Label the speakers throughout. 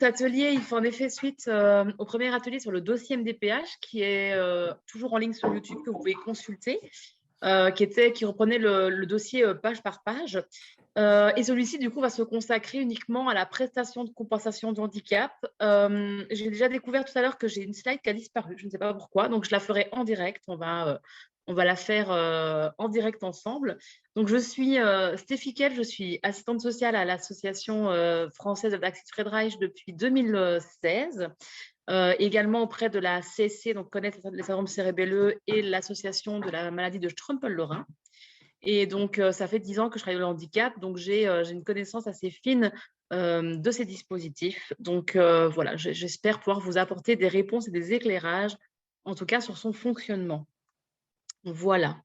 Speaker 1: atelier, il fait en effet suite au premier atelier sur le dossier MDPH qui est toujours en ligne sur YouTube, que vous pouvez consulter, qui reprenait le dossier page par page. Et celui-ci, du coup, va se consacrer uniquement à la prestation de compensation du handicap. J'ai déjà découvert tout à l'heure que j'ai une slide qui a disparu. Je ne sais pas pourquoi. Donc, je la ferai en direct. On va la faire en direct ensemble. Donc, je suis Stéphie Kell. Je suis assistante sociale à l'Association française d'Axis Friedreich depuis 2016. Également auprès de la CSC, donc connaître les syndromes cérébelleux, et l'association de la maladie de Strümpel-Lorrain. Et donc, ça fait 10 ans que je travaille dans le handicap, donc j'ai une connaissance assez fine de ces dispositifs. Donc, voilà, j'espère pouvoir vous apporter des réponses et des éclairages, en tout cas sur son fonctionnement. Voilà.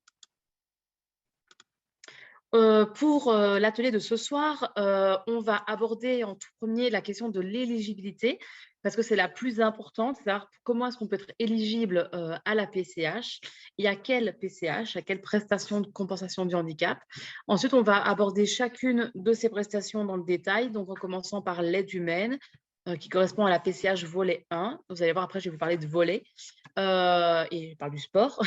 Speaker 1: Pour l'atelier de ce soir, on va aborder en tout premier la question de l'éligibilité, parce que c'est la plus importante, c'est-à-dire comment est-ce qu'on peut être éligible à la PCH et à quelle PCH, à quelle prestation de compensation du handicap. Ensuite, on va aborder chacune de ces prestations dans le détail, donc en commençant par l'aide humaine, qui correspond à la PCH volet 1. Vous allez voir, après, je vais vous parler de volet, et je parle du sport.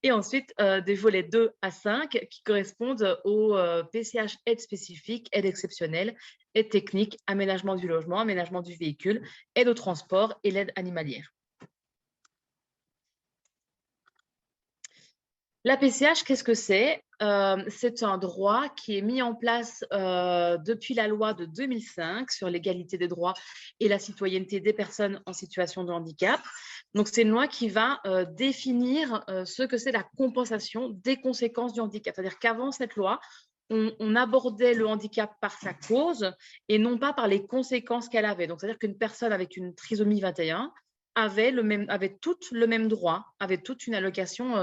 Speaker 1: Et ensuite, des volets 2 à 5 qui correspondent au PCH aide spécifique, aide exceptionnelle, aide technique, aménagement du logement, aménagement du véhicule, aide au transport et l'aide animalière. La PCH, qu'est-ce que c'est? C'est un droit qui est mis en place depuis la loi de 2005 sur l'égalité des droits et la citoyenneté des personnes en situation de handicap. Donc, c'est une loi qui va définir ce que c'est la compensation des conséquences du handicap. C'est-à-dire qu'avant cette loi, on abordait le handicap par sa cause et non pas par les conséquences qu'elle avait. Donc, c'est-à-dire qu'une personne avec une trisomie 21 avait toutes le même droit, avait toute une allocation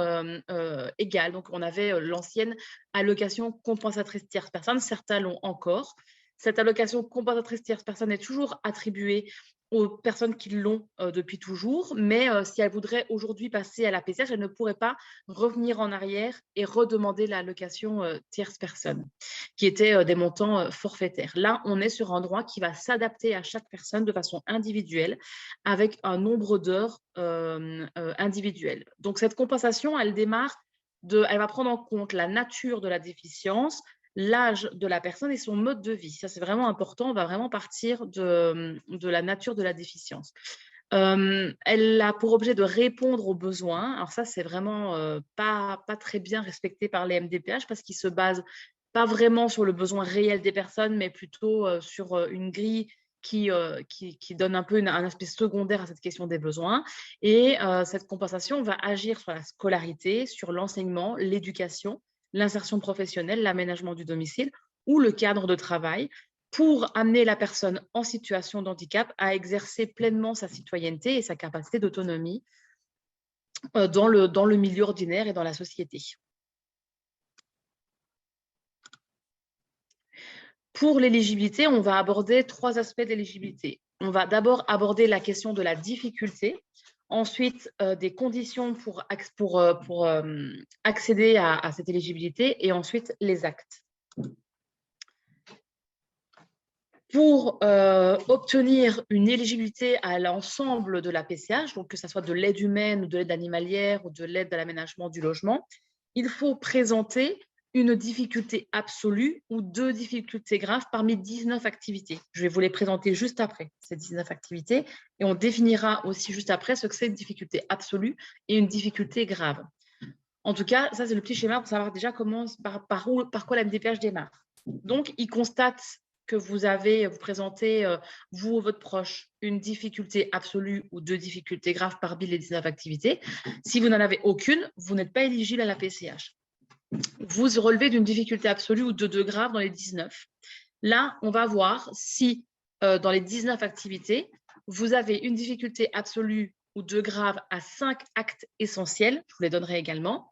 Speaker 1: égale. Donc, on avait l'ancienne allocation compensatrice tierce personne, certains l'ont encore. Cette allocation compensatrice tierce personne est toujours attribuée aux personnes qui l'ont depuis toujours, mais si elles voudraient aujourd'hui passer à la PCH, elles ne pourraient pas revenir en arrière et redemander l'allocation tierce personne, qui était des montants forfaitaires. Là, on est sur un droit qui va s'adapter à chaque personne de façon individuelle, avec un nombre d'heures individuelles. Donc, cette compensation, elle va prendre en compte la nature de la déficience, l'âge de la personne et son mode de vie. Ça, c'est vraiment important. On va vraiment partir de la nature de la déficience. Elle a pour objet de répondre aux besoins. Alors ça, c'est vraiment pas très bien respecté par les MDPH parce qu'ils se basent pas vraiment sur le besoin réel des personnes, mais plutôt sur une grille qui donne un peu un aspect secondaire à cette question des besoins. Et cette compensation va agir sur la scolarité, sur l'enseignement, l'éducation, l'insertion professionnelle, l'aménagement du domicile ou le cadre de travail pour amener la personne en situation de handicap à exercer pleinement sa citoyenneté et sa capacité d'autonomie dans le milieu ordinaire et dans la société. Pour l'éligibilité, on va aborder 3 aspects d'éligibilité. On va d'abord aborder la question de la difficulté, ensuite des conditions pour accéder à cette éligibilité et ensuite les actes. Pour obtenir une éligibilité à l'ensemble de la PCH, donc que ce soit de l'aide humaine ou de l'aide animalière ou de l'aide à l'aménagement du logement, il faut présenter une difficulté absolue ou 2 difficultés graves parmi 19 activités. Je vais vous les présenter juste après, ces 19 activités, et on définira aussi juste après ce que c'est une difficulté absolue et une difficulté grave. En tout cas, ça, c'est le petit schéma pour savoir déjà par quoi la MDPH démarre. Donc, il constate que vous présentez, vous ou votre proche, une difficulté absolue ou 2 difficultés graves parmi les 19 activités. Si vous n'en avez aucune, vous n'êtes pas éligible à la PCH. Vous relevez d'une difficulté absolue ou de 2 graves dans les 19. Là, on va voir si dans les 19 activités, vous avez une difficulté absolue ou 2 graves à 5 actes essentiels, je vous les donnerai également,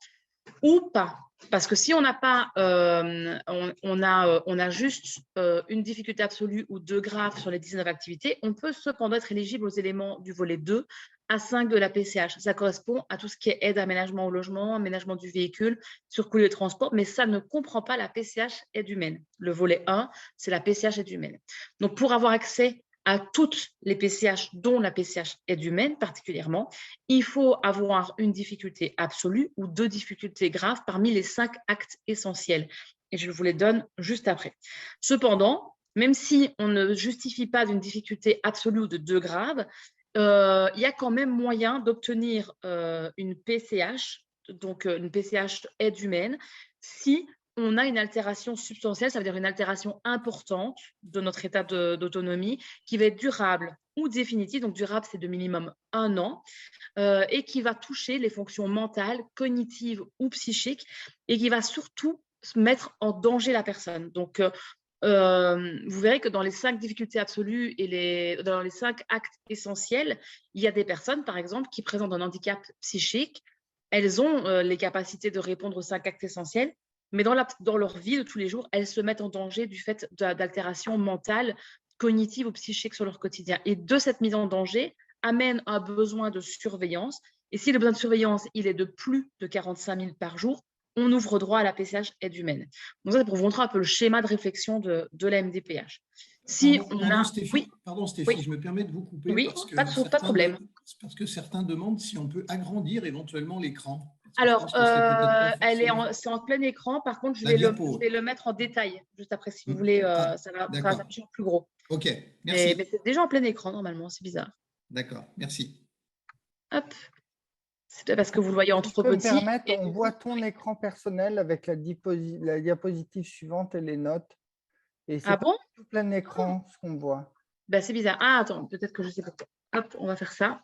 Speaker 1: ou pas. Parce que si on n'a pas, on a juste une difficulté absolue ou 2 graves sur les 19 activités, on peut cependant être éligible aux éléments du volet 2 à 5 de la PCH. Ça correspond à tout ce qui est aide, aménagement au logement, aménagement du véhicule, surcoût de transport, mais ça ne comprend pas la PCH aide humaine. Le volet 1, c'est la PCH aide humaine. Donc, pour avoir accès à toutes les PCH, dont la PCH aide humaine particulièrement. Il faut avoir une difficulté absolue ou 2 difficultés graves parmi les 5 actes essentiels. Et je vous les donne juste après. Cependant, même si on ne justifie pas d'une difficulté absolue ou de 2 graves, il y a quand même moyen d'obtenir une PCH, donc une PCH aide humaine, si on a une altération substantielle, ça veut dire une altération importante de notre état d'autonomie qui va être durable ou définitive, donc durable c'est de minimum 1 an, et qui va toucher les fonctions mentales, cognitives ou psychiques et qui va surtout mettre en danger la personne. Donc, vous verrez que dans les 5 difficultés absolues et dans les 5 actes essentiels, il y a des personnes, par exemple, qui présentent un handicap psychique. Elles ont les capacités de répondre aux 5 actes essentiels, mais dans leur vie de tous les jours, elles se mettent en danger du fait d'altérations mentales, cognitives ou psychiques sur leur quotidien. Et de cette mise en danger amène un besoin de surveillance. Et si le besoin de surveillance, il est de plus de 45 000 par jour, on ouvre droit à la PCH aide humaine. Donc ça, c'est pour vous montrer un peu le schéma de réflexion de la MDPH. Si
Speaker 2: Pardon, Stéphie,
Speaker 1: oui.
Speaker 2: Je me permets de vous couper
Speaker 1: Oui,
Speaker 2: parce que
Speaker 1: pas de problème.
Speaker 2: Parce que certains demandent si on peut agrandir éventuellement l'écran.
Speaker 1: Alors, c'est en plein écran. Par contre, je vais le mettre en détail juste après, si vous voulez. Ça va s'afficher en plus gros.
Speaker 2: OK, merci.
Speaker 1: Mais c'est déjà en plein écran, normalement. C'est bizarre.
Speaker 2: D'accord, merci.
Speaker 1: Hop. C'est peut-être parce que vous le voyez en trop petit.
Speaker 3: On voit ton écran personnel avec la diapositive suivante et les notes. Et c'est
Speaker 1: bon
Speaker 3: tout plein écran ce qu'on voit.
Speaker 1: Ben, c'est bizarre. Ah, attends, peut-être que je sais pourquoi. Hop, on va faire ça.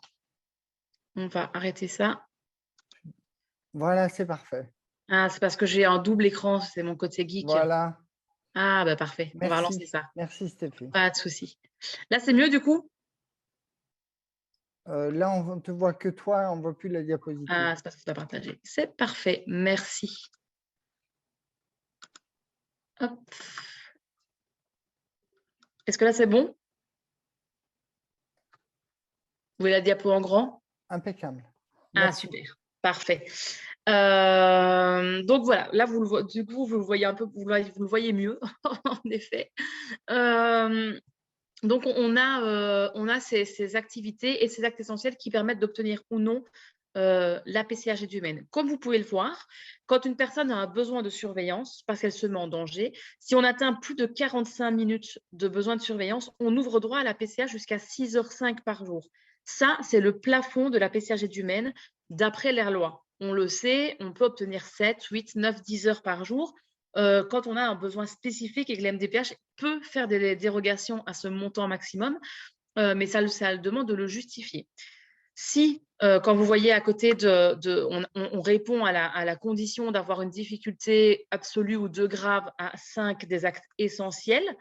Speaker 1: On va arrêter ça.
Speaker 3: Voilà, c'est parfait.
Speaker 1: Ah, c'est parce que j'ai un double écran, c'est mon côté geek.
Speaker 3: Voilà.
Speaker 1: Ah, bah parfait.
Speaker 3: Merci.
Speaker 1: On va relancer ça.
Speaker 3: Merci, Stéphie.
Speaker 1: Pas de souci. Là, c'est mieux du coup?
Speaker 3: Là, on ne te voit que toi, on ne voit plus la diapositive.
Speaker 1: Ah, c'est parce que tu as partagé. C'est parfait. Merci. Hop. Est-ce que là, c'est bon? Vous voyez la diapo en grand?
Speaker 3: Impeccable.
Speaker 1: Merci. Ah, super. Parfait. Donc voilà, là, du coup, vous le voyez un peu, vous le voyez mieux, en effet. Donc, on a ces activités et ces actes essentiels qui permettent d'obtenir ou non la PCH aide humaine. Comme vous pouvez le voir, quand une personne a un besoin de surveillance parce qu'elle se met en danger, si on atteint plus de 45 minutes de besoin de surveillance, on ouvre droit à la PCH jusqu'à 6h05 par jour. Ça, c'est le plafond de la PCH aide humaine d'après les lois. On le sait, on peut obtenir 7, 8, 9, 10 heures par jour. Quand on a un besoin spécifique et que l'MDPH peut faire des dérogations à ce montant maximum, mais ça demande de le justifier. Si, quand vous voyez à côté, on répond à la condition d'avoir une difficulté absolue ou 2 graves à 5 des actes essentiels,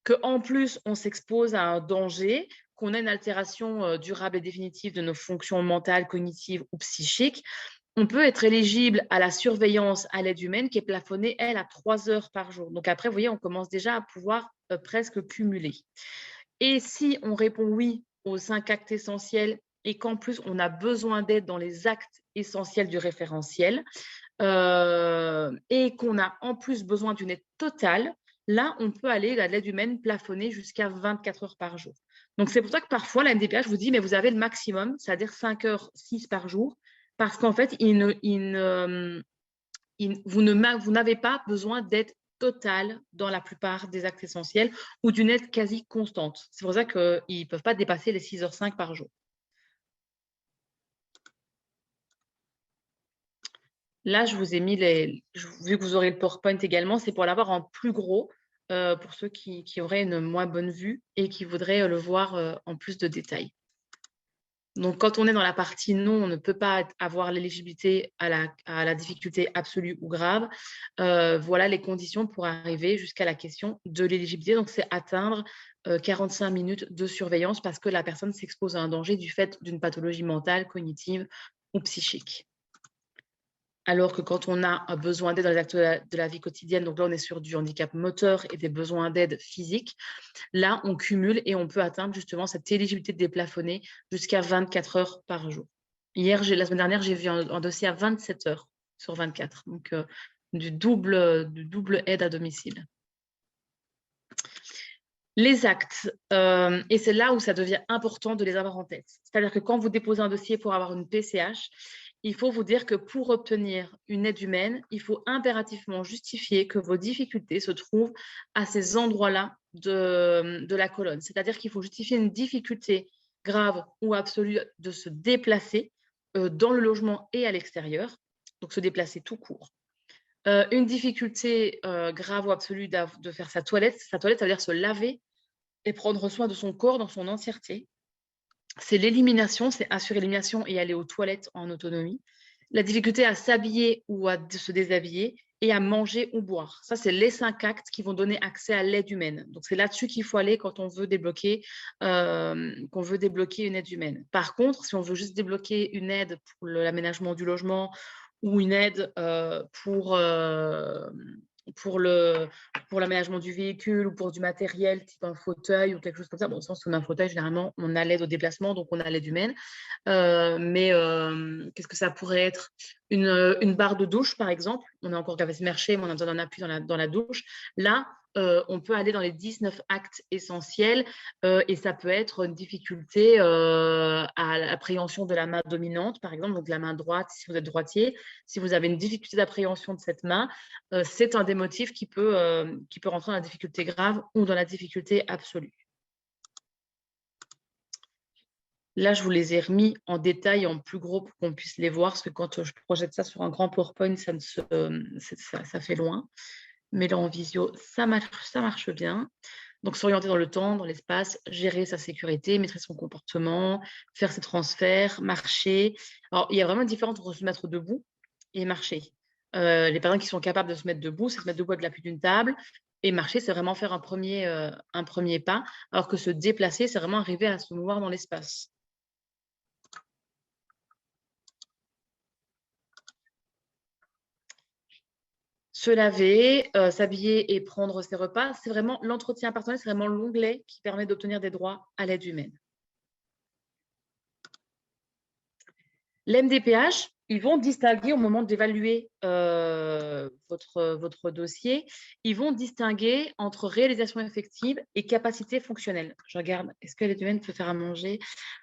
Speaker 1: qu'en plus on s'expose à un danger, qu'on a une altération durable et définitive de nos fonctions mentales, cognitives ou psychiques, on peut être éligible à la surveillance à l'aide humaine qui est plafonnée, elle, à 3 heures par jour. Donc après, vous voyez, on commence déjà à pouvoir presque cumuler. Et si on répond oui aux 5 actes essentiels et qu'en plus, on a besoin d'aide dans les actes essentiels du référentiel et qu'on a en plus besoin d'une aide totale, là, on peut aller à l'aide humaine plafonnée jusqu'à 24 heures par jour. Donc, c'est pour ça que parfois, la MDPH vous dit, mais vous avez le maximum, c'est-à-dire 5h06 par jour, parce qu'en fait, vous n'avez pas besoin d'aide totale dans la plupart des actes essentiels ou d'une aide quasi constante. C'est pour ça qu'ils ne peuvent pas dépasser les 6h05 par jour. Là, je vous ai mis vu que vous aurez le PowerPoint également, c'est pour l'avoir en plus gros pour ceux qui auraient une moins bonne vue et qui voudraient le voir en plus de détails. Donc, quand on est dans la partie non, on ne peut pas avoir l'éligibilité à la difficulté absolue ou grave. Voilà les conditions pour arriver jusqu'à la question de l'éligibilité. Donc, c'est atteindre 45 minutes de surveillance parce que la personne s'expose à un danger du fait d'une pathologie mentale, cognitive ou psychique. Alors que quand on a un besoin d'aide dans les actes de la vie quotidienne, donc là, on est sur du handicap moteur et des besoins d'aide physique, là, on cumule et on peut atteindre justement cette éligibilité déplafonnée jusqu'à 24 heures par jour. La semaine dernière, j'ai vu un dossier à 27 heures sur 24, donc du double aide à domicile. Les actes, et c'est là où ça devient important de les avoir en tête. C'est-à-dire que quand vous déposez un dossier pour avoir une PCH, il faut vous dire que pour obtenir une aide humaine, il faut impérativement justifier que vos difficultés se trouvent à ces endroits-là de la colonne. C'est-à-dire qu'il faut justifier une difficulté grave ou absolue de se déplacer dans le logement et à l'extérieur, donc se déplacer tout court. Une difficulté grave ou absolue de faire sa toilette, ça veut dire se laver et prendre soin de son corps dans son entièreté. C'est l'élimination, c'est assurer l'élimination et aller aux toilettes en autonomie. La difficulté à s'habiller ou à se déshabiller et à manger ou boire. Ça, c'est les 5 actes qui vont donner accès à l'aide humaine. Donc, c'est là-dessus qu'il faut aller quand on veut débloquer, une aide humaine. Par contre, si on veut juste débloquer une aide pour l'aménagement du logement ou une aide pour l'aménagement du véhicule ou pour du matériel, type un fauteuil ou quelque chose comme ça. Bon, au sens où on a un fauteuil, généralement, on a l'aide au déplacement, donc on a l'aide humaine. Mais qu'est-ce que ça pourrait être? Une barre de douche, par exemple. On a encore qu'à se marcher, mais on a besoin d'un appui dans la douche. Là, on peut aller dans les 19 actes essentiels et ça peut être une difficulté à l'appréhension de la main dominante, par exemple, donc la main droite, si vous êtes droitier. Si vous avez une difficulté d'appréhension de cette main, c'est un des motifs qui peut rentrer dans la difficulté grave ou dans la difficulté absolue. Là, je vous les ai remis en détail, en plus gros, pour qu'on puisse les voir, parce que quand je projette ça sur un grand PowerPoint, ça fait loin. Mais là, en visio, ça marche bien. Donc, s'orienter dans le temps, dans l'espace, gérer sa sécurité, maîtriser son comportement, faire ses transferts, marcher. Alors, il y a vraiment une différence entre se mettre debout et marcher. Les personnes qui sont capables de se mettre debout, c'est se mettre debout avec l'appui d'une table. Et marcher, c'est vraiment faire un premier pas, alors que se déplacer, c'est vraiment arriver à se mouvoir dans l'espace. Se laver, s'habiller et prendre ses repas, c'est vraiment l'entretien personnel, c'est vraiment l'onglet qui permet d'obtenir des droits à l'aide humaine. L'MDPH, ils vont distinguer au moment d'évaluer votre dossier, ils vont distinguer entre réalisation effective et capacité fonctionnelle. Je regarde, est-ce que l'aide humaine peut faire à manger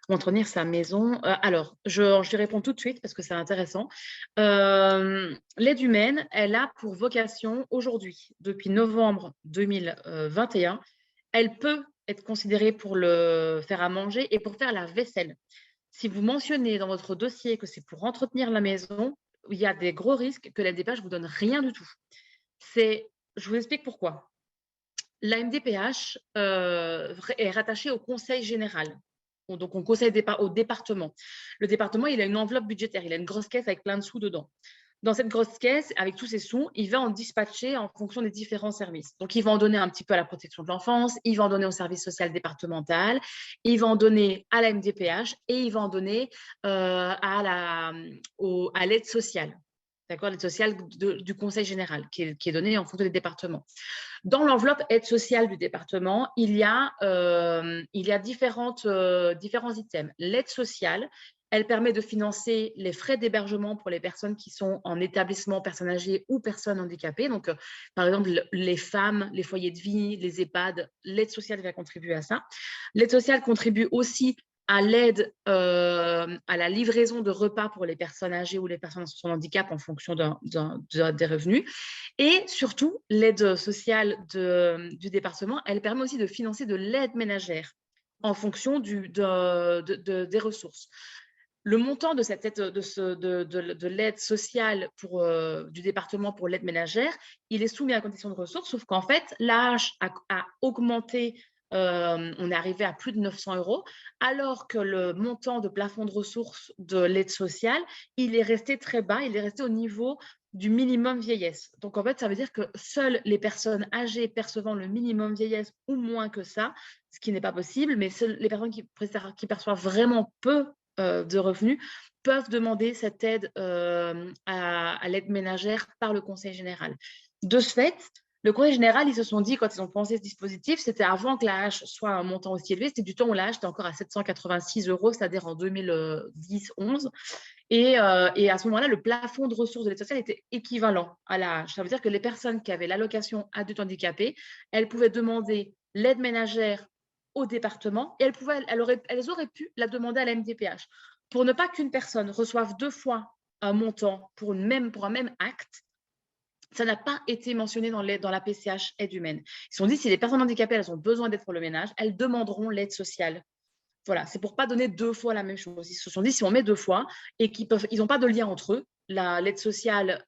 Speaker 1: ou entretenir sa maison? Alors, je lui réponds tout de suite parce que c'est intéressant. L'aide humaine, elle a pour vocation aujourd'hui, depuis novembre 2021, elle peut être considérée pour le faire à manger et pour faire la vaisselle. Si vous mentionnez dans votre dossier que c'est pour entretenir la maison, il y a des gros risques que la MDPH ne vous donne rien du tout. Je vous explique pourquoi. La MDPH est rattachée au Conseil général, donc au département. Le département, il a une enveloppe budgétaire, il a une grosse caisse avec plein de sous dedans. Dans cette grosse caisse, avec tous ces sous, il va en dispatcher en fonction des différents services. Donc, il va en donner un petit peu à la protection de l'enfance, il va en donner au service social départemental, il va en donner à la MDPH et il va en donner à l'aide sociale. D'accord, l'aide sociale du Conseil général qui est donnée en fonction des départements. Dans l'enveloppe aide sociale du département, il y a différents items. L'aide sociale, elle permet de financer les frais d'hébergement pour les personnes qui sont en établissement, personnes âgées ou personnes handicapées. Donc, par exemple, les femmes, les foyers de vie, les EHPAD, l'aide sociale va contribuer à ça. L'aide sociale contribue aussi à l'aide à la livraison de repas pour les personnes âgées ou les personnes en situation de handicap en fonction des revenus. Et surtout, l'aide sociale du département, elle permet aussi de financer de l'aide ménagère en fonction des ressources. Le montant de cette aide, de l'aide sociale du département pour l'aide ménagère, il est soumis à condition de ressources, sauf qu'en fait, l'AH a augmenté, on est arrivé à plus de 900 €, alors que le montant de plafond de ressources de l'aide sociale, il est resté très bas, il est resté au niveau du minimum vieillesse. Donc, en fait, ça veut dire que seules les personnes âgées percevant le minimum vieillesse ou moins que ça, ce qui n'est pas possible, mais seules les personnes qui perçoivent vraiment peu de revenus peuvent demander cette aide à l'aide ménagère par le Conseil général. De ce fait, le Conseil général, ils se sont dit, quand ils ont pensé ce dispositif, c'était avant que l'AH soit un montant aussi élevé, c'était du temps où l'AH était encore à 786 €, c'est-à-dire en 2010-11. Et à ce moment-là, le plafond de ressources de l'aide sociale était équivalent à l'AH. Ça veut dire que les personnes qui avaient l'allocation adulte handicapé, elles pouvaient demander l'aide ménagère au département et elles auraient pu la demander à la MDPH. Pour ne pas qu'une personne reçoive 2 fois un montant pour un même acte, ça n'a pas été mentionné dans la PCH aide humaine. Ils se sont dit, si les personnes handicapées, elles ont besoin d'aide pour le ménage, elles demanderont l'aide sociale. Voilà, c'est pour ne pas donner 2 fois la même chose. Ils se sont dit, si on met 2 fois et qu'ils n'ont pas de lien entre eux, l'aide sociale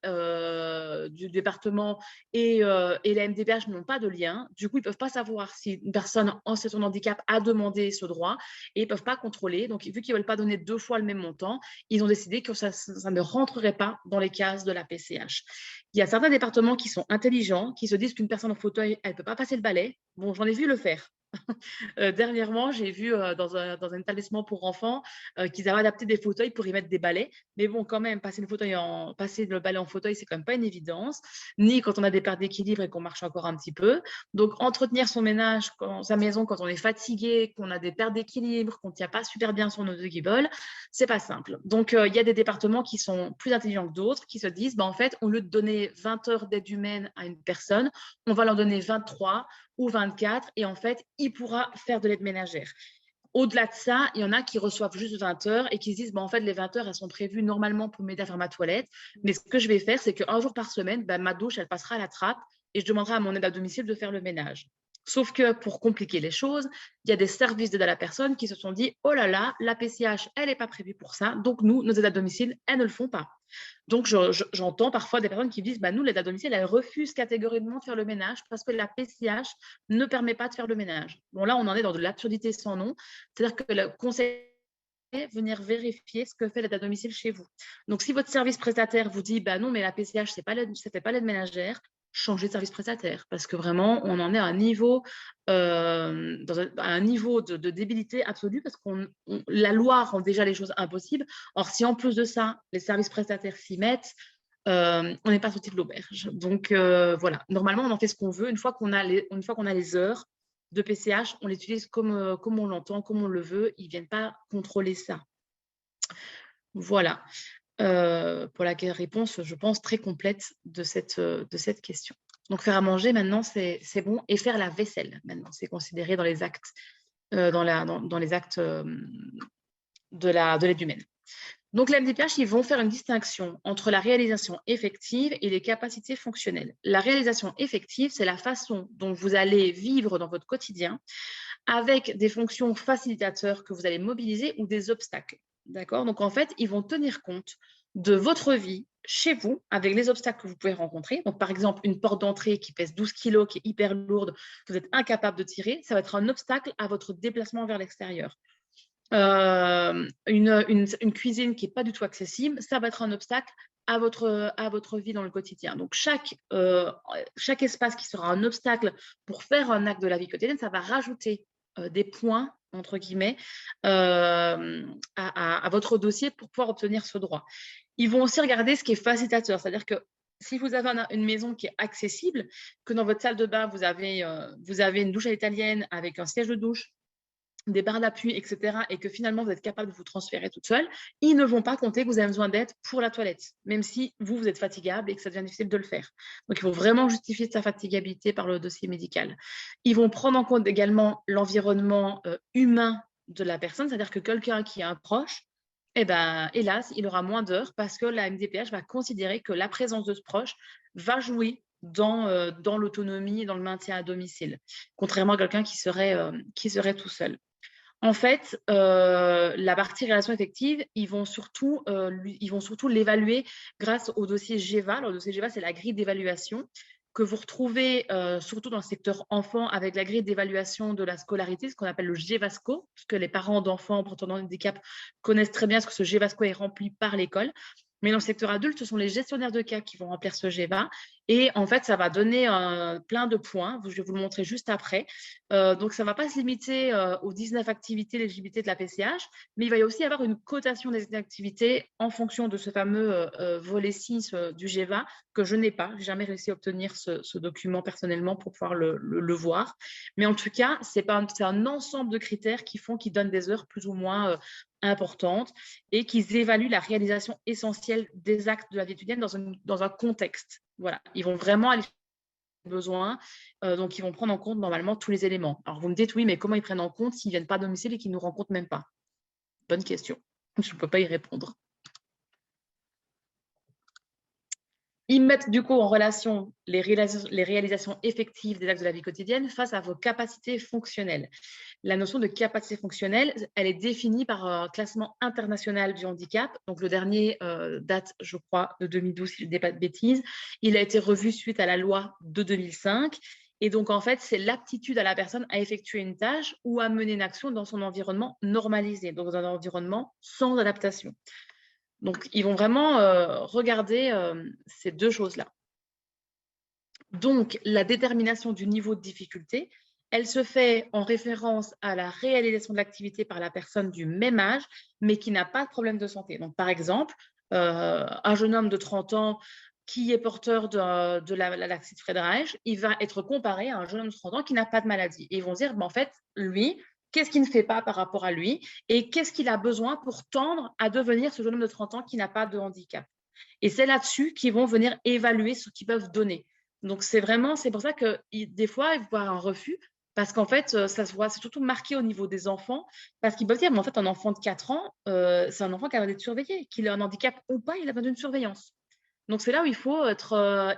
Speaker 1: du département et la MDPH n'ont pas de lien. Du coup, ils ne peuvent pas savoir si une personne en situation de handicap a demandé ce droit et ils ne peuvent pas contrôler. Donc, vu qu'ils ne veulent pas donner 2 fois le même montant, ils ont décidé que ça ne rentrerait pas dans les cases de la PCH. Il y a certains départements qui sont intelligents, qui se disent qu'une personne en fauteuil, elle ne peut pas passer le balai. Bon, j'en ai vu le faire. Dernièrement, j'ai vu dans un établissement pour enfants qu'ils avaient adapté des fauteuils pour y mettre des balais. Mais bon, quand même, passer le balai en fauteuil, c'est quand même pas une évidence, ni quand on a des pertes d'équilibre et qu'on marche encore un petit peu. Donc, entretenir son ménage, sa maison, quand on est fatigué, qu'on a des pertes d'équilibre, qu'on ne tient pas super bien sur nos deux guiboles, c'est pas simple. Donc, il y a des départements qui sont plus intelligents que d'autres, qui se disent, en fait, au lieu de donner 20 heures d'aide humaine à une personne, on va leur donner 23 ou 24 et en fait, il pourra faire de l'aide ménagère. Au-delà de ça, il y en a qui reçoivent juste 20 heures et qui se disent, en fait, les 20 heures, elles sont prévues normalement pour m'aider à faire ma toilette. Mais ce que je vais faire, c'est qu'un jour par semaine, ma douche, elle passera à la trappe et je demanderai à mon aide à domicile de faire le ménage. Sauf que pour compliquer les choses, il y a des services d'aide à la personne qui se sont dit, oh là là, la PCH, elle n'est pas prévue pour ça. Donc nous, nos aides à domicile, elles ne le font pas. Donc, j'entends parfois des personnes qui disent, nous, l'aide à domicile, elle refuse catégoriquement de faire le ménage parce que la PCH ne permet pas de faire le ménage. Bon, là, on en est dans de l'absurdité sans nom. C'est-à-dire que le conseil venir vérifier ce que fait l'aide à domicile chez vous. Donc, si votre service prestataire vous dit, non, mais la PCH, ça ne fait pas l'aide ménagère, changez de service prestataire parce que vraiment, on en est à un niveau, de débilité absolue parce que la loi rend déjà les choses impossibles. Or, si en plus de ça, les services prestataires s'y mettent, on n'est pas sorti de l'auberge. Donc, voilà, normalement, on en fait ce qu'on veut. Une fois qu'on a les heures de PCH, on l'utilise comme on l'entend, comme on le veut. Ils ne viennent pas contrôler ça. Voilà. Pour la réponse, je pense, très complète de cette question. Donc, faire à manger, maintenant, c'est bon. Et faire la vaisselle, maintenant, c'est considéré dans les actes, dans les actes de l'aide humaine. Donc, la MDPH, ils vont faire une distinction entre la réalisation effective et les capacités fonctionnelles. La réalisation effective, c'est la façon dont vous allez vivre dans votre quotidien avec des fonctions facilitateurs que vous allez mobiliser ou des obstacles. D'accord? Donc, en fait, ils vont tenir compte de votre vie chez vous avec les obstacles que vous pouvez rencontrer. Donc, par exemple, une porte d'entrée qui pèse 12 kg, qui est hyper lourde, que vous êtes incapable de tirer, ça va être un obstacle à votre déplacement vers l'extérieur. Une cuisine qui n'est pas du tout accessible, ça va être un obstacle à votre vie dans le quotidien. Donc, chaque espace qui sera un obstacle pour faire un acte de la vie quotidienne, ça va rajouter des points, entre guillemets, à votre dossier pour pouvoir obtenir ce droit. Ils vont aussi regarder ce qui est facilitateur, c'est-à-dire que si vous avez une maison qui est accessible, que dans votre salle de bain, vous avez une douche à l'italienne avec un siège de douche, des barres d'appui, etc., et que finalement, vous êtes capable de vous transférer toute seule, ils ne vont pas compter que vous avez besoin d'aide pour la toilette, même si vous êtes fatigable et que ça devient difficile de le faire. Donc, il faut vraiment justifier sa fatigabilité par le dossier médical. Ils vont prendre en compte également l'environnement humain de la personne, c'est-à-dire que quelqu'un qui a un proche, hélas, il aura moins d'heures parce que la MDPH va considérer que la présence de ce proche va jouer dans l'autonomie et dans le maintien à domicile, contrairement à quelqu'un qui serait tout seul. En fait, la partie relation effective, ils vont surtout l'évaluer grâce au dossier GEVA. Le dossier GEVA, c'est la grille d'évaluation que vous retrouvez surtout dans le secteur enfant avec la grille d'évaluation de la scolarité, ce qu'on appelle le GEVASCO, puisque les parents d'enfants portant un handicap connaissent très bien ce que ce GEVASCO est rempli par l'école. Mais dans le secteur adulte, ce sont les gestionnaires de cas qui vont remplir ce GEVA. Et en fait, ça va donner plein de points. Je vais vous le montrer juste après. Donc, ça ne va pas se limiter aux 19 activités d'éligibilité de la PCH, mais il va y aussi avoir une cotation des activités en fonction de ce fameux volet 6 du GEVA que je n'ai pas. Je n'ai jamais réussi à obtenir ce document personnellement pour pouvoir le voir. Mais en tout cas, c'est un ensemble de critères qui donnent des heures plus ou moins importantes et qui évaluent la réalisation essentielle des actes de la vie étudiante dans un contexte. Voilà, ils vont vraiment aller besoins. Donc, ils vont prendre en compte normalement tous les éléments. Alors, vous me dites, oui, mais comment ils prennent en compte s'ils ne viennent pas à domicile et qu'ils ne nous rencontrent même pas? Bonne question. Je ne peux pas y répondre. Ils mettent du coup en relation les réalisations effectives des actes de la vie quotidienne face à vos capacités fonctionnelles. La notion de capacité fonctionnelle, elle est définie par un classement international du handicap. Donc, le dernier date, je crois, de 2012, si je ne dis pas de bêtises. Il a été revu suite à la loi de 2005. Et donc, en fait, c'est l'aptitude à la personne à effectuer une tâche ou à mener une action dans son environnement normalisé, donc dans un environnement sans adaptation. Donc, ils vont vraiment regarder ces deux choses-là. Donc, la détermination du niveau de difficulté, elle se fait en référence à la réalisation de l'activité par la personne du même âge, mais qui n'a pas de problème de santé. Donc, par exemple, un jeune homme de 30 ans qui est porteur de la laxie de Friedreich, il va être comparé à un jeune homme de 30 ans qui n'a pas de maladie. Et ils vont se dire, en fait, lui, qu'est-ce qu'il ne fait pas par rapport à lui et qu'est-ce qu'il a besoin pour tendre à devenir ce jeune homme de 30 ans qui n'a pas de handicap. Et c'est là-dessus qu'ils vont venir évaluer ce qu'ils peuvent donner. Donc, c'est pour ça que des fois, il faut avoir un refus, parce qu'en fait, ça se voit, c'est surtout marqué au niveau des enfants, parce qu'ils peuvent dire, mais en fait, un enfant de 4 ans, c'est un enfant qui a besoin d'être surveillé, qu'il ait un handicap ou pas, il a besoin d'une surveillance. Donc, c'est là où il faut faire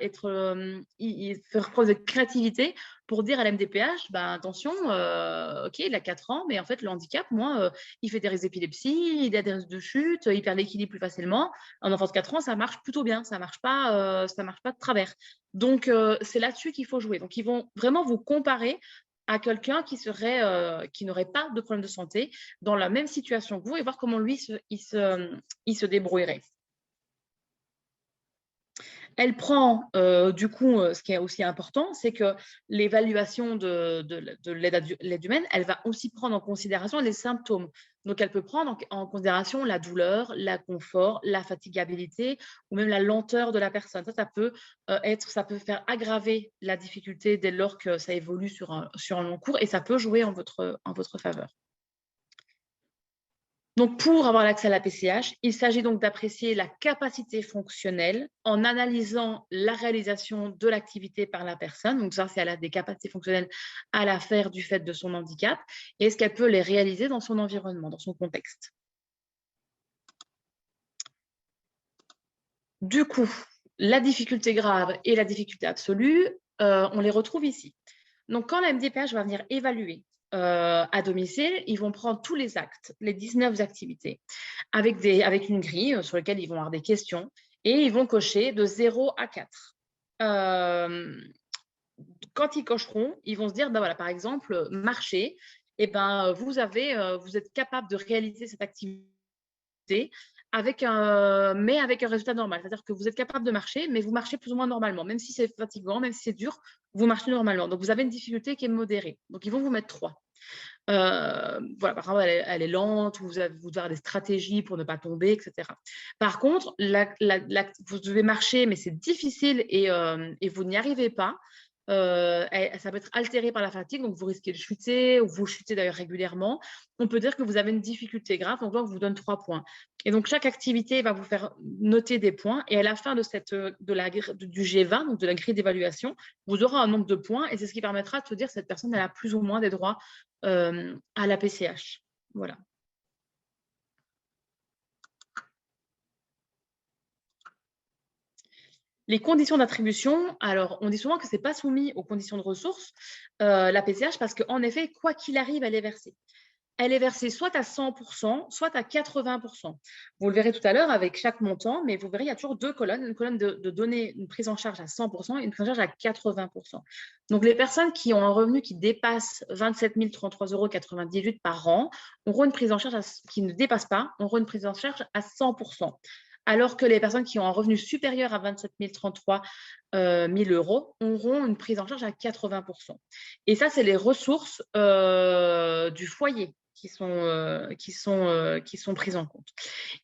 Speaker 1: preuve de créativité pour dire à l'MDPH, bah, attention, OK, il a 4 ans, mais en fait, le handicap, moi, il fait des risques d'épilepsie, il a des risques de chute, il perd l'équilibre plus facilement. Un enfant de 4 ans, ça marche plutôt bien, ça marche pas de travers. Donc, c'est là-dessus qu'il faut jouer. Donc, ils vont vraiment vous comparer à quelqu'un qui n'aurait pas de problème de santé dans la même situation que vous et voir comment lui, il se débrouillerait. Elle prend, du coup, ce qui est aussi important, c'est que l'évaluation de l'aide humaine, elle va aussi prendre en considération les symptômes. Donc, elle peut prendre en considération la douleur, l'inconfort, la fatigabilité ou même la lenteur de la personne. Ça peut faire aggraver la difficulté dès lors que ça évolue sur un long cours et ça peut jouer en votre faveur. Donc, pour avoir l'accès à la PCH, il s'agit donc d'apprécier la capacité fonctionnelle en analysant la réalisation de l'activité par la personne. Donc, ça, si elle a des capacités fonctionnelles à la faire du fait de son handicap, et est-ce qu'elle peut les réaliser dans son environnement, dans son contexte. Du coup, la difficulté grave et la difficulté absolue, on les retrouve ici. Donc, quand la MDPH va venir évaluer à domicile, ils vont prendre tous les actes, les 19 activités, avec une grille sur laquelle ils vont avoir des questions et ils vont cocher de 0 à 4. Quand ils cocheront, ils vont se dire, ben voilà, par exemple, marcher, et ben, vous êtes capable de réaliser cette activité mais avec un résultat normal. C'est-à-dire que vous êtes capable de marcher, mais vous marchez plus ou moins normalement. Même si c'est fatigant, même si c'est dur, vous marchez normalement. Donc, vous avez une difficulté qui est modérée. Donc, ils vont vous mettre 3. Voilà, par exemple, elle est lente, vous devez avoir des stratégies pour ne pas tomber, etc. Par contre, vous devez marcher, mais c'est difficile et vous n'y arrivez pas. Ça peut être altéré par la fatigue, donc vous risquez de chuter, ou vous chutez d'ailleurs régulièrement. On peut dire que vous avez une difficulté grave, donc là, on vous donne 3 points. Et donc, chaque activité va vous faire noter des points, et à la fin du G20, donc de la grille d'évaluation, vous aurez un nombre de points, et c'est ce qui permettra de se dire si cette personne elle a plus ou moins des droits à la PCH. Voilà. Les conditions d'attribution, alors on dit souvent que ce n'est pas soumis aux conditions de ressources, la PCH, parce qu'en effet, quoi qu'il arrive, elle est versée. Elle est versée soit à 100%, soit à 80%. Vous le verrez tout à l'heure avec chaque montant, mais vous verrez, il y a toujours 2 colonnes, une colonne de donner une prise en charge à 100% et une prise en charge à 80%. Donc, les personnes qui ont un revenu qui dépasse 27 033,98 € par an auront une prise en charge qui ne dépasse pas, auront une prise en charge à 100%. Alors que les personnes qui ont un revenu supérieur à 27 033 000 € auront une prise en charge à 80%. Et ça, c'est les ressources du foyer qui sont prises en compte.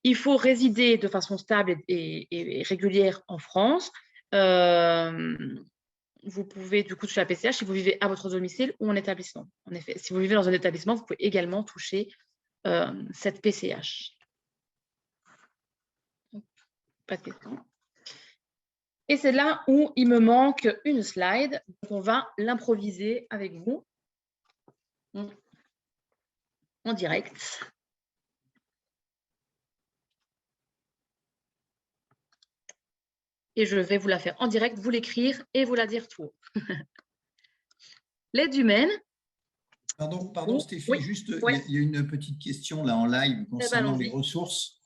Speaker 1: Il faut résider de façon stable et régulière en France. Vous pouvez du coup toucher la PCH si vous vivez à votre domicile ou en établissement. En effet, si vous vivez dans un établissement, vous pouvez également toucher cette PCH. Pas de questions. Et c'est là où il me manque une slide. Donc on va l'improviser avec vous en direct. Et je vais vous la faire en direct, vous l'écrire et vous la dire tout haut. L'aide humaine.
Speaker 2: Pardon Stéphie,
Speaker 1: Oui,
Speaker 2: juste,
Speaker 1: oui.
Speaker 2: il y a une petite question là en live concernant les ressources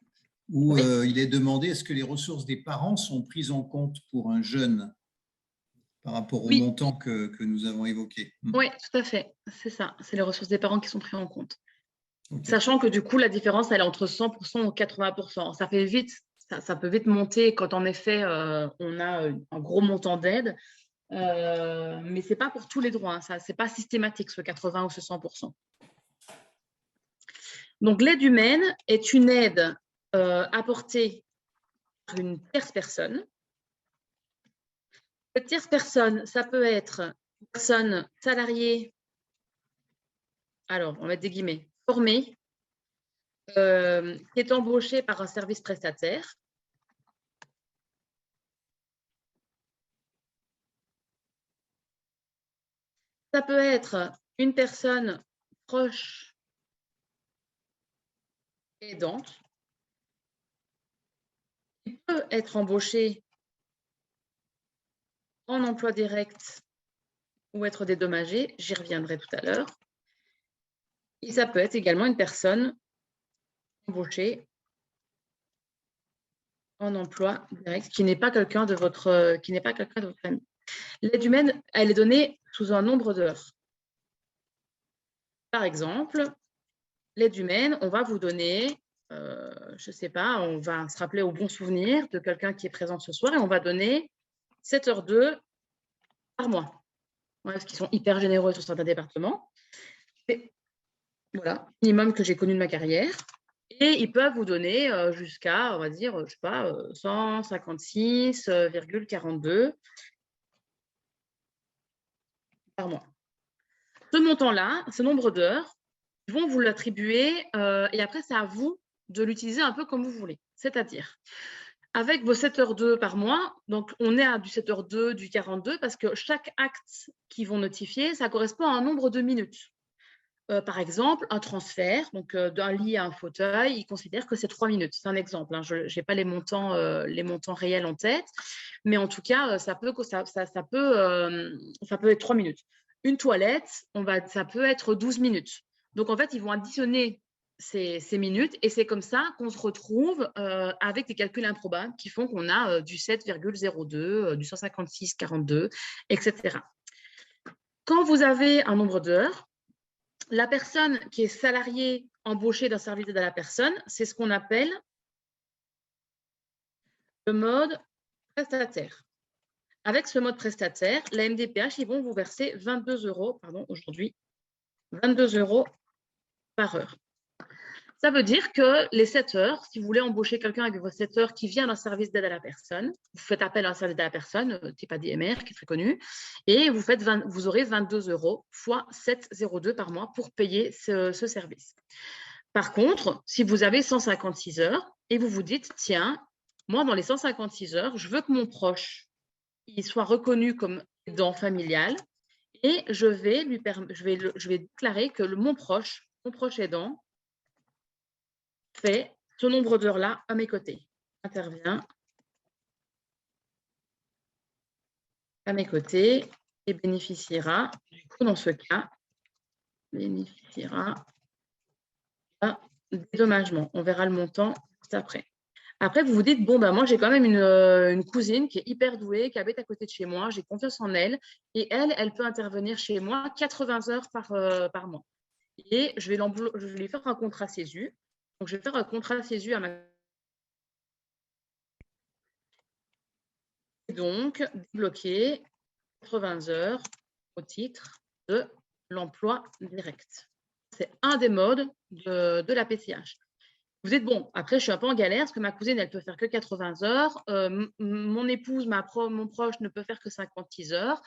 Speaker 2: où
Speaker 1: Oui.
Speaker 2: il est demandé est-ce que les ressources des parents sont prises en compte pour un jeune par rapport au montant que nous avons évoqué?
Speaker 1: Oui, tout à fait. C'est ça. C'est les ressources des parents qui sont prises en compte.
Speaker 2: Okay.
Speaker 1: Sachant que du coup, la différence, elle est entre 100% et 80%. Ça fait vite, ça peut vite monter quand en effet, on a un gros montant d'aide. Mais ce n'est pas pour tous les droits. Ce n'est pas systématique, ce 80 ou ce 100%. Donc, l'aide humaine est une aide apportée par une tierce personne. Cette tierce personne, ça peut être une personne salariée, alors on va mettre des guillemets, formée, qui est embauchée par un service prestataire. Ça peut être une personne proche aidante qui peut être embauchée en emploi direct ou être dédommagée. J'y reviendrai tout à l'heure. Et ça peut être également une personne embauchée en emploi direct qui n'est pas quelqu'un de votre famille. L'aide humaine, elle est donnée sous un nombre d'heures. Par exemple, l'aide humaine, on va vous donner, je ne sais pas, on va se rappeler au bon souvenir de quelqu'un qui est présent ce soir et on va donner 7h02 par mois. Ouais, parce qu'ils sont hyper généreux sur certains départements. Mais, voilà, minimum que j'ai connu de ma carrière. Et ils peuvent vous donner jusqu'à, on va dire, je ne sais pas, 156,42 par mois. Ce montant-là, ce nombre d'heures, ils vont vous l'attribuer et après, c'est à vous de l'utiliser un peu comme vous voulez. C'est-à-dire, avec vos 7h02 par mois, donc on est à du 7h02, du 42, parce que chaque acte qu'ils vont notifier, ça correspond à un nombre de minutes. Par exemple, un transfert, donc d'un lit à un fauteuil, ils considèrent que c'est 3 minutes. C'est un exemple, hein. Je n'ai pas les montants réels en tête, mais en tout cas, ça peut être 3 minutes. Une toilette, ça peut être 12 minutes. Donc, en fait, ils vont additionner ces minutes et c'est comme ça qu'on se retrouve avec des calculs improbables qui font qu'on a du 7,02, du 156,42, etc. Quand vous avez un nombre d'heures, la personne qui est salariée embauchée d'un service d'aide à la personne, c'est ce qu'on appelle le mode prestataire. Avec ce mode prestataire, la MDPH, ils vont vous verser 22 euros, aujourd'hui, 22 euros par heure. Ça veut dire que les 7 heures, si vous voulez embaucher quelqu'un avec vos 7 heures qui vient d'un service d'aide à la personne, vous faites appel à un service d'aide à la personne, type ADMR, qui est très connu, et vous aurez 22 euros fois 7,02 par mois pour payer ce service. Par contre, si vous avez 156 heures et vous vous dites, tiens, moi, dans les 156 heures, je veux que mon proche il soit reconnu comme aidant familial et je vais déclarer que mon proche aidant fait ce nombre d'heures-là à mes côtés, intervient à mes côtés et bénéficiera, du coup, dans ce cas, bénéficiera d'un dédommagement. On verra le montant juste après. Après, vous vous dites, bon, ben, moi, j'ai quand même une cousine qui est hyper douée, qui habite à côté de chez moi, j'ai confiance en elle, et elle peut intervenir chez moi 80 heures par mois. Et je vais lui faire un contrat CESU. Donc, je vais faire un contrat CESU à ma donc débloquer 80 heures au titre de l'emploi direct. C'est un des modes de la PCH. Vous dites, bon, après, je suis un peu en galère parce que ma cousine, elle peut faire que 80 heures. Mon épouse, mon proche ne peut faire que 56 heures.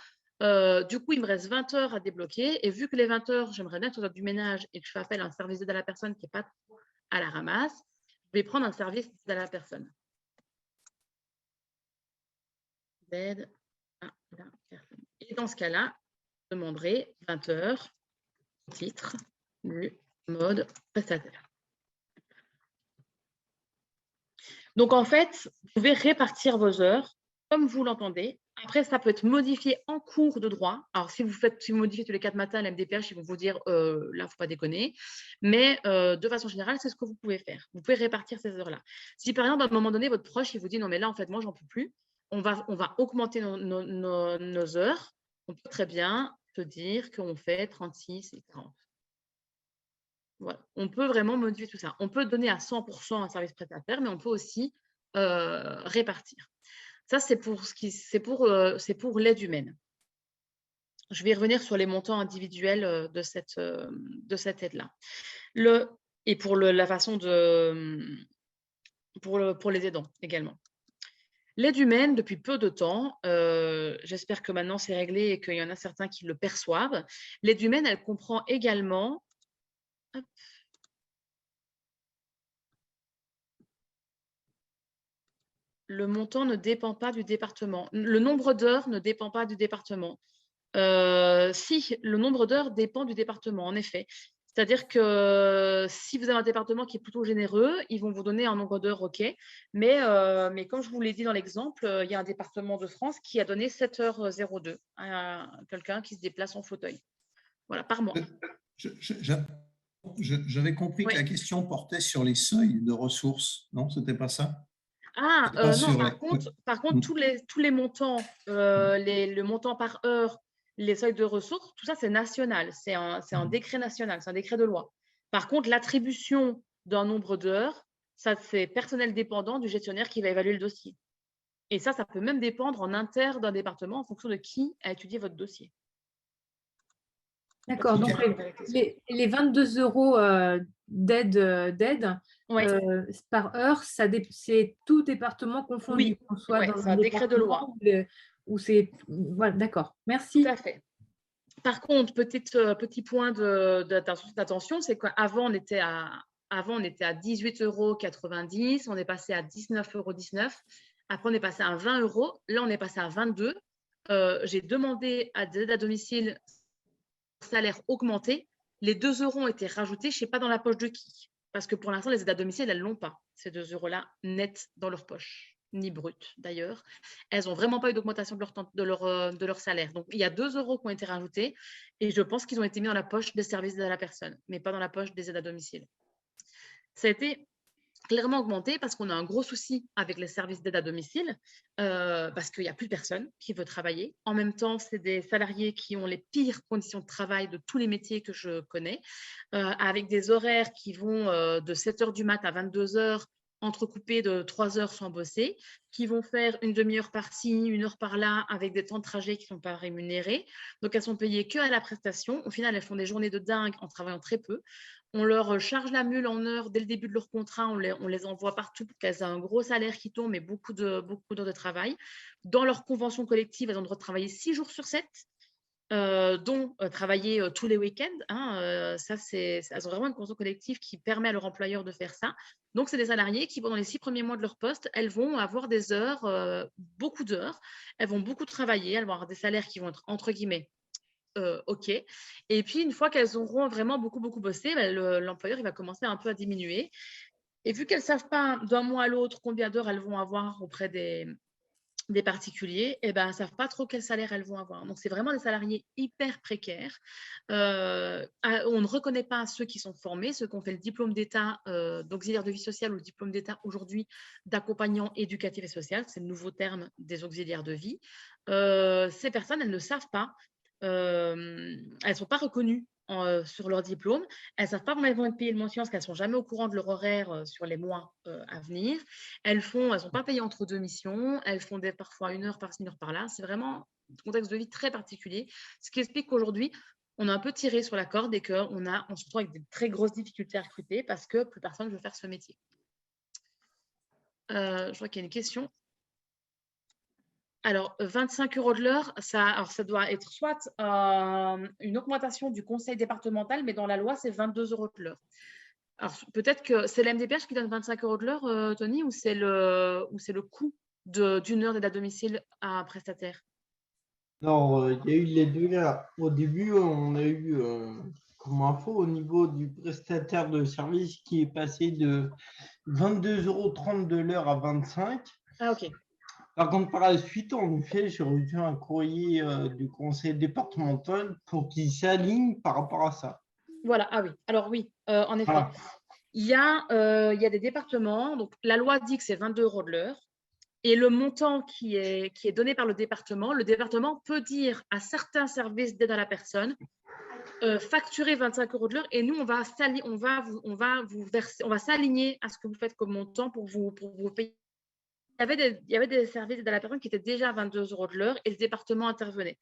Speaker 1: Du coup, il me reste 20 heures à débloquer. Et vu que les 20 heures, j'aimerais bien faire du ménage et que je fais appel à un service d'aide à la personne qui n'est pas trop à la ramasse, je vais prendre un service d'aide à la personne. d'aide à la personne. Et dans ce cas-là, je demanderai 20 heures au titre du mode prestataire. Donc, en fait, vous pouvez répartir vos heures comme vous l'entendez. Après, ça peut être modifié en cours de droit. Alors, si vous modifiez tous les 4 matins, la MDPH, ils vont vous dire, là, il ne faut pas déconner. Mais de façon générale, c'est ce que vous pouvez faire. Vous pouvez répartir ces heures-là. Si, par exemple, à un moment donné, votre proche, il vous dit, non, mais là, en fait, moi, j'en peux plus. On va augmenter nos heures. On peut très bien se dire qu'on fait 36 et 40. Voilà. On peut vraiment modifier tout ça. On peut donner à 100% un service prestataire, mais on peut aussi répartir. Ça, c'est pour l'aide humaine. Je vais revenir sur les montants individuels de cette aide-là. Et pour la façon pour les aidants également. L'aide humaine, depuis peu de temps, j'espère que maintenant c'est réglé et qu'il y en a certains qui le perçoivent. L'aide humaine, elle comprend également... Hop. Le montant ne dépend pas du département. Le nombre d'heures ne dépend pas du département. Si, le nombre d'heures dépend du département, en effet. C'est-à-dire que si vous avez un département qui est plutôt généreux, ils vont vous donner un nombre d'heures, OK. Mais comme je vous l'ai dit dans l'exemple, il y a un département de France qui a donné 7h02 à quelqu'un qui se déplace en fauteuil. Voilà, par mois.
Speaker 2: J'avais compris que la question portait sur les seuils de ressources. Non, ce n'était pas ça?
Speaker 1: Ah, non, par contre, tous les montants, le montant par heure, les seuils de ressources, tout ça, c'est national. C'est un décret national, c'est un décret de loi. Par contre, l'attribution d'un nombre d'heures, ça, c'est personnel dépendant du gestionnaire qui va évaluer le dossier. Et ça peut même dépendre en inter d'un département en fonction de qui a étudié votre dossier.
Speaker 4: D'accord, donc les 22 euros d'aide
Speaker 1: Ouais.
Speaker 4: par heure, c'est tout département confondu.
Speaker 1: Oui,
Speaker 4: qu'on soit dans
Speaker 1: c'est un décret de loi.
Speaker 4: Voilà, d'accord, merci.
Speaker 1: Tout à fait. Par contre, petit point d'attention, c'est qu'avant, on était à 18,90 €, on est passé à 19,19 €. Après, on est passé à 20 €. Là, on est passé à 22 €. J'ai demandé à des aides à domicile salaire augmenté. Les 2 € ont été rajoutés, je ne sais pas dans la poche de qui. Parce que pour l'instant, les aides à domicile, elles ne l'ont pas, ces 2 €-là, net dans leur poche, ni brut d'ailleurs. Elles n'ont vraiment pas eu d'augmentation de leur salaire. Donc, il y a 2 € qui ont été rajoutés et je pense qu'ils ont été mis dans la poche des services d'aide à la personne, mais pas dans la poche des aides à domicile. Ça a été clairement augmenté parce qu'on a un gros souci avec les services d'aide à domicile parce qu'il n'y a plus personne qui veut travailler. En même temps, c'est des salariés qui ont les pires conditions de travail de tous les métiers que je connais, avec des horaires qui vont de 7 h du mat à 22 h, entrecoupés de 3 heures sans bosser, qui vont faire une demi-heure par-ci, 1 heure par-là, avec des temps de trajet qui ne sont pas rémunérés. Donc, elles sont payées que à la prestation. Au final, elles font des journées de dingue en travaillant très peu. On leur charge la mule en heures dès le début de leur contrat, on les envoie partout pour qu'elles aient un gros salaire qui tombe et beaucoup d'heures de travail. Dans leur convention collective, elles ont le droit de travailler 6 jours sur 7, dont travailler tous les week-ends. Elles ont vraiment une convention collective qui permet à leur employeur de faire ça. Donc, c'est des salariés qui, pendant les 6 premiers mois de leur poste, elles vont avoir des heures, beaucoup d'heures. Elles vont beaucoup travailler, elles vont avoir des salaires qui vont être, entre guillemets, OK. Et puis, une fois qu'elles auront vraiment beaucoup bossé, l'employeur, il va commencer un peu à diminuer. Et vu qu'elles ne savent pas d'un mois à l'autre combien d'heures elles vont avoir auprès des particuliers, elles ne savent pas trop quel salaire elles vont avoir. Donc, c'est vraiment des salariés hyper précaires. On ne reconnaît pas ceux qui sont formés, ceux qui ont fait le diplôme d'État d'auxiliaire de vie sociale ou le diplôme d'État aujourd'hui d'accompagnant éducatif et social. C'est le nouveau terme des auxiliaires de vie. Ces personnes, elles ne savent pas. Elles ne sont pas reconnues sur leur diplôme. Elles ne savent pas comment elles vont être payées le mention parce qu'elles ne sont jamais au courant de leur horaire sur les mois à venir. Elles ne sont pas payées entre 2 missions. Elles font parfois 1 heure par-ci, 1 heure par-là. C'est vraiment un contexte de vie très particulier. Ce qui explique qu'aujourd'hui, on a un peu tiré sur la corde et qu'on se retrouve avec des très grosses difficultés à recruter parce que plus personne ne veut faire ce métier. Je vois qu'il y a une question. Alors, 25 € de l'heure, ça doit être soit une augmentation du conseil départemental, mais dans la loi, c'est 22 € de l'heure. Alors, peut-être que c'est la MDPH qui donne 25 € de l'heure, Tony, ou c'est le coût d'une heure d'aide à domicile à un prestataire?
Speaker 5: Alors, il y a eu les deux là. Au début, on a eu comme info au niveau du prestataire de service qui est passé de 22,30 € de l'heure à 25.
Speaker 1: Ah, ok.
Speaker 5: Par contre, par la suite, en effet, j'ai reçu un courrier du conseil départemental pour qu'il s'aligne par rapport à ça.
Speaker 1: Voilà, ah oui. Alors oui, en effet.
Speaker 5: Voilà.
Speaker 1: Il y a des départements, donc la loi dit que c'est 22 € de l'heure, et le montant qui est donné par le département peut dire à certains services d'aide à la personne, facturer 25 € de l'heure, et nous, on va s'aligner à ce que vous faites comme montant pour vous payer. Il y avait des services d'aide à la personne qui étaient déjà à 22 € de l'heure et le département intervenait.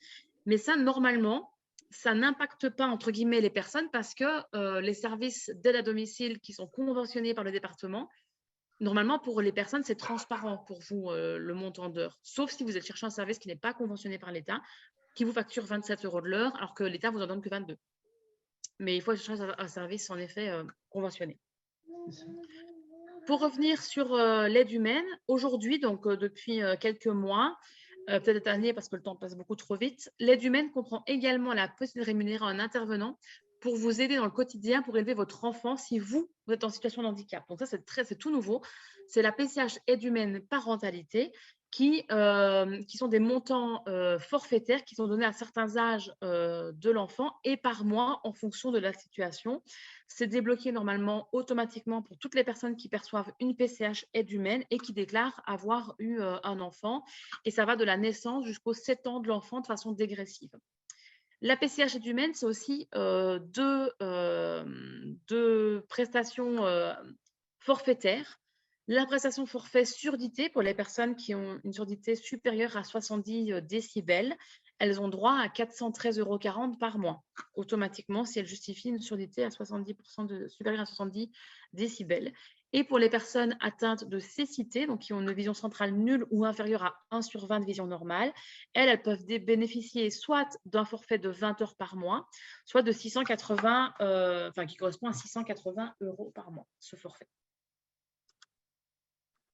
Speaker 1: Mais ça, normalement, ça n'impacte pas, entre guillemets, les personnes parce que les services d'aide à domicile qui sont conventionnés par le département, normalement, pour les personnes, c'est transparent pour vous, le montant d'heure. Sauf si vous êtes chercher un service qui n'est pas conventionné par l'État, qui vous facture 27 € de l'heure, alors que l'État vous en donne que 22. Mais il faut chercher un service, en effet, conventionné. Pour revenir sur l'aide humaine, aujourd'hui, donc depuis quelques mois, peut-être cette année parce que le temps passe beaucoup trop vite, l'aide humaine comprend également la possibilité de rémunérer un intervenant pour vous aider dans le quotidien pour élever votre enfant si vous êtes en situation de handicap. Donc ça, c'est tout nouveau. C'est la PCH aide humaine parentalité qui sont des montants forfaitaires qui sont donnés à certains âges de l'enfant et par mois en fonction de la situation. C'est débloqué normalement automatiquement pour toutes les personnes qui perçoivent une PCH aide humaine et qui déclarent avoir eu un enfant. Et ça va de la naissance jusqu'aux 7 ans de l'enfant de façon dégressive. La PCH aide humaine, c'est aussi deux prestations forfaitaires. La prestation forfait surdité pour les personnes qui ont une surdité supérieure à 70 décibels. Elles ont droit à 413,40 € par mois, automatiquement, si elles justifient une surdité à 70% supérieure à 70 décibels. Et pour les personnes atteintes de cécité, donc qui ont une vision centrale nulle ou inférieure à 1/20 de vision normale, elles peuvent bénéficier soit d'un forfait de 20 heures par mois, soit de 680, qui correspond à 680 € par mois, ce forfait,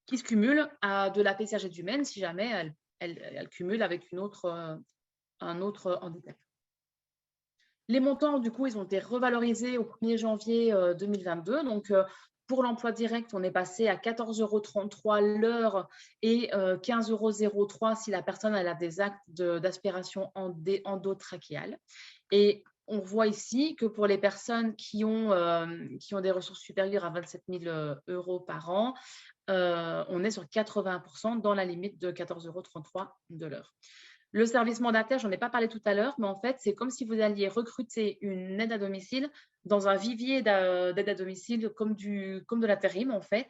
Speaker 1: qui se cumule à de la PCH aide humaine si jamais elle cumule avec un autre handicap. Les montants, du coup, ils ont été revalorisés au 1er janvier 2022. Donc, pour l'emploi direct, on est passé à 14,33 € l'heure et 15,03 € si la personne elle a des actes d'aspiration endotrachéale. Et on voit ici que pour les personnes qui ont des ressources supérieures à 27 000 € par an, on est sur 80% dans la limite de 14,33 € de l'heure. Le service mandataire, je n'en ai pas parlé tout à l'heure, mais en fait, c'est comme si vous alliez recruter une aide à domicile dans un vivier d'aide à domicile comme de l'intérim, en fait.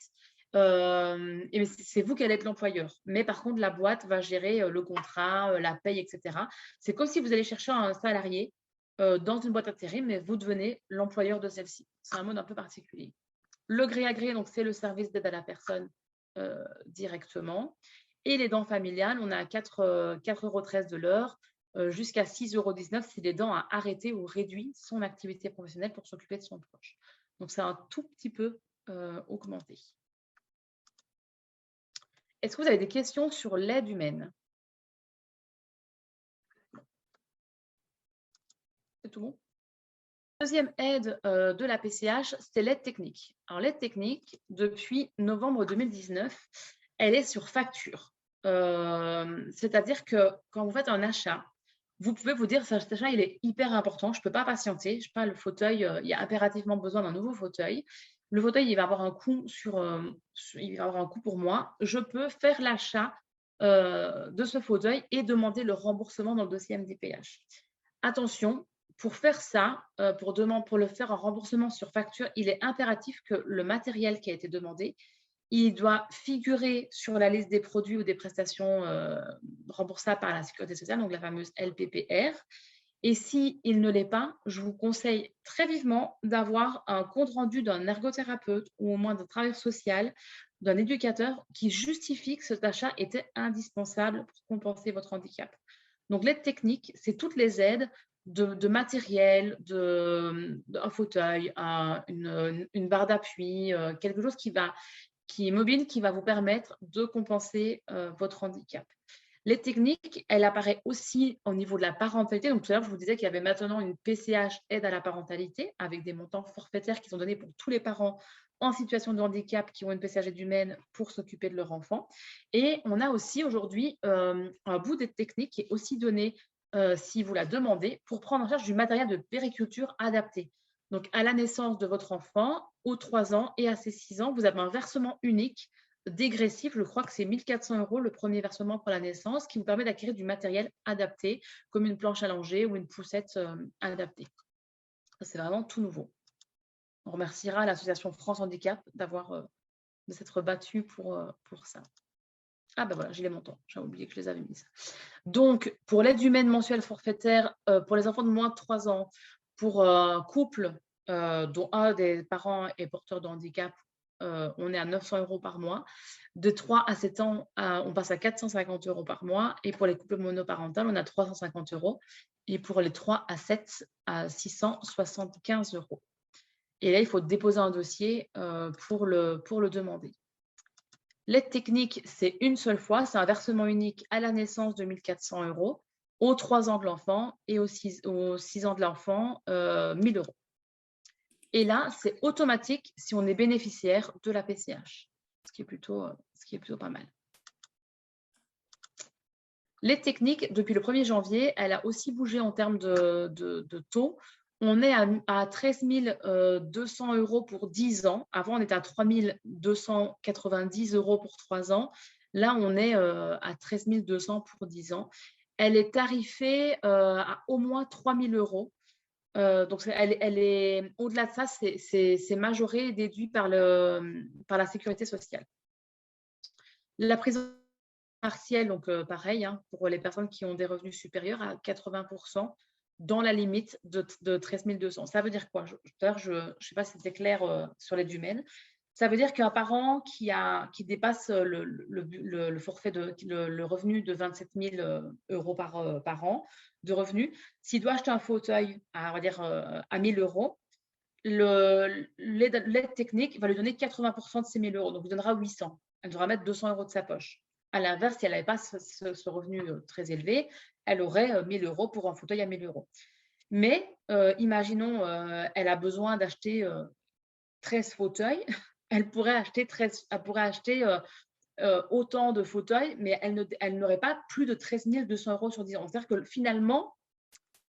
Speaker 1: Et c'est vous qui allez être l'employeur. Mais par contre, la boîte va gérer le contrat, la paye, etc. C'est comme si vous allez chercher un salarié dans une boîte intérim, mais vous devenez l'employeur de celle-ci. C'est un mode un peu particulier. Le gré à gré, donc c'est le service d'aide à la personne directement. Et les dents familiales, on a 4,13 € de l'heure jusqu'à 6,19 € si les dents a arrêté ou réduit son activité professionnelle pour s'occuper de son proche. Donc, c'est un tout petit peu augmenté. Est-ce que vous avez des questions sur l'aide humaine? C'est tout bon? Deuxième aide de la PCH, c'est l'aide technique. Alors, l'aide technique, depuis novembre 2019, elle est sur facture. C'est-à-dire que quand vous faites un achat, vous pouvez vous dire cet achat il est hyper important, je ne peux pas patienter, je sais pas, le fauteuil, il y a impérativement besoin d'un nouveau fauteuil. Le fauteuil, il va avoir un coût il va avoir un coût pour moi. Je peux faire l'achat de ce fauteuil et demander le remboursement dans le dossier MDPH. Attention, pour faire ça, pour le faire en remboursement sur facture, il est impératif que le matériel qui a été demandé, il doit figurer sur la liste des produits ou des prestations remboursables par la Sécurité sociale, donc la fameuse LPPR. Et s'il ne l'est pas, je vous conseille très vivement d'avoir un compte-rendu d'un ergothérapeute ou au moins d'un travailleur social, d'un éducateur qui justifie que cet achat était indispensable pour compenser votre handicap. Donc, l'aide technique, c'est toutes les aides de matériel, un fauteuil, une barre d'appui, quelque chose qui va qui est mobile, qui va vous permettre de compenser votre handicap. L'aide technique, elle apparaît aussi au niveau de la parentalité. Donc, tout à l'heure, je vous disais qu'il y avait maintenant une PCH aide à la parentalité avec des montants forfaitaires qui sont donnés pour tous les parents en situation de handicap qui ont une PCH aide humaine pour s'occuper de leur enfant. Et on a aussi aujourd'hui un bout d'aide technique qui est aussi donné, si vous la demandez, pour prendre en charge du matériel de périculture adapté. Donc, à la naissance de votre enfant, aux 3 ans et à ses 6 ans, vous avez un versement unique dégressif. Je crois que c'est 1 400 € le premier versement pour la naissance qui vous permet d'acquérir du matériel adapté, comme une planche allongée ou une poussette adaptée. C'est vraiment tout nouveau. On remerciera l'association France Handicap de s'être battue pour ça. Ah ben voilà, j'ai les montants. J'ai oublié que je les avais mis. Donc, pour l'aide humaine mensuelle forfaitaire, pour les enfants de moins de 3 ans, pour un couple dont un des parents est porteur de handicap, on est à 900 € par mois. De 3 à 7 ans, on passe à 450 € par mois. Et pour les couples monoparentales, on a 350 €. Et pour les 3 à 7, à 675 €. Et là, il faut déposer un dossier pour le demander. L'aide technique, c'est une seule fois. C'est un versement unique à la naissance de 1 400 €, aux 3 ans de l'enfant et aux 6 ans de l'enfant, 1 000 €. Et là, c'est automatique si on est bénéficiaire de la PCH, ce qui est plutôt pas mal. L'aide technique, depuis le 1er janvier, elle a aussi bougé en termes de taux. On est à 13 200 € pour 10 ans. Avant, on était à 3 290 € pour 3 ans. Là, on est à 13 200 € pour 10 ans. Elle est tarifée à au moins 3 000 €. Donc, elle est au-delà de ça, c'est majoré et déduit par la sécurité sociale. La prise partielle, donc pareil, hein, pour les personnes qui ont des revenus supérieurs à 80% dans la limite de 13 200. Ça veut dire quoi? Tout à l'heure, je ne sais pas si c'était clair sur l'aide humaine. Ça veut dire qu'un parent qui dépasse le forfait le revenu de 27 000 € par an de revenus, s'il doit acheter un fauteuil à 1 000 €, l'aide technique va lui donner 80% de ces 1 000 €. Donc, il donnera 800. Elle devra mettre 200 € de sa poche. À l'inverse, si elle n'avait pas ce revenu très élevé, elle aurait 1 000 € pour un fauteuil à 1 000 €. Mais imaginons, elle a besoin d'acheter 13 fauteuils. Elle pourrait acheter autant de fauteuils, mais elle n'aurait pas plus de 13 200 € sur 10 ans. C'est-à-dire que finalement,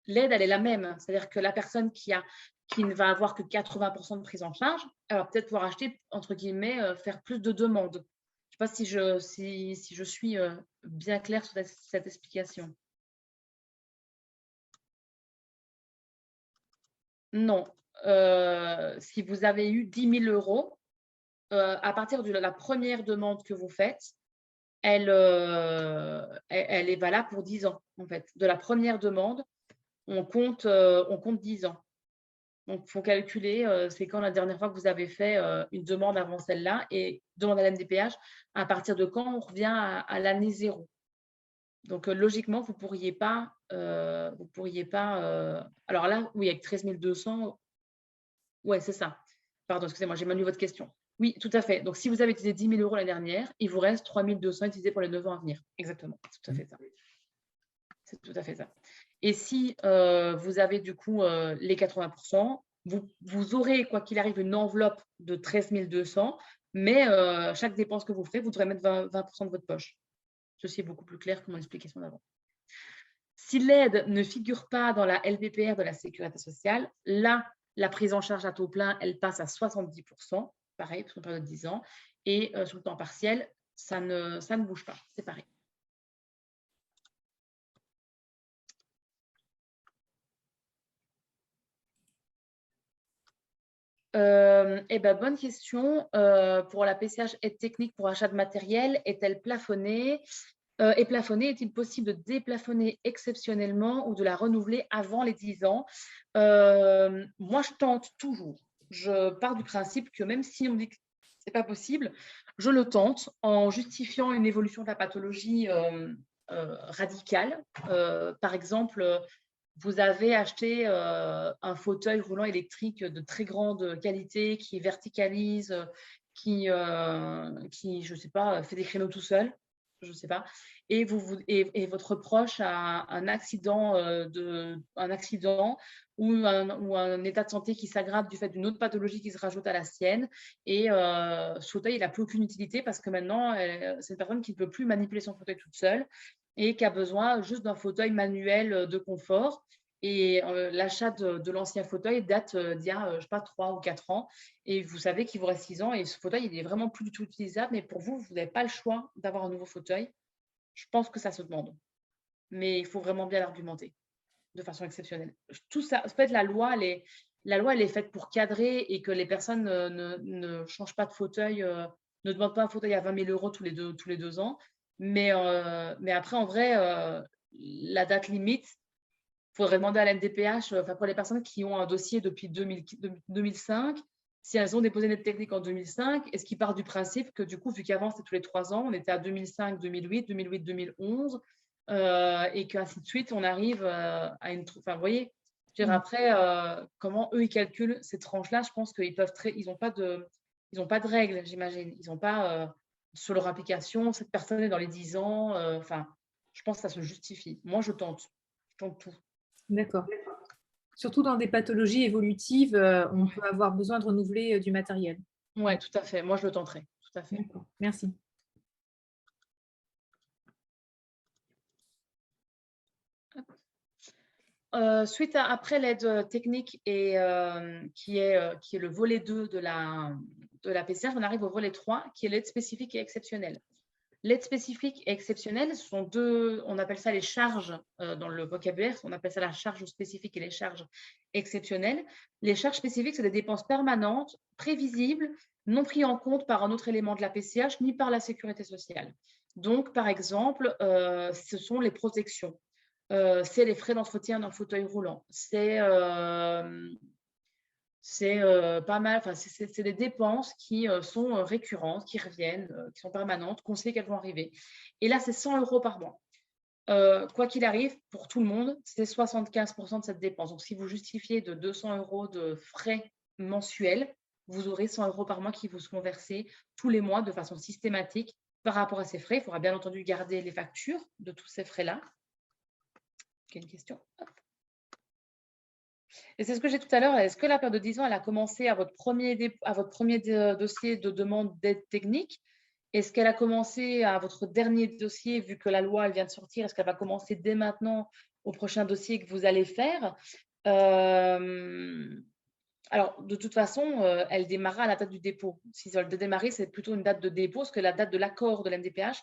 Speaker 1: l'aide, elle est la même. C'est-à-dire que la personne qui ne va avoir que 80% de prise en charge, elle va peut-être pouvoir acheter, entre guillemets, faire plus de demandes. Je ne sais pas si je suis bien claire sur cette explication. Non. Si vous avez eu 10 000 €, à partir de la première demande que vous faites, elle est valable pour 10 ans, en fait. De la première demande, on compte 10 ans. Donc, il faut calculer, c'est quand la dernière fois que vous avez fait une demande avant celle-là et demande à la MDPH, à partir de quand on revient à l'année 0. Donc, logiquement, vous ne pourriez pas… alors là, oui, avec 13 200, ouais, c'est ça. Pardon, excusez-moi, j'ai mal lu votre question. Oui, tout à fait. Donc, si vous avez utilisé 10 000 € l'année dernière, il vous reste 3 200 utilisés pour les 9 ans à venir. Exactement, c'est tout à fait ça. C'est tout à fait ça. Et si vous avez du coup les 80%, vous aurez, quoi qu'il arrive, une enveloppe de 13 200, mais chaque dépense que vous faites, vous devrez mettre 20% de votre poche. Ceci est beaucoup plus clair que mon explication d'avant. Si l'aide ne figure pas dans la LPPR de la Sécurité sociale, là, la prise en charge à taux plein, elle passe à 70%, pareil, pour une période de 10 ans. Et sur le temps partiel, ça ne bouge pas, c'est pareil. Bonne question. Pour la PCH aide technique pour achat de matériel, est-elle plafonnée? Est plafonnée, est-il possible de déplafonner exceptionnellement ou de la renouveler avant les 10 ans? Moi, je tente toujours. Je pars du principe que même si on me dit que ce n'est pas possible, je le tente en justifiant une évolution de la pathologie radicale. Par exemple, vous avez acheté un fauteuil roulant électrique de très grande qualité qui verticalise, je ne sais pas, fait des créneaux tout seul, je ne sais pas, et votre proche a un accident, ou un état de santé qui s'aggrave du fait d'une autre pathologie qui se rajoute à la sienne, et ce fauteuil, il n'a plus aucune utilité parce que maintenant, c'est une personne qui ne peut plus manipuler son fauteuil toute seule et qui a besoin juste d'un fauteuil manuel de confort. Et l'achat de l'ancien fauteuil date d'il y a, je ne sais pas, 3 ou 4 ans. Et vous savez qu'il vous reste 6 ans et ce fauteuil, il est vraiment plus du tout utilisable. Mais pour vous, vous n'avez pas le choix d'avoir un nouveau fauteuil. Je pense que ça se demande. Mais il faut vraiment bien l'argumenter de façon exceptionnelle. Tout ça, en fait, la loi, elle est faite pour cadrer et que les personnes ne changent pas de fauteuil, ne demandent pas un fauteuil à 20 000 € tous les 2 ans. Mais après, en vrai, la date limite, il faudrait demander à l'MDPH, pour les personnes qui ont un dossier depuis 2005, si elles ont déposé une aide technique en 2005, est-ce qu'ils partent du principe que du coup, vu qu'avant c'était tous les 3 ans, on était à 2005, 2008, 2008, 2011, et qu'ainsi de suite, on arrive à une… Enfin, vous voyez, je veux dire, après, comment eux, ils calculent ces tranches-là, je pense qu'ils peuvent ils n'ont pas de règles, j'imagine. Ils n'ont pas, sur leur application, cette personne est dans les 10 ans. Enfin, je pense que ça se justifie. Moi, je tente tout.
Speaker 4: D'accord. Surtout dans des pathologies évolutives, on peut avoir besoin de renouveler du matériel.
Speaker 1: Oui, tout à fait. Moi, je le tenterai. Tout à fait.
Speaker 4: D'accord. Merci.
Speaker 1: Suite après l'aide technique et qui est le volet 2 de la PCH, on arrive au volet 3 qui est l'aide spécifique et exceptionnelle. L'aide spécifique et exceptionnelle, ce sont deux, on appelle ça les charges dans le vocabulaire, on appelle ça la charge spécifique et les charges exceptionnelles. Les charges spécifiques, c'est des dépenses permanentes, prévisibles, non prises en compte par un autre élément de la PCH ni par la sécurité sociale. Donc, par exemple, ce sont les protections. C'est les frais d'entretien d'un fauteuil roulant. C'est pas mal, enfin, c'est des dépenses qui sont récurrentes, qui reviennent, qui sont permanentes, qu'on sait qu'elles vont arriver. Et là, c'est 100 € par mois. Quoi qu'il arrive, pour tout le monde, c'est 75% de cette dépense. Donc, si vous justifiez de 200 € de frais mensuels, vous aurez 100 € par mois qui vous seront versés tous les mois de façon systématique par rapport à ces frais. Il faudra bien entendu garder les factures de tous ces frais-là. Il y a une question. Hop. Et c'est ce que j'ai tout à l'heure. Est-ce que la période de 10 ans, elle a commencé à votre premier dossier de demande d'aide technique? Est-ce qu'elle a commencé à votre dernier dossier, vu que la loi elle vient de sortir? Est-ce qu'elle va commencer dès maintenant au prochain dossier que vous allez faire? Alors, de toute façon, elle démarrera à la date du dépôt. Si elle doit démarrer, c'est plutôt une date de dépôt, parce que la date de l'accord de l'MDPH,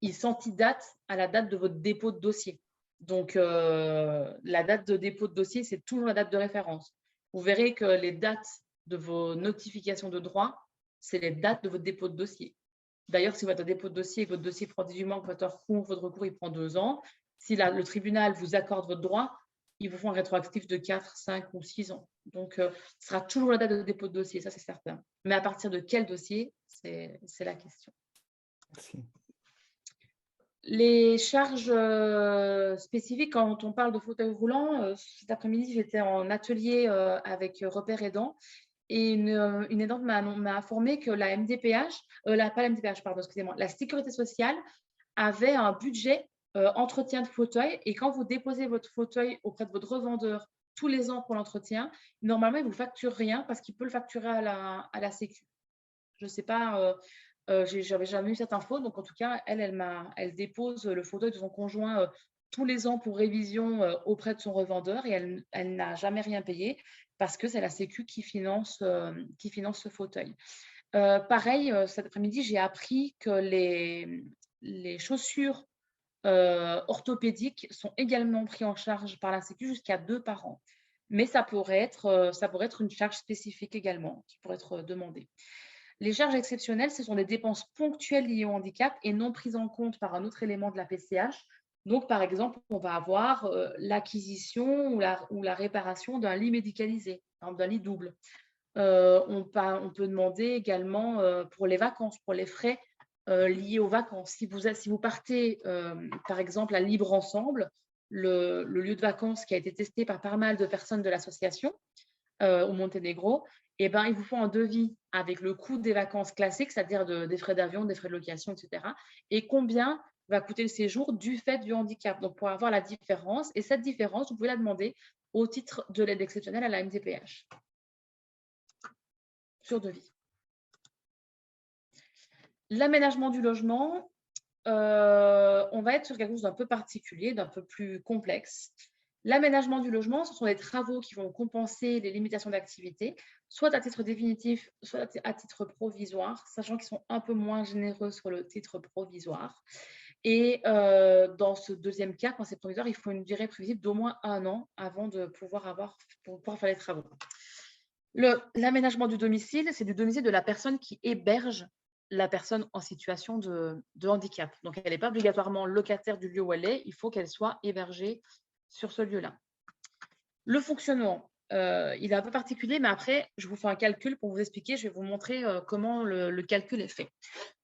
Speaker 1: il s'antidate à la date de votre dépôt de dossier. Donc, la date de dépôt de dossier, c'est toujours la date de référence. Vous verrez que les dates de vos notifications de droit, c'est les dates de votre dépôt de dossier. D'ailleurs, si votre dépôt de dossier, votre dossier prend 18 mois, que votre recours il prend 2 ans, si le tribunal vous accorde votre droit, ils vous font un rétroactif de 4, 5 ou 6 ans. Donc, ce sera toujours la date de dépôt de dossier, ça c'est certain. Mais à partir de quel dossier, c'est la question.
Speaker 3: Merci.
Speaker 1: Les charges spécifiques, quand on parle de fauteuil roulant, cet après-midi, j'étais en atelier avec Repère Aidant et une aidante m'a informé que la MDPH, pas la MDPH, pardon, excusez-moi, la Sécurité sociale avait un budget entretien de fauteuil et quand vous déposez votre fauteuil auprès de votre revendeur tous les ans pour l'entretien, normalement, il ne vous facture rien parce qu'il peut le facturer à la Sécu. Je ne sais pas… j'avais jamais eu cette info, donc en tout cas, elle dépose le fauteuil de son conjoint tous les ans pour révision auprès de son revendeur et elle n'a jamais rien payé parce que c'est la Sécu qui finance ce fauteuil. Pareil, cet après-midi, j'ai appris que les chaussures orthopédiques sont également prises en charge par la Sécu jusqu'à 2 par an. Mais ça pourrait être une charge spécifique également qui pourrait être demandée. Les charges exceptionnelles, ce sont des dépenses ponctuelles liées au handicap et non prises en compte par un autre élément de la PCH. Donc, par exemple, on va avoir l'acquisition ou la réparation d'un lit médicalisé, d'un lit double. On peut demander également pour les vacances, pour les frais liés aux vacances. Si vous partez, par exemple, à Libre Ensemble, le lieu de vacances qui a été testé par pas mal de personnes de l'association, au Monténégro, et ben, ils vous font un devis avec le coût des vacances classiques, c'est-à-dire des frais d'avion, des frais de location, etc. Et combien va coûter le séjour du fait du handicap. Donc, pour avoir la différence, et cette différence, vous pouvez la demander au titre de l'aide exceptionnelle à la MDPH sur devis. L'aménagement du logement, on va être sur quelque chose d'un peu particulier, d'un peu plus complexe. L'aménagement du logement, ce sont des travaux qui vont compenser les limitations d'activité, soit à titre définitif, soit à titre provisoire, sachant qu'ils sont un peu moins généreux sur le titre provisoire. Et dans ce deuxième cas, quand c'est provisoire, il faut une durée prévisible d'au moins 1 an avant de pouvoir faire les travaux. L'aménagement du domicile, c'est du domicile de la personne qui héberge la personne en situation de handicap. Donc, elle n'est pas obligatoirement locataire du lieu où elle est, il faut qu'elle soit hébergée sur ce lieu-là. Le fonctionnement, il est un peu particulier, mais après, je vous fais un calcul pour vous expliquer. Je vais vous montrer comment le calcul est fait.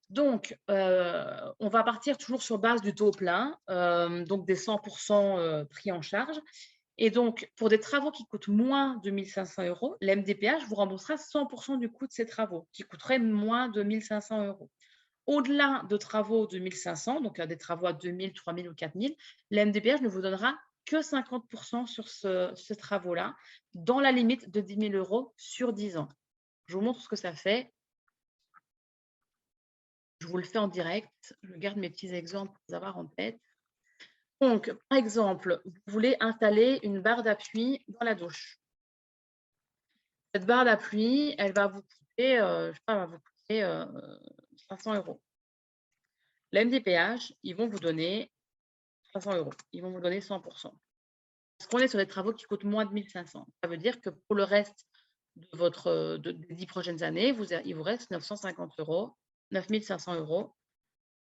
Speaker 1: Donc, on va partir toujours sur base du taux plein, donc des 100% pris en charge. Et donc, pour des travaux qui coûtent moins de 1 500 €, la MDPH vous remboursera 100% du coût de ces travaux, qui coûteraient moins de 1 500 €. Au-delà de travaux de 1 500, donc des travaux à 2 000, 3 000 ou 4 000, la MDPH ne vous donnera que 50% sur ces travaux-là, dans la limite de 10 000 € sur 10 ans. Je vous montre ce que ça fait. Je vous le fais en direct. Je garde mes petits exemples pour vous avoir en tête. Donc, par exemple, vous voulez installer une barre d'appui dans la douche. Cette barre d'appui, elle va vous coûter, je sais pas, elle va vous coûter 500 €. La MDPH, ils vont vous donner 500 €. Ils vont vous donner 100%. Parce qu'on est sur des travaux qui coûtent moins de 1 500. Ça veut dire que pour le reste des 10 prochaines années, il vous reste 950 €, 9 500 €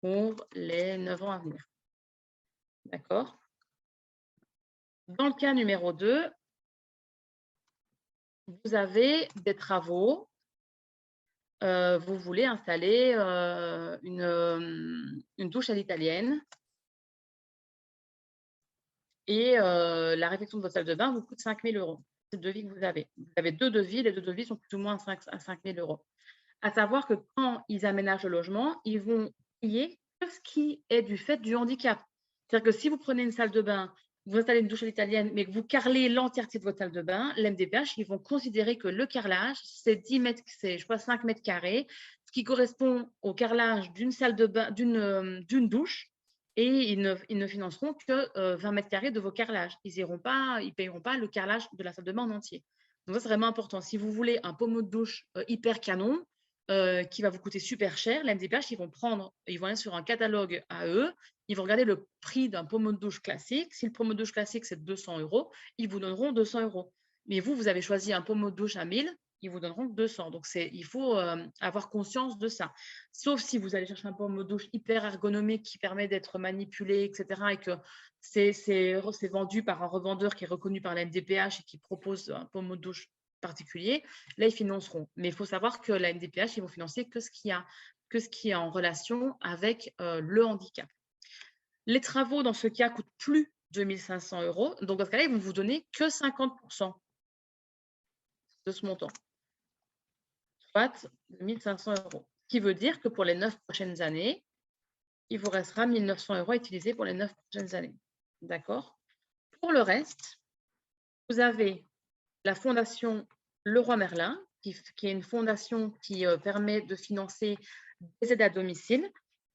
Speaker 1: pour les 9 ans à venir. D'accord? Dans le cas numéro 2, vous avez des travaux. Vous voulez installer une douche à l'italienne et la réfection de votre salle de bain vous coûte 5 000 €. C'est le devis que vous avez. Vous avez 2 devis. Les 2 devis sont plus ou moins à 5 000 €. À savoir que quand ils aménagent le logement, ils vont payer tout ce qui est du fait du handicap. C'est-à-dire que si vous prenez une salle de bain, vous installez une douche à l'italienne, mais que vous carrelez l'entièreté de votre salle de bain, l'MDPH, ils vont considérer que le carrelage, c'est 10 mètres, c'est, je sais pas, 5 mètres carrés, ce qui correspond au carrelage d'une salle de bain, d'une douche, et ils ne financeront que 20 mètres carrés de vos carrelages. Ils ne payeront pas le carrelage de la salle de bain en entier. Donc ça, c'est vraiment important. Si vous voulez un pommeau de douche hyper canon, qui va vous coûter super cher, la MDPH, ils vont aller sur un catalogue à eux, ils vont regarder le prix d'un pommeau de douche classique. Si le pommeau de douche classique, c'est 200 €, ils vous donneront 200 €. Mais vous avez choisi un pommeau de douche à 1000, ils vous donneront 200. Donc, il faut avoir conscience de ça. Sauf si vous allez chercher un pommeau de douche hyper ergonomique qui permet d'être manipulé, etc. et que c'est vendu par un revendeur qui est reconnu par la MDPH et qui propose un pommeau de douche particulier, là, ils financeront. Mais il faut savoir que la MDPH, ils vont financer que ce qui est en relation avec le handicap. Les travaux, dans ce cas, coûtent plus de 1 500 €. Donc, dans ce cas-là, ils vont vous donner que 50% de ce montant, soit 1 500 €. Ce qui veut dire que pour les 9 prochaines années, il vous restera 1 900 € à utiliser pour les 9 prochaines années. D'accord? Pour le reste, vous avez la fondation Leroy Merlin, qui est une fondation qui permet de financer des aides à domicile,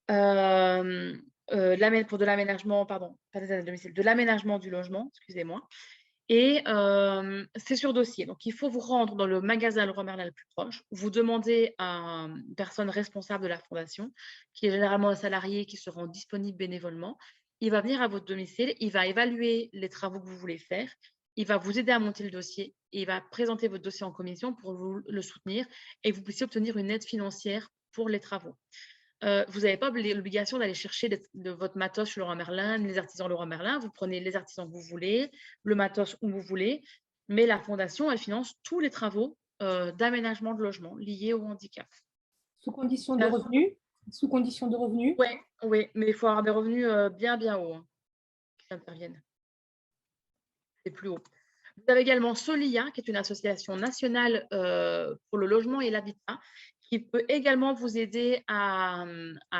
Speaker 1: pour de l'aménagement, pardon, pas des aides à domicile, de l'aménagement du logement, excusez-moi. Et c'est sur dossier. Donc, il faut vous rendre dans le magasin Leroy Merlin le plus proche. Vous demandez à une personne responsable de la fondation, qui est généralement un salarié qui se rend disponible bénévolement. Il va venir à votre domicile, il va évaluer les travaux que vous voulez faire, il va vous aider à monter le dossier et il va présenter votre dossier en commission pour vous le soutenir et que vous puissiez obtenir une aide financière pour les travaux. Vous n'avez pas l'obligation d'aller chercher votre matos chez Leroy Merlin, les artisans Leroy Merlin. Vous prenez les artisans que vous voulez, le matos où vous voulez, mais la fondation, elle finance tous les travaux d'aménagement de logement liés au handicap.
Speaker 4: Sous condition de revenus? Sous condition de revenus?
Speaker 1: Oui, mais il faut avoir des revenus bien hauts qui interviennent. C'est plus haut. Vous avez également Solia, qui est une association nationale pour le logement et l'habitat, qui peut également vous aider à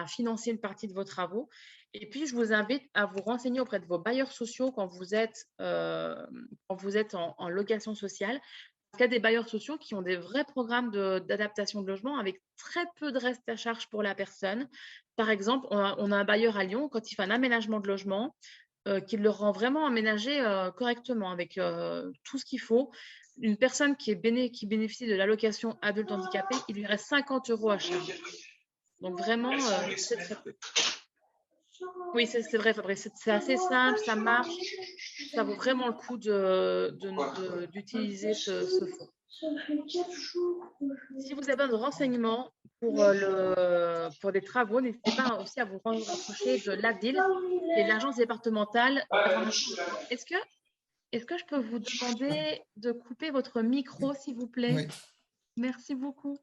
Speaker 1: financer une partie de vos travaux. Et puis, je vous invite à vous renseigner auprès de vos bailleurs sociaux quand vous êtes en location sociale. Il y a des bailleurs sociaux qui ont des vrais programmes d'adaptation de logement avec très peu de reste à charge pour la personne. Par exemple, on a un bailleur à Lyon, quand il fait un aménagement de logement, qui le rend vraiment aménagé correctement avec tout ce qu'il faut. Une personne qui bénéficie de l'allocation adulte handicapé, il lui reste 50 € à charge. Donc vraiment, c'est très peu. Oui, c'est vrai, Fabrice. C'est assez simple, ça marche. Ça vaut vraiment le coup d'utiliser ce fonds. Si vous avez besoin de renseignements pour des travaux, n'hésitez pas aussi à vous rapprocher de l'ADIL, qui est l'Agence départementale d'information. Est-ce que je peux vous demander de couper votre micro, s'il vous plaît?
Speaker 2: Oui.
Speaker 1: Merci beaucoup.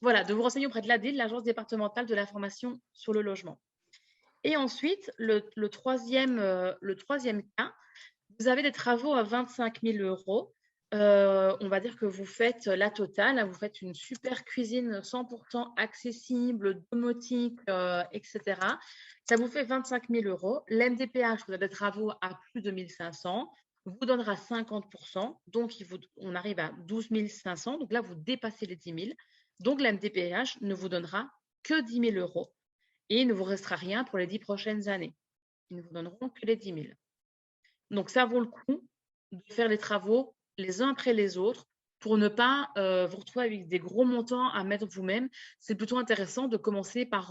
Speaker 1: Voilà, de vous renseigner auprès de l'ADIL, l'Agence départementale de l'information sur le logement. Et ensuite, le troisième cas, vous avez des travaux à 25 000 €. On va dire que vous faites la totale, vous faites une super cuisine 100% accessible, domotique, etc. Ça vous fait 25 000 €. L'MDPH, vous avez des travaux à plus de 1 500, vous donnera 50%, donc on arrive à 12 500. Donc là, vous dépassez les 10 000. Donc l'MDPH ne vous donnera que 10 000 € et il ne vous restera rien pour les 10 prochaines années. Ils ne vous donneront que les 10 000. Donc, ça vaut le coup de faire les travaux les uns après les autres pour ne pas vous retrouver avec des gros montants à mettre vous-même. C'est plutôt intéressant de commencer par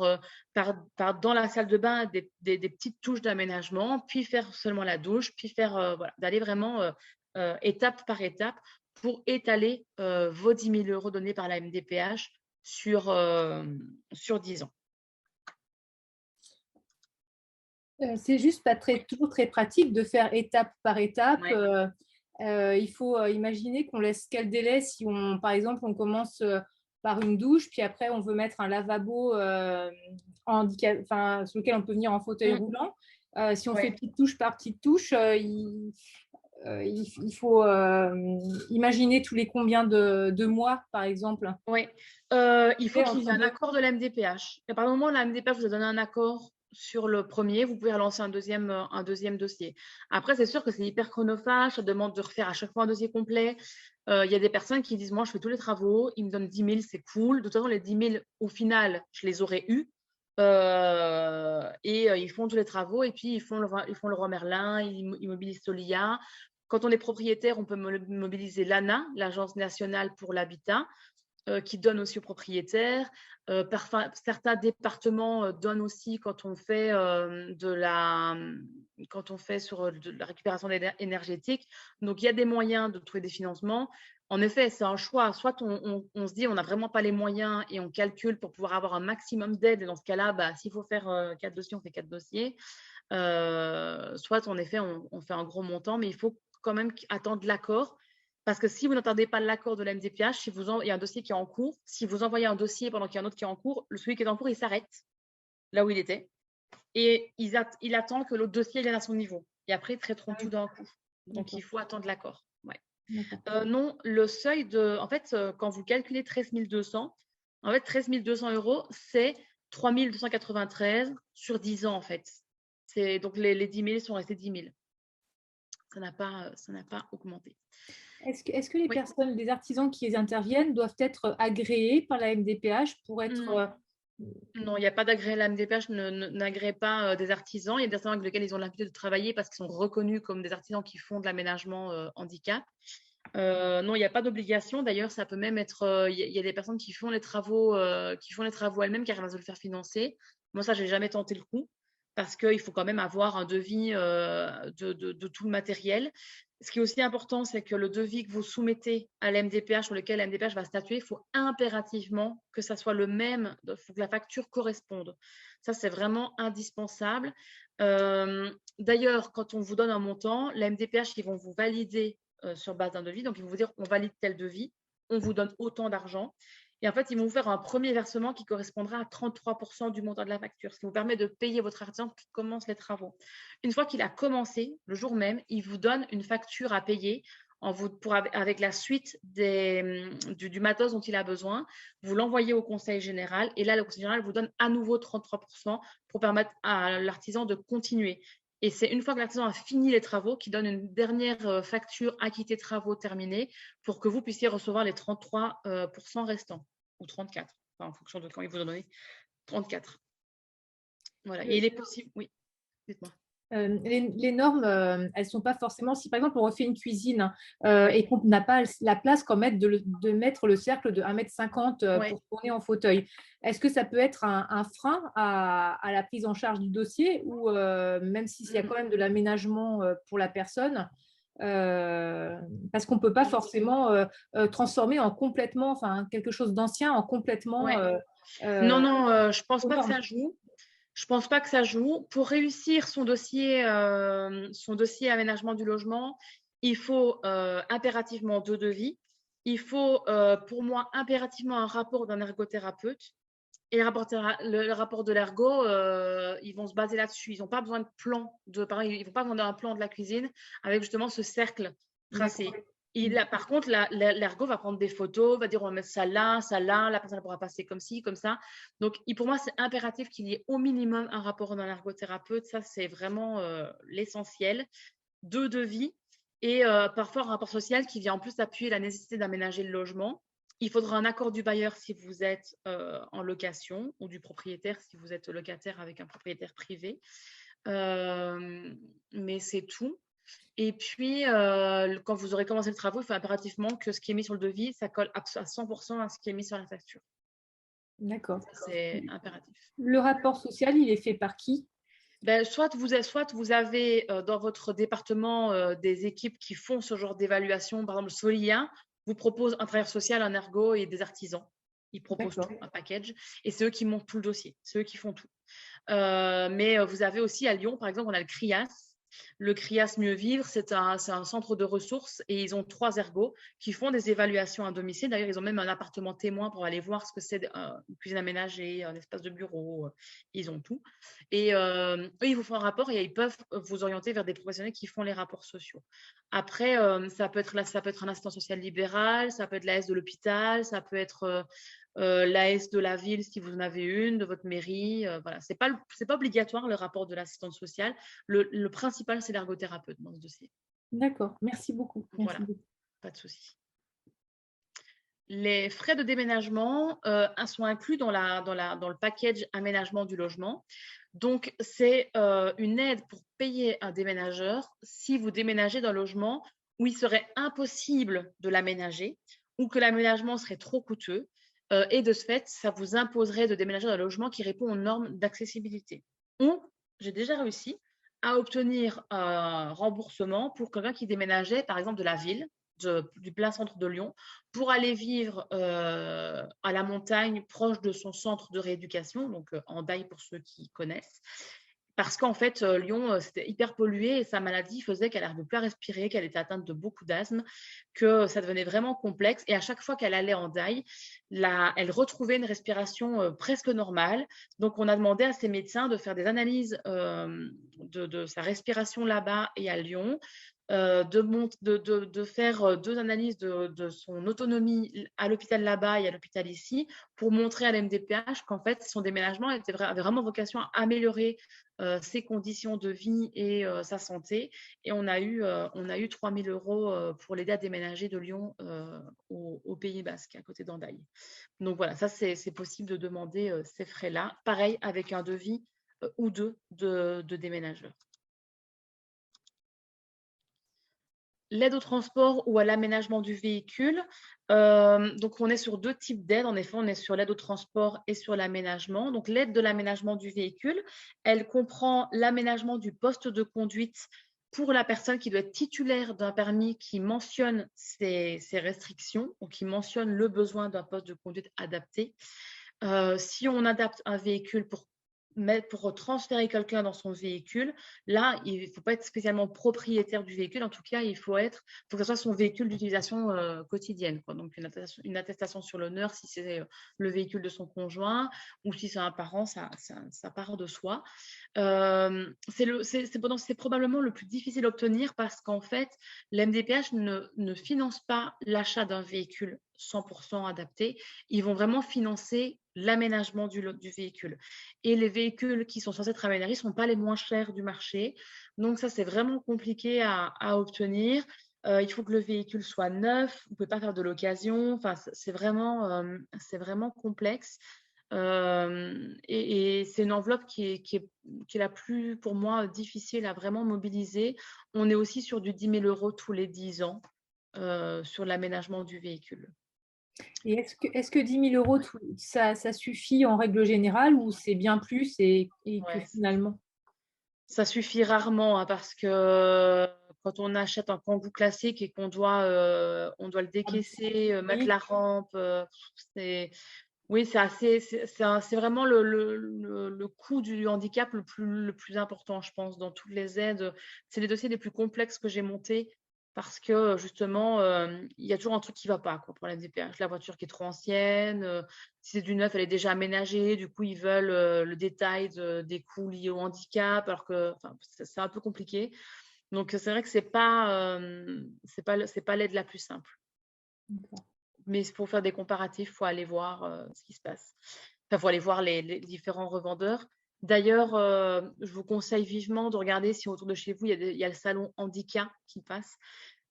Speaker 1: dans la salle de bain des petites touches d'aménagement, puis faire seulement la douche, puis faire d'aller vraiment étape par étape pour étaler vos 10 000 € donnés par la MDPH sur 10 ans.
Speaker 4: C'est juste pas toujours très pratique de faire étape par étape.
Speaker 1: Ouais.
Speaker 4: Il faut imaginer qu'on laisse quel délai si par exemple, on commence par une douche, puis après on veut mettre un lavabo sur lequel on peut venir en fauteuil roulant. Si on fait petite touche par petite touche, il faut imaginer tous les combien de mois, par exemple.
Speaker 1: Oui, il faut qu'il y ait un accord de la MDPH. À partir du moment où la MDPH vous a donné un accord sur le premier, vous pouvez relancer un deuxième dossier. Après, c'est sûr que c'est hyper chronophage, ça demande de refaire à chaque fois un dossier complet. Il y a des personnes qui disent, moi, je fais tous les travaux, ils me donnent 10 000, c'est cool. De toute façon, les 10 000, au final, je les aurais eus. Ils font tous les travaux et puis ils font le roi Merlin, ils mobilisent Solia. Quand on est propriétaire, on peut mobiliser l'ANA, l'Agence nationale pour l'habitat, qui donne aussi aux propriétaires. Certains départements donnent aussi quand on fait sur de la récupération énergétique. Donc, il y a des moyens de trouver des financements. En effet, c'est un choix. Soit on se dit on n'a vraiment pas les moyens et on calcule pour pouvoir avoir un maximum d'aide. Et dans ce cas-là, s'il faut faire 4 dossiers, on fait 4 dossiers. Soit, en effet, on fait un gros montant, mais il faut quand même attendre l'accord. Parce que si vous n'entendez pas l'accord de la MDPH, il y a un dossier qui est en cours, si vous envoyez un dossier pendant qu'il y a un autre qui est en cours, celui qui est en cours, il s'arrête là où il était. Et il attend que l'autre dossier vienne à son niveau. Et après, ils traiteront tout d'un coup. Donc, il faut attendre l'accord. Ouais. Non, le seuil en fait, quand vous calculez 13 200, en fait, 13 200 €, c'est 3 293 sur 10 ans, en fait. Donc, les 10 000 sont restés 10 000. Ça n'a pas augmenté.
Speaker 4: Est-ce que les personnes, les artisans qui les interviennent doivent être agréés par la MDPH pour être…
Speaker 1: Non, il n'y a pas d'agréé. La MDPH n'agrée pas des artisans. Il y a des artisans avec lesquels ils ont l'habitude de travailler parce qu'ils sont reconnus comme des artisans qui font de l'aménagement handicap. Non, il n'y a pas d'obligation. D'ailleurs, ça peut même être… Il y a des personnes qui font les travaux elles-mêmes, qui arrivent à se le faire financer. Moi, ça, je n'ai jamais tenté le coup parce qu'il faut quand même avoir un devis de tout le matériel. Ce qui est aussi important, c'est que le devis que vous soumettez à l'MDPH, sur lequel l'MDPH va statuer, il faut impérativement que ça soit le même, il faut que la facture corresponde. Ça, c'est vraiment indispensable. D'ailleurs, quand on vous donne un montant, la MDPH, ils vont vous valider sur base d'un devis. Donc, ils vont vous dire, on valide tel devis, on vous donne autant d'argent. Et en fait, ils vont vous faire un premier versement qui correspondra à 33% du montant de la facture, ce qui vous permet de payer votre artisan qui commence les travaux. Une fois qu'il a commencé, le jour même, il vous donne une facture à payer avec la suite du matos dont il a besoin. Vous l'envoyez au conseil général et là, le conseil général vous donne à nouveau 33% pour permettre à l'artisan de continuer. Et c'est une fois que l'artisan a fini les travaux qu'il donne une dernière facture acquittée travaux terminés pour que vous puissiez recevoir les 33% restants ou 34, enfin, en fonction de quand il vous a donné 34. Voilà. Et il est possible, oui, dites-moi.
Speaker 4: Les normes, elles ne sont pas forcément… Si par exemple on refait une cuisine et qu'on n'a pas la place quand même de mettre le cercle de 1,50 m pour tourner en fauteuil, est-ce que ça peut être un frein à la prise en charge du dossier ou même s'il y a quand même de l'aménagement pour la personne parce qu'on ne peut pas forcément transformer en complètement, enfin quelque chose d'ancien en complètement…
Speaker 1: Non, je ne pense pas que ça joue. Je ne pense pas que ça joue. Pour réussir son dossier aménagement du logement, il faut impérativement 2 devis. Il faut, pour moi, impérativement un rapport d'un ergothérapeute. Et le rapport de l'ergo, ils vont se baser là-dessus. Ils n'ont pas besoin de plan. Pareil, ils ne vont pas demander un plan de la cuisine avec justement ce cercle tracé. Par contre, l'ergo va prendre des photos, va dire on va mettre ça là, la personne pourra passer comme ci, comme ça. Donc, pour moi, c'est impératif qu'il y ait au minimum un rapport d'un ergothérapeute. Ça, c'est vraiment l'essentiel. 2 devis et parfois un rapport social qui vient en plus appuyer la nécessité d'aménager le logement. Il faudra un accord du bailleur si vous êtes en location ou du propriétaire si vous êtes locataire avec un propriétaire privé. Mais c'est tout. Et puis, quand vous aurez commencé le travaux, il faut impérativement que ce qui est mis sur le devis, ça colle à 100% à ce qui est mis sur la facture.
Speaker 4: D'accord.
Speaker 1: C'est impératif.
Speaker 4: Le rapport social, il est fait par qui?
Speaker 1: Soit vous avez dans votre département des équipes qui font ce genre d'évaluation. Par exemple, Solia vous propose un travailleur social, un ergo et des artisans. Ils proposent tout, un package. Et c'est eux qui montent tout le dossier. C'est eux qui font tout. Mais vous avez aussi à Lyon, par exemple, on a le CRIAS. Le CRIAS Mieux Vivre, c'est un centre de ressources et ils ont 3 ergos qui font des évaluations à domicile. D'ailleurs, ils ont même un appartement témoin pour aller voir ce que c'est une cuisine aménagée, un espace de bureau. Ils ont tout. Et eux, ils vous font un rapport et ils peuvent vous orienter vers des professionnels qui font les rapports sociaux. Après, ça peut être un assistant social libéral, ça peut être l'AS de l'hôpital, ça peut être l'AS de la ville si vous en avez une, de votre mairie. Voilà. C'est pas obligatoire le rapport de l'assistante sociale. Le principal, c'est l'ergothérapeute dans ce dossier.
Speaker 4: D'accord, merci beaucoup.
Speaker 1: Voilà, pas de souci. Les frais de déménagement sont inclus dans le package aménagement du logement. Donc, c'est une aide pour payer un déménageur si vous déménagez d'un logement où il serait impossible de l'aménager ou que l'aménagement serait trop coûteux. Et de ce fait, ça vous imposerait de déménager dans un logement qui répond aux normes d'accessibilité. Ou, j'ai déjà réussi à obtenir un remboursement pour quelqu'un qui déménageait, par exemple, de la ville, du plein centre de Lyon, pour aller vivre à la montagne, proche de son centre de rééducation, donc en Daille pour ceux qui connaissent. Parce qu'en fait, Lyon, c'était hyper pollué et sa maladie faisait qu'elle n'arrivait plus à respirer, qu'elle était atteinte de beaucoup d'asthme, que ça devenait vraiment complexe. Et à chaque fois qu'elle allait en Daille, elle retrouvait une respiration presque normale. Donc, on a demandé à ses médecins de faire des analyses de sa respiration là-bas et à Lyon, de faire 2 analyses de son autonomie à l'hôpital là-bas et à l'hôpital ici pour montrer à l'MDPH qu'en fait, son déménagement avait vraiment vocation à améliorer ses conditions de vie et sa santé. Et on a eu 3 000 € pour l'aider à déménager de Lyon au Pays Basque, à côté d'Andaille. Donc voilà, ça, c'est possible de demander ces frais-là. Pareil, avec un devis ou 2 de déménageur. L'aide au transport ou à l'aménagement du véhicule. Donc, on est sur 2 types d'aides. En effet, on est sur l'aide au transport et sur l'aménagement. Donc, l'aide de l'aménagement du véhicule, elle comprend l'aménagement du poste de conduite pour la personne qui doit être titulaire d'un permis qui mentionne ses restrictions ou qui mentionne le besoin d'un poste de conduite adapté. Si on adapte un véhicule pour pour transférer quelqu'un dans son véhicule, là, il ne faut pas être spécialement propriétaire du véhicule. En tout cas, il faut que ce soit son véhicule d'utilisation quotidienne, quoi. Donc, une attestation sur l'honneur si c'est le véhicule de son conjoint ou si c'est un parent, ça part de soi. C'est probablement le plus difficile à obtenir parce qu'en fait, l'MDPH ne finance pas l'achat d'un véhicule 100% adapté. Ils vont vraiment financer l'aménagement du véhicule. Et les véhicules qui sont censés être aménagés ne sont pas les moins chers du marché. Donc ça, c'est vraiment compliqué à obtenir. Il faut que le véhicule soit neuf. Vous ne pouvez pas faire de l'occasion. Enfin, c'est vraiment complexe. Et c'est une enveloppe qui est la plus, pour moi, difficile à vraiment mobiliser. On est aussi sur du 10 000 € tous les 10 ans sur l'aménagement du véhicule.
Speaker 4: Et est-ce que 10 000 €, ça suffit en règle générale ou c'est bien plus et que finalement…
Speaker 1: Ça suffit rarement hein, parce que quand on achète un Kangoo classique et qu'on doit, on doit le décaisser, mettre la rampe, oui, c'est vraiment le coût du handicap le plus important, je pense, dans toutes les aides. C'est les dossiers les plus complexes que j'ai montés parce que justement, il y a toujours un truc qui ne va pas quoi, pour la MDPH. La voiture qui est trop ancienne, si c'est du neuf, elle est déjà aménagée. Du coup, ils veulent le détail des coûts liés au handicap, alors que c'est un peu compliqué. Donc, c'est vrai que c'est pas l'aide la plus simple. Mais pour faire des comparatifs, il faut aller voir ce qui se passe. Enfin, il faut aller voir les différents revendeurs. D'ailleurs, je vous conseille vivement de regarder si autour de chez vous, il y a le salon handicap qui passe.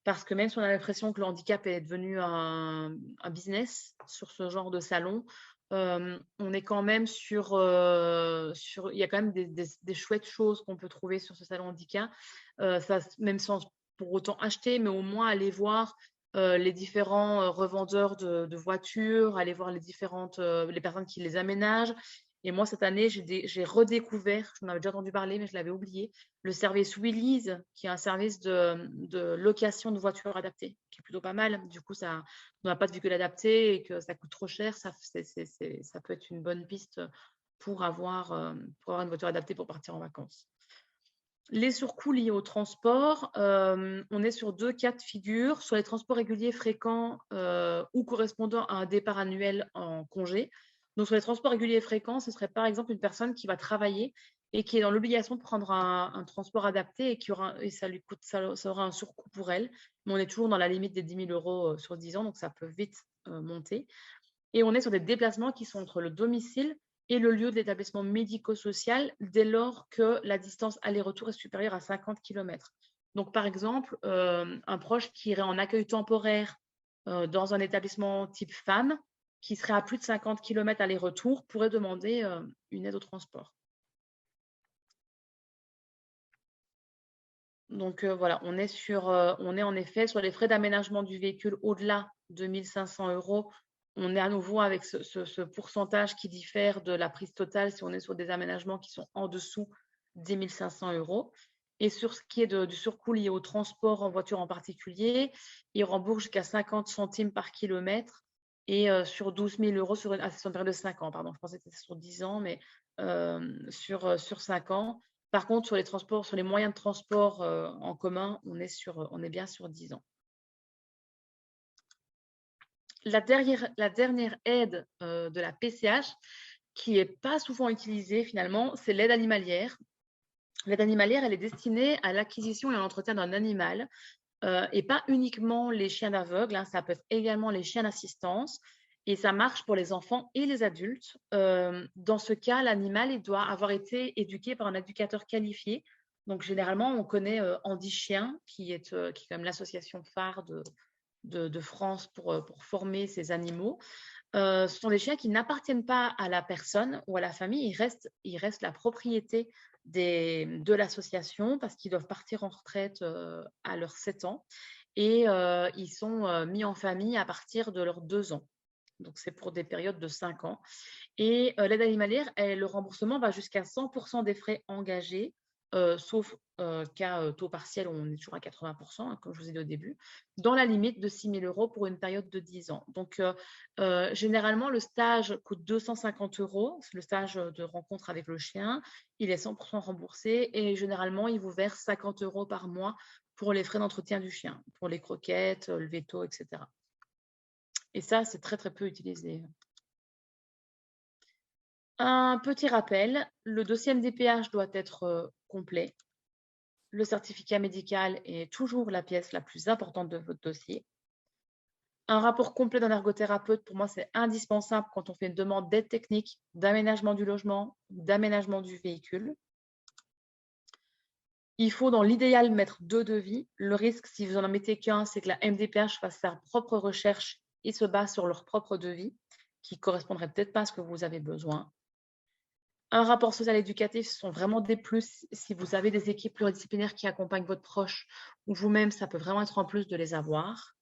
Speaker 1: Parce que même si on a l'impression que le handicap est devenu un business sur ce genre de salon, on est quand même il y a quand même des chouettes choses qu'on peut trouver sur ce salon handicap. Même sans pour autant acheter, mais au moins aller voir les différents revendeurs de voitures, aller voir les personnes qui les aménagent. Et moi, cette année, j'ai redécouvert, j'en avais déjà entendu parler, mais je l'avais oublié, le service Willys, qui est un service de location de voitures adaptées, qui est plutôt pas mal. Du coup, on n'a pas de véhicule adapté et que ça coûte trop cher. Ça peut être une bonne piste pour avoir une voiture adaptée pour partir en vacances. Les surcoûts liés au transport, on est sur 2 cas de figure, sur les transports réguliers fréquents ou correspondant à un départ annuel en congé. Donc, sur les transports réguliers fréquents, ce serait par exemple une personne qui va travailler et qui est dans l'obligation de prendre un transport adapté et ça aura un surcoût pour elle. Mais on est toujours dans la limite des 10 000 € sur 10 ans, donc ça peut vite monter. Et on est sur des déplacements qui sont entre le domicile et le lieu de l'établissement médico-social dès lors que la distance aller-retour est supérieure à 50 km. Donc, par exemple, un proche qui irait en accueil temporaire dans un établissement type femme, qui serait à plus de 50 km aller-retour, pourrait demander une aide au transport. Donc, voilà, on est en effet sur les frais d'aménagement du véhicule au-delà de 1 500 €. On est à nouveau avec ce pourcentage qui diffère de la prise totale si on est sur des aménagements qui sont en dessous des 1 500 €. Et sur ce qui est du surcoût lié au transport en voiture en particulier, il rembourse jusqu'à 50 centimes par kilomètre et sur 12 000 € sur une période de 5 ans. Pardon, je pensais que c'était sur 10 ans, mais sur 5 ans. Par contre, sur les transports, sur les moyens de transport en commun, on est bien sur 10 ans. La dernière aide de la PCH, qui n'est pas souvent utilisée finalement, c'est l'aide animalière. L'aide animalière, elle est destinée à l'acquisition et à l'entretien d'un animal, et pas uniquement les chiens d'aveugles, hein, ça peut être également les chiens d'assistance, et ça marche pour les enfants et les adultes. Dans ce cas, l'animal il doit avoir été éduqué par un éducateur qualifié. Donc, généralement, on connaît Andy Chien, qui est quand même l'association phare de France pour former ces animaux. Ce sont des chiens qui n'appartiennent pas à la personne ou à la famille, ils restent la propriété de l'association parce qu'ils doivent partir en retraite à leurs 7 ans et ils sont mis en famille à partir de leurs 2 ans. Donc, c'est pour des périodes de 5 ans. Et l'aide animalière, le remboursement va jusqu'à 100% des frais engagés sauf cas taux partiel où on est toujours à 80%, hein, comme je vous ai dit au début, dans la limite de 6 000 € pour une période de 10 ans. Donc, généralement, le stage coûte 250 €. Le stage de rencontre avec le chien, il est 100% remboursé et généralement, il vous verse 50 € par mois pour les frais d'entretien du chien, pour les croquettes, le veto, etc. Et ça, c'est très, très peu utilisé. Un petit rappel, le dossier MDPH doit être complet. Le certificat médical est toujours la pièce la plus importante de votre dossier. Un rapport complet d'un ergothérapeute, pour moi, c'est indispensable quand on fait une demande d'aide technique, d'aménagement du logement, d'aménagement du véhicule. Il faut, dans l'idéal, mettre 2 devis. Le risque, si vous n'en mettez qu'un, c'est que la MDPH fasse sa propre recherche et se base sur leur propre devis, qui ne correspondrait peut-être pas à ce que vous avez besoin. Un rapport social éducatif, ce sont vraiment des plus. Si vous avez des équipes pluridisciplinaires qui accompagnent votre proche ou vous-même, ça peut vraiment être en plus de les avoir.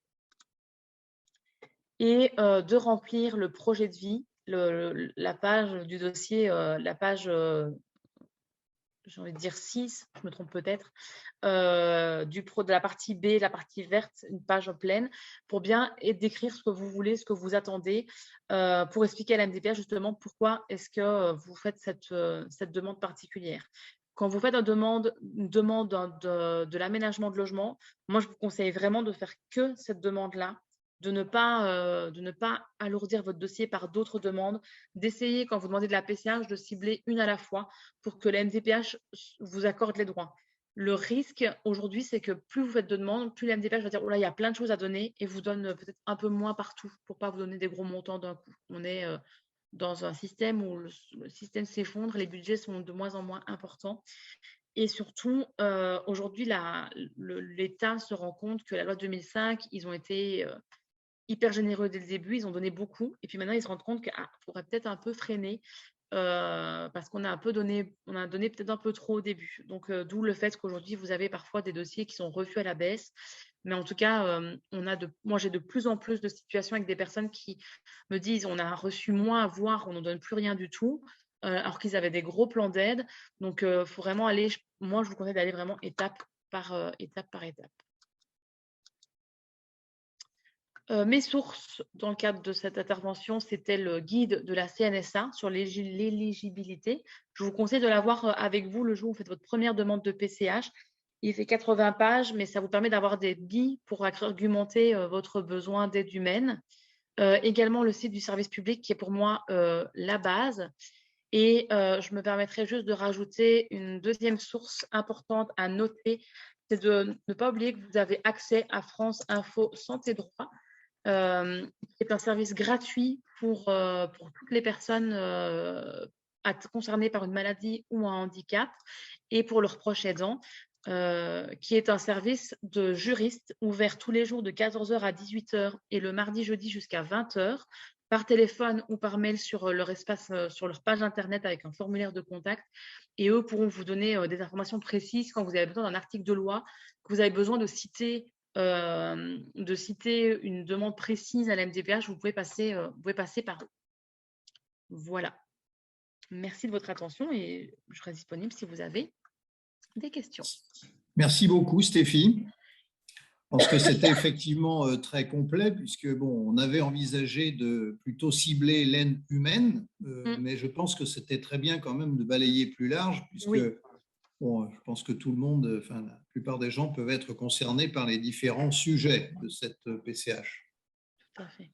Speaker 1: Et de remplir le projet de vie, la page du dossier, la page, j'ai envie de dire 6, je me trompe peut-être, de la partie B, la partie verte, une page pleine, pour bien décrire ce que vous voulez, ce que vous attendez, pour expliquer à la MDPH justement pourquoi est-ce que vous faites cette demande particulière. Quand vous faites une demande de l'aménagement de logement, moi, je vous conseille vraiment de faire que cette demande-là, de ne pas alourdir votre dossier par d'autres demandes, d'essayer, quand vous demandez de la PCH, de cibler une à la fois pour que la MDPH vous accorde les droits. Le risque aujourd'hui, c'est que plus vous faites de demandes, plus la MDPH va dire « Oh là, il y a plein de choses à donner » et vous donne peut-être un peu moins partout pour ne pas vous donner des gros montants d'un coup. On est dans un système où le système s'effondre, les budgets sont de moins en moins importants. Et surtout, aujourd'hui, l'État se rend compte que la loi 2005, ils ont été hyper généreux dès le début, ils ont donné beaucoup. Et puis maintenant, ils se rendent compte qu'il faudrait peut-être un peu freiner parce qu'on a donné peut-être un peu trop au début. Donc, d'où le fait qu'aujourd'hui, vous avez parfois des dossiers qui sont revus à la baisse. Mais en tout cas, moi, j'ai de plus en plus de situations avec des personnes qui me disent on a reçu moins, voire on n'en donne plus rien du tout, alors qu'ils avaient des gros plans d'aide. Donc, il faut vraiment aller, moi, je vous conseille d'aller vraiment étape par étape. Mes sources dans le cadre de cette intervention, c'était le guide de la CNSA sur l'éligibilité. Je vous conseille de l'avoir avec vous le jour où vous faites votre première demande de PCH. Il fait 80 pages, mais ça vous permet d'avoir des billes pour argumenter votre besoin d'aide humaine. Également, le site du service public qui est pour moi la base. Et je me permettrai juste de rajouter une deuxième source importante à noter, c'est de ne pas oublier que vous avez accès à France Info Santé Droit, qui est un service gratuit pour toutes les personnes concernées par une maladie ou un handicap et pour leurs proches aidants, qui est un service de juriste ouvert tous les jours de 14 h à 18 h et le mardi, jeudi jusqu'à 20 h, par téléphone ou par mail sur leur espace, sur leur page internet avec un formulaire de contact. Et eux pourront vous donner des informations précises quand vous avez besoin d'un article de loi, que vous avez besoin de citer une demande précise à la MDPH, vous pouvez passer par eux. Voilà. Merci de votre attention et je serai disponible si vous avez des questions.
Speaker 2: Merci beaucoup, Stéphie. Je pense que c'était effectivement très complet puisque on avait envisagé de plutôt cibler l'aide humaine, mais je pense que c'était très bien quand même de balayer plus large puisque oui. Je pense que tout le monde, enfin la plupart des gens peuvent être concernés par les différents sujets de cette PCH.
Speaker 1: Tout à fait.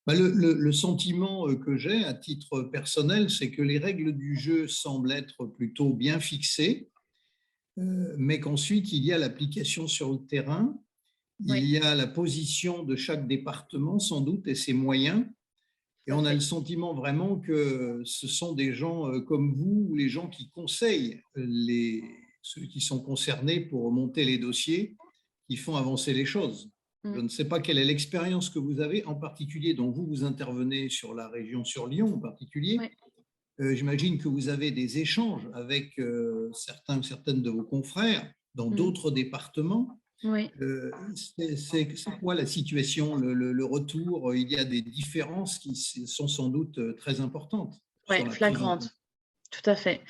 Speaker 2: Le sentiment que j'ai à titre personnel, c'est que les règles du jeu semblent être plutôt bien fixées, mais qu'ensuite il y a l'application sur le terrain, il y a la position de chaque département sans doute et ses moyens. Et on a le sentiment vraiment que ce sont des gens comme vous, ou les gens qui conseillent ceux qui sont concernés pour monter les dossiers, qui font avancer les choses. Je ne sais pas quelle est l'expérience que vous avez en particulier, dont vous intervenez sur la région, sur Lyon en particulier. J'imagine que vous avez des échanges avec certains ou certaines de vos confrères dans d'autres départements.
Speaker 1: Oui.
Speaker 2: C'est quoi la situation, le retour? Il y a des différences qui sont sans doute très importantes.
Speaker 1: Oui, flagrantes. Tout à fait.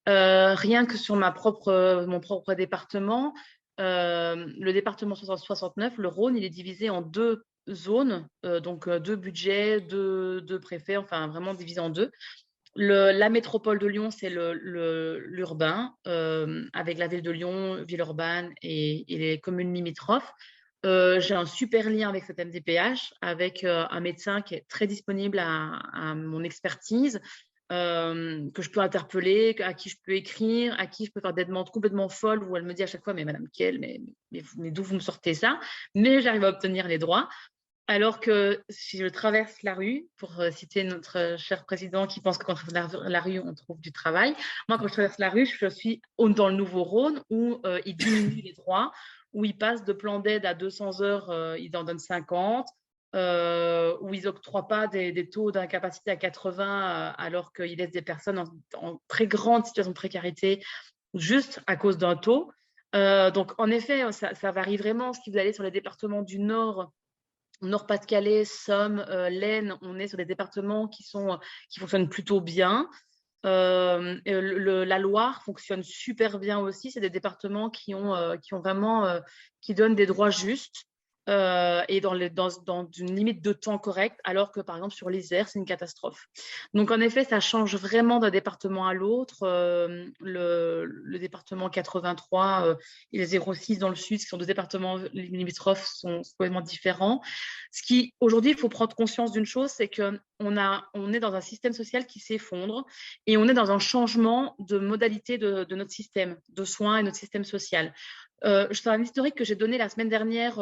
Speaker 1: Rien que sur mon propre département, le département 69, le Rhône, il est divisé en 2 zones, donc 2 budgets, 2 préfets, enfin vraiment divisé en 2. La métropole de Lyon, c'est l'urbain, avec la ville de Lyon, Villeurbanne et les communes limitrophes. J'ai un super lien avec cette MDPH, avec un médecin qui est très disponible à mon expertise, que je peux interpeller, à qui je peux écrire, à qui je peux faire des demandes complètement folles où elle me dit à chaque fois, mais Madame Kiel, mais d'où vous me sortez ça? Mais j'arrive à obtenir les droits. Alors que si je traverse la rue, pour citer notre cher président qui pense que quand on traverse la rue, on trouve du travail, moi, quand je traverse la rue, je suis dans le Nouveau-Rhône où il diminue les droits, où il passe de plan d'aide à 200 heures, il en donne 50, où ils n'octroient pas des taux d'incapacité à 80 alors qu'ils laissent des personnes en très grande situation de précarité juste à cause d'un taux. Donc, en effet, ça varie vraiment. Si vous allez sur les départements du Nord, Nord-Pas-de-Calais, Somme, l'Aisne, on est sur des départements qui fonctionnent plutôt bien. La Loire fonctionne super bien aussi. C'est des départements qui donnent des droits justes et dans une limite de temps correcte, alors que par exemple sur l'Isère, c'est une catastrophe. Donc en effet, ça change vraiment d'un département à l'autre. Le département 83 et le 06 dans le sud, qui sont 2 départements limitrophes, sont complètement différents. Aujourd'hui, il faut prendre conscience d'une chose, c'est qu'on est dans un système social qui s'effondre et on est dans un changement de modalité de notre système de soins et notre système social. C'est un historique que j'ai donné la semaine dernière.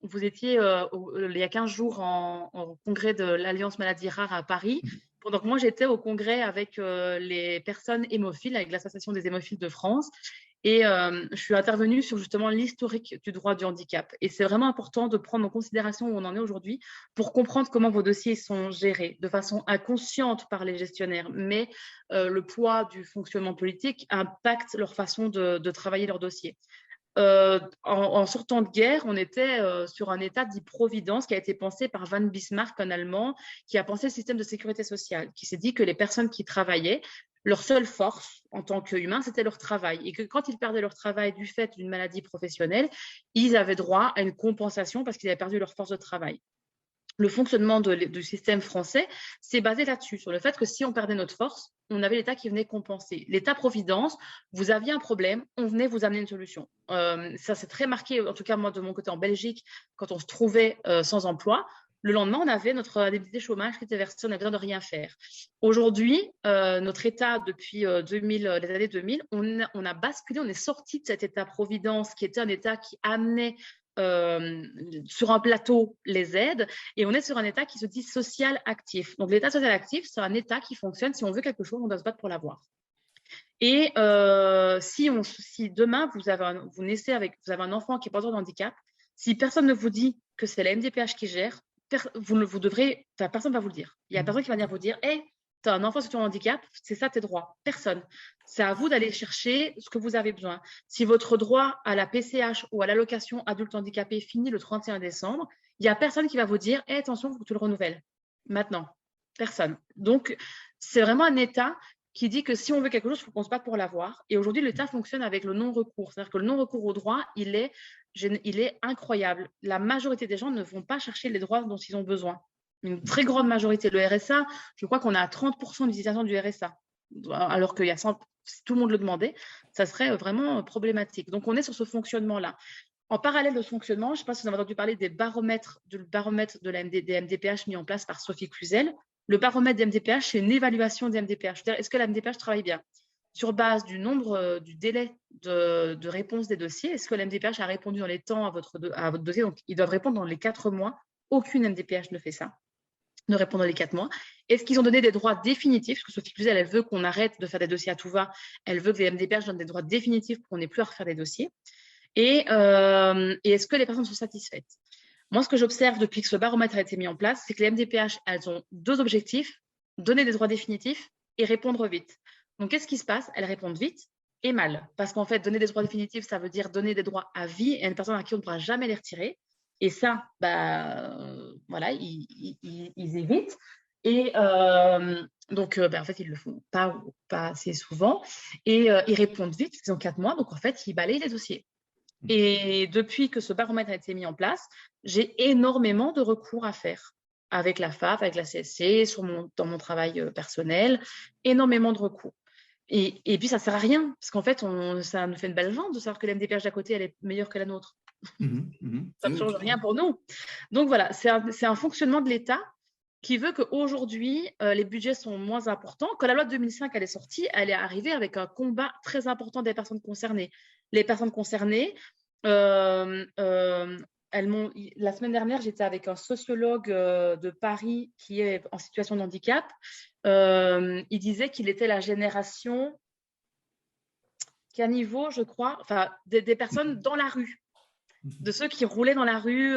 Speaker 1: Vous étiez il y a 15 jours en congrès de l'Alliance Maladies Rares à Paris. Pendant que moi, j'étais au congrès avec les personnes hémophiles, avec l'Association des hémophiles de France. Et je suis intervenue sur justement l'historique du droit du handicap. Et c'est vraiment important de prendre en considération où on en est aujourd'hui pour comprendre comment vos dossiers sont gérés de façon inconsciente par les gestionnaires. Mais le poids du fonctionnement politique impacte leur façon de travailler leurs dossiers. En sortant de guerre, on était sur un état d'improvidence qui a été pensé par Van Bismarck, un Allemand, qui a pensé le système de sécurité sociale, qui s'est dit que les personnes qui travaillaient, leur seule force en tant qu'humains, c'était leur travail. Et que quand ils perdaient leur travail du fait d'une maladie professionnelle, ils avaient droit à une compensation parce qu'ils avaient perdu leur force de travail. Le fonctionnement du système français, c'est basé là-dessus, sur le fait que si on perdait notre force, on avait l'État qui venait compenser. L'État-providence, vous aviez un problème, on venait vous amener une solution. Ça, c'est très marqué, en tout cas moi de mon côté en Belgique, quand on se trouvait sans emploi. Le lendemain, on avait notre indemnité chômage qui était versée, on avait besoin de rien faire. Aujourd'hui, notre État, depuis les années 2000, on a basculé, on est sorti de cet État-providence qui était un État qui amenait sur un plateau les aides, et on est sur un État qui se dit social actif. Donc l'État social actif, c'est un État qui fonctionne, si on veut quelque chose, on doit se battre pour l'avoir. Et si demain vous avez un enfant qui est porteur de handicap, si personne ne vous dit que c'est la MDPH qui gère, personne ne va vous le dire. Il y a personne qui va venir vous dire, hey, tu as un enfant sur ton handicap, c'est ça tes droits. Personne. C'est à vous d'aller chercher ce que vous avez besoin. Si votre droit à la PCH ou à l'allocation adulte handicapé finit le 31 décembre, il n'y a personne qui va vous dire, hey, attention, il faut que tu le renouvelles. Maintenant, personne. Donc, c'est vraiment un État qui dit que si on veut quelque chose, il faut qu'on se batte pour l'avoir. Et aujourd'hui, l'État fonctionne avec le non-recours. C'est-à-dire que le non-recours au droit, il est incroyable. La majorité des gens ne vont pas chercher les droits dont ils ont besoin. Une très grande majorité. Le RSA, je crois qu'on a 30% d'utilisation du RSA. Alors qu'il y a si tout le monde le demandait, ça serait vraiment problématique. Donc, on est sur ce fonctionnement-là. En parallèle de ce fonctionnement, je ne sais pas si vous avez entendu parler des baromètres des MDPH mis en place par Sophie Cluzel. Le baromètre des MDPH, c'est une évaluation des MDPH. C'est-à-dire, est-ce que la MDPH travaille bien? Sur base du nombre, du délai de réponse des dossiers, est-ce que la MDPH a répondu dans les temps à votre dossier? Donc, ils doivent répondre dans les 4 mois. Aucune MDPH ne fait ça, ne répond dans les 4 mois. Est-ce qu'ils ont donné des droits définitifs? Parce que Sophie Cluzel, elle veut qu'on arrête de faire des dossiers à tout va. Elle veut que les MDPH donnent des droits définitifs pour qu'on n'ait plus à refaire des dossiers. Et est-ce que les personnes sont satisfaites? Moi, ce que j'observe depuis que ce baromètre a été mis en place, c'est que les MDPH, elles ont 2 objectifs, donner des droits définitifs et répondre vite. Donc, qu'est-ce qui se passe? Elles répondent vite et mal. Parce qu'en fait, donner des droits définitifs, ça veut dire donner des droits à vie et à une personne à qui on ne pourra jamais les retirer. Et ça, voilà, ils évitent. Et en fait, ils ne le font pas ou pas assez souvent. Et ils répondent vite, ils ont 4 mois. Donc, en fait, ils balayent les dossiers. Et depuis que ce baromètre a été mis en place, j'ai énormément de recours à faire avec la FAF, avec la CSC, dans mon travail personnel, énormément de recours. Et puis, ça ne sert à rien, parce qu'en fait, ça nous fait une belle vente de savoir que l'MDPH d'à côté, elle est meilleure que la nôtre. Ça ne change rien pour nous. Donc, voilà, c'est un fonctionnement de l'État qui veut qu'aujourd'hui, les budgets sont moins importants. Quand la loi de 2005 elle est sortie, elle est arrivée avec un combat très important des personnes concernées. Les personnes concernées, la semaine dernière, j'étais avec un sociologue de Paris qui est en situation de handicap. Il disait qu'il était la génération caniveau, je crois, enfin des personnes dans la rue, de ceux qui roulaient dans la rue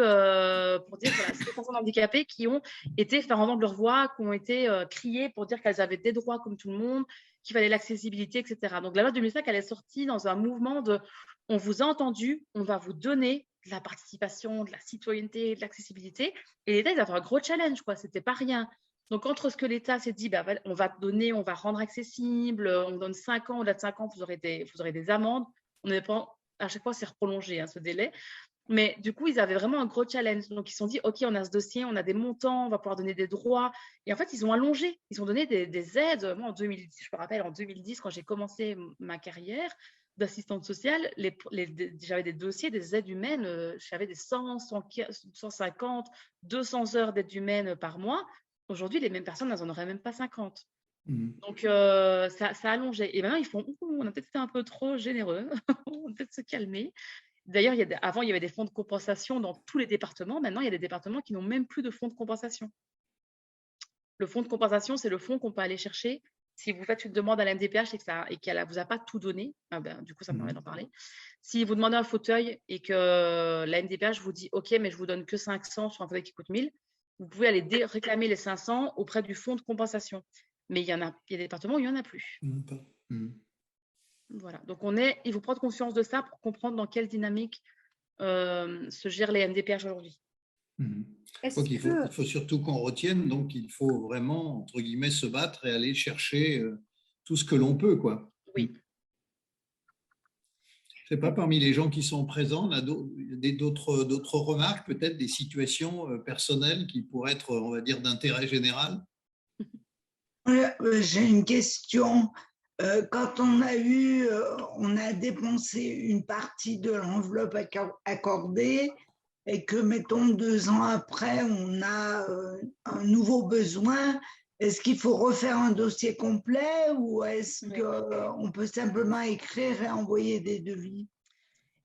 Speaker 1: pour dire que c'est des personnes handicapées qui ont été faire entendre leur voix, qui ont été criées pour dire qu'elles avaient des droits comme tout le monde, qu'il fallait l'accessibilité, etc. Donc la loi de 2005, elle est sortie dans un mouvement de « on vous a entendu, on va vous donner de la participation, de la citoyenneté, de l'accessibilité ». Et l'État, ils avaient un gros challenge, quoi. C'était pas rien. Donc, entre ce que l'État s'est dit, on va donner, on va rendre accessible, on donne 5 ans, au-delà de 5 ans, vous aurez des amendes. À chaque fois, c'est prolongé, ce délai. Mais du coup, ils avaient vraiment un gros challenge. Donc, ils se sont dit, OK, on a ce dossier, on a des montants, on va pouvoir donner des droits. Et en fait, ils ont allongé. Ils ont donné des aides. Moi, en 2010, je me rappelle, en 2010, quand j'ai commencé ma carrière d'assistante sociale, j'avais des dossiers, des aides humaines. J'avais des 100, 150, 200 heures d'aide humaine par mois. Aujourd'hui, les mêmes personnes, elles n'en auraient même pas 50. Donc, ça a allongé. Et maintenant, ils font, on a peut-être été un peu trop généreux. On va peut-être se calmer. D'ailleurs, avant, il y avait des fonds de compensation dans tous les départements. Maintenant, il y a des départements qui n'ont même plus de fonds de compensation. Le fonds de compensation, c'est le fonds qu'on peut aller chercher. Si vous faites une demande à la MDPH et qu'elle ne vous a pas tout donné, du coup, ça me permet d'en parler. Si vous demandez un fauteuil et que la MDPH vous dit « OK, mais je vous donne que 500 sur un fauteuil qui coûte 1000 », vous pouvez aller réclamer les 500 auprès du fonds de compensation. Mais il y a des départements où il n'y en a plus. Voilà. Donc, il faut prendre conscience de ça pour comprendre dans quelle dynamique se gèrent les MDPH aujourd'hui.
Speaker 2: Il faut surtout qu'on retienne, donc il faut vraiment, entre guillemets, se battre et aller chercher tout ce que l'on peut, quoi.
Speaker 1: Oui.
Speaker 2: Je ne sais pas, parmi les gens qui sont présents, on a d'autres remarques, peut-être des situations personnelles qui pourraient être, on va dire, d'intérêt général.
Speaker 6: J'ai une question. Quand on a dépensé une partie de l'enveloppe accordée et que, mettons, 2 ans après, on a un nouveau besoin, est-ce qu'il faut refaire un dossier complet ou est-ce qu'on peut simplement écrire et envoyer des devis?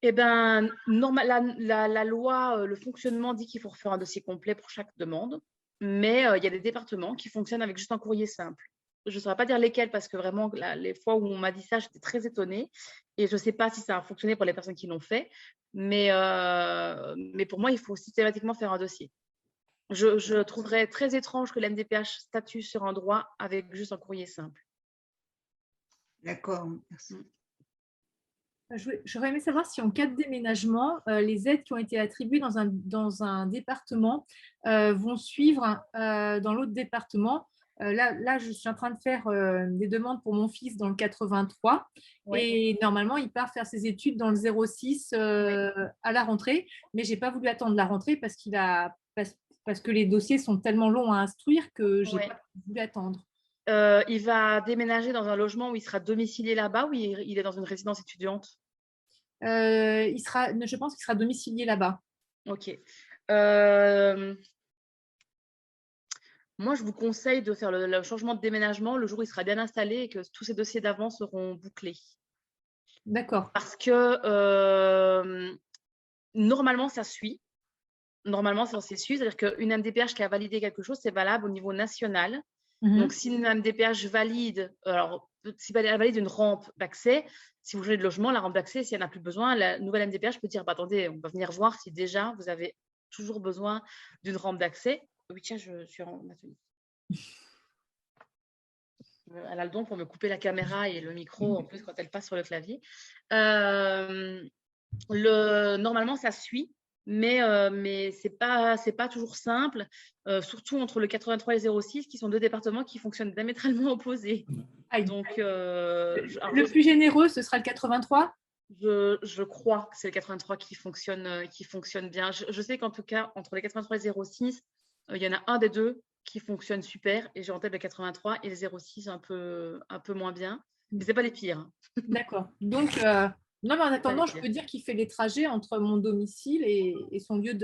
Speaker 1: Eh bien, la loi, le fonctionnement dit qu'il faut refaire un dossier complet pour chaque demande, mais il y a des départements qui fonctionnent avec juste un courrier simple. Je ne saurais pas dire lesquels parce que vraiment, les fois où on m'a dit ça, j'étais très étonnée. Et je ne sais pas si ça a fonctionné pour les personnes qui l'ont fait. Mais pour moi, il faut systématiquement faire un dossier. Je trouverais très étrange que l'MDPH statue sur un droit avec juste un courrier simple.
Speaker 6: D'accord, merci.
Speaker 4: J'aurais aimé savoir si en cas de déménagement, les aides qui ont été attribuées dans un département vont suivre dans l'autre département. Là, je suis en train de faire des demandes pour mon fils dans le 83 et normalement, il part faire ses études dans le 06 à la rentrée, mais je n'ai pas voulu attendre la rentrée parce que les dossiers sont tellement longs à instruire que je n'ai pas voulu attendre.
Speaker 1: Il va déménager dans un logement où il sera domicilié là-bas ou il est dans une résidence étudiante?
Speaker 4: Je pense qu'il sera domicilié là-bas.
Speaker 1: Ok. Moi, je vous conseille de faire le changement de déménagement le jour où il sera bien installé et que tous ces dossiers d'avant seront bouclés.
Speaker 4: D'accord.
Speaker 1: Parce que normalement, ça suit. Normalement, ça s'est su. C'est-à-dire qu'une MDPH qui a validé quelque chose, c'est valable au niveau national. Donc, si une MDPH valide, si elle valide une rampe d'accès, si vous changez de logement, la rampe d'accès, si elle n'a plus besoin, la nouvelle MDPH peut dire attendez, on va venir voir si déjà vous avez toujours besoin d'une rampe d'accès. Oui, tiens, je suis en atelier. Elle a le don pour me couper la caméra et le micro en plus quand elle passe sur le clavier. Normalement, ça suit. mais c'est pas toujours simple, surtout entre le 83 et le 06, qui sont deux départements qui fonctionnent diamétralement opposés. Donc,
Speaker 4: le plus généreux, ce sera le 83?
Speaker 1: Je crois que c'est le 83 qui fonctionne bien. Je sais qu'en tout cas, entre les 83 et le 06, il y en a un des deux qui fonctionne super, et j'ai en tête le 83 et le 06 un peu moins bien. Mais ce n'est pas les pires.
Speaker 4: D'accord. Donc, non, mais en attendant, je peux dire qu'il fait les trajets entre mon domicile et son lieu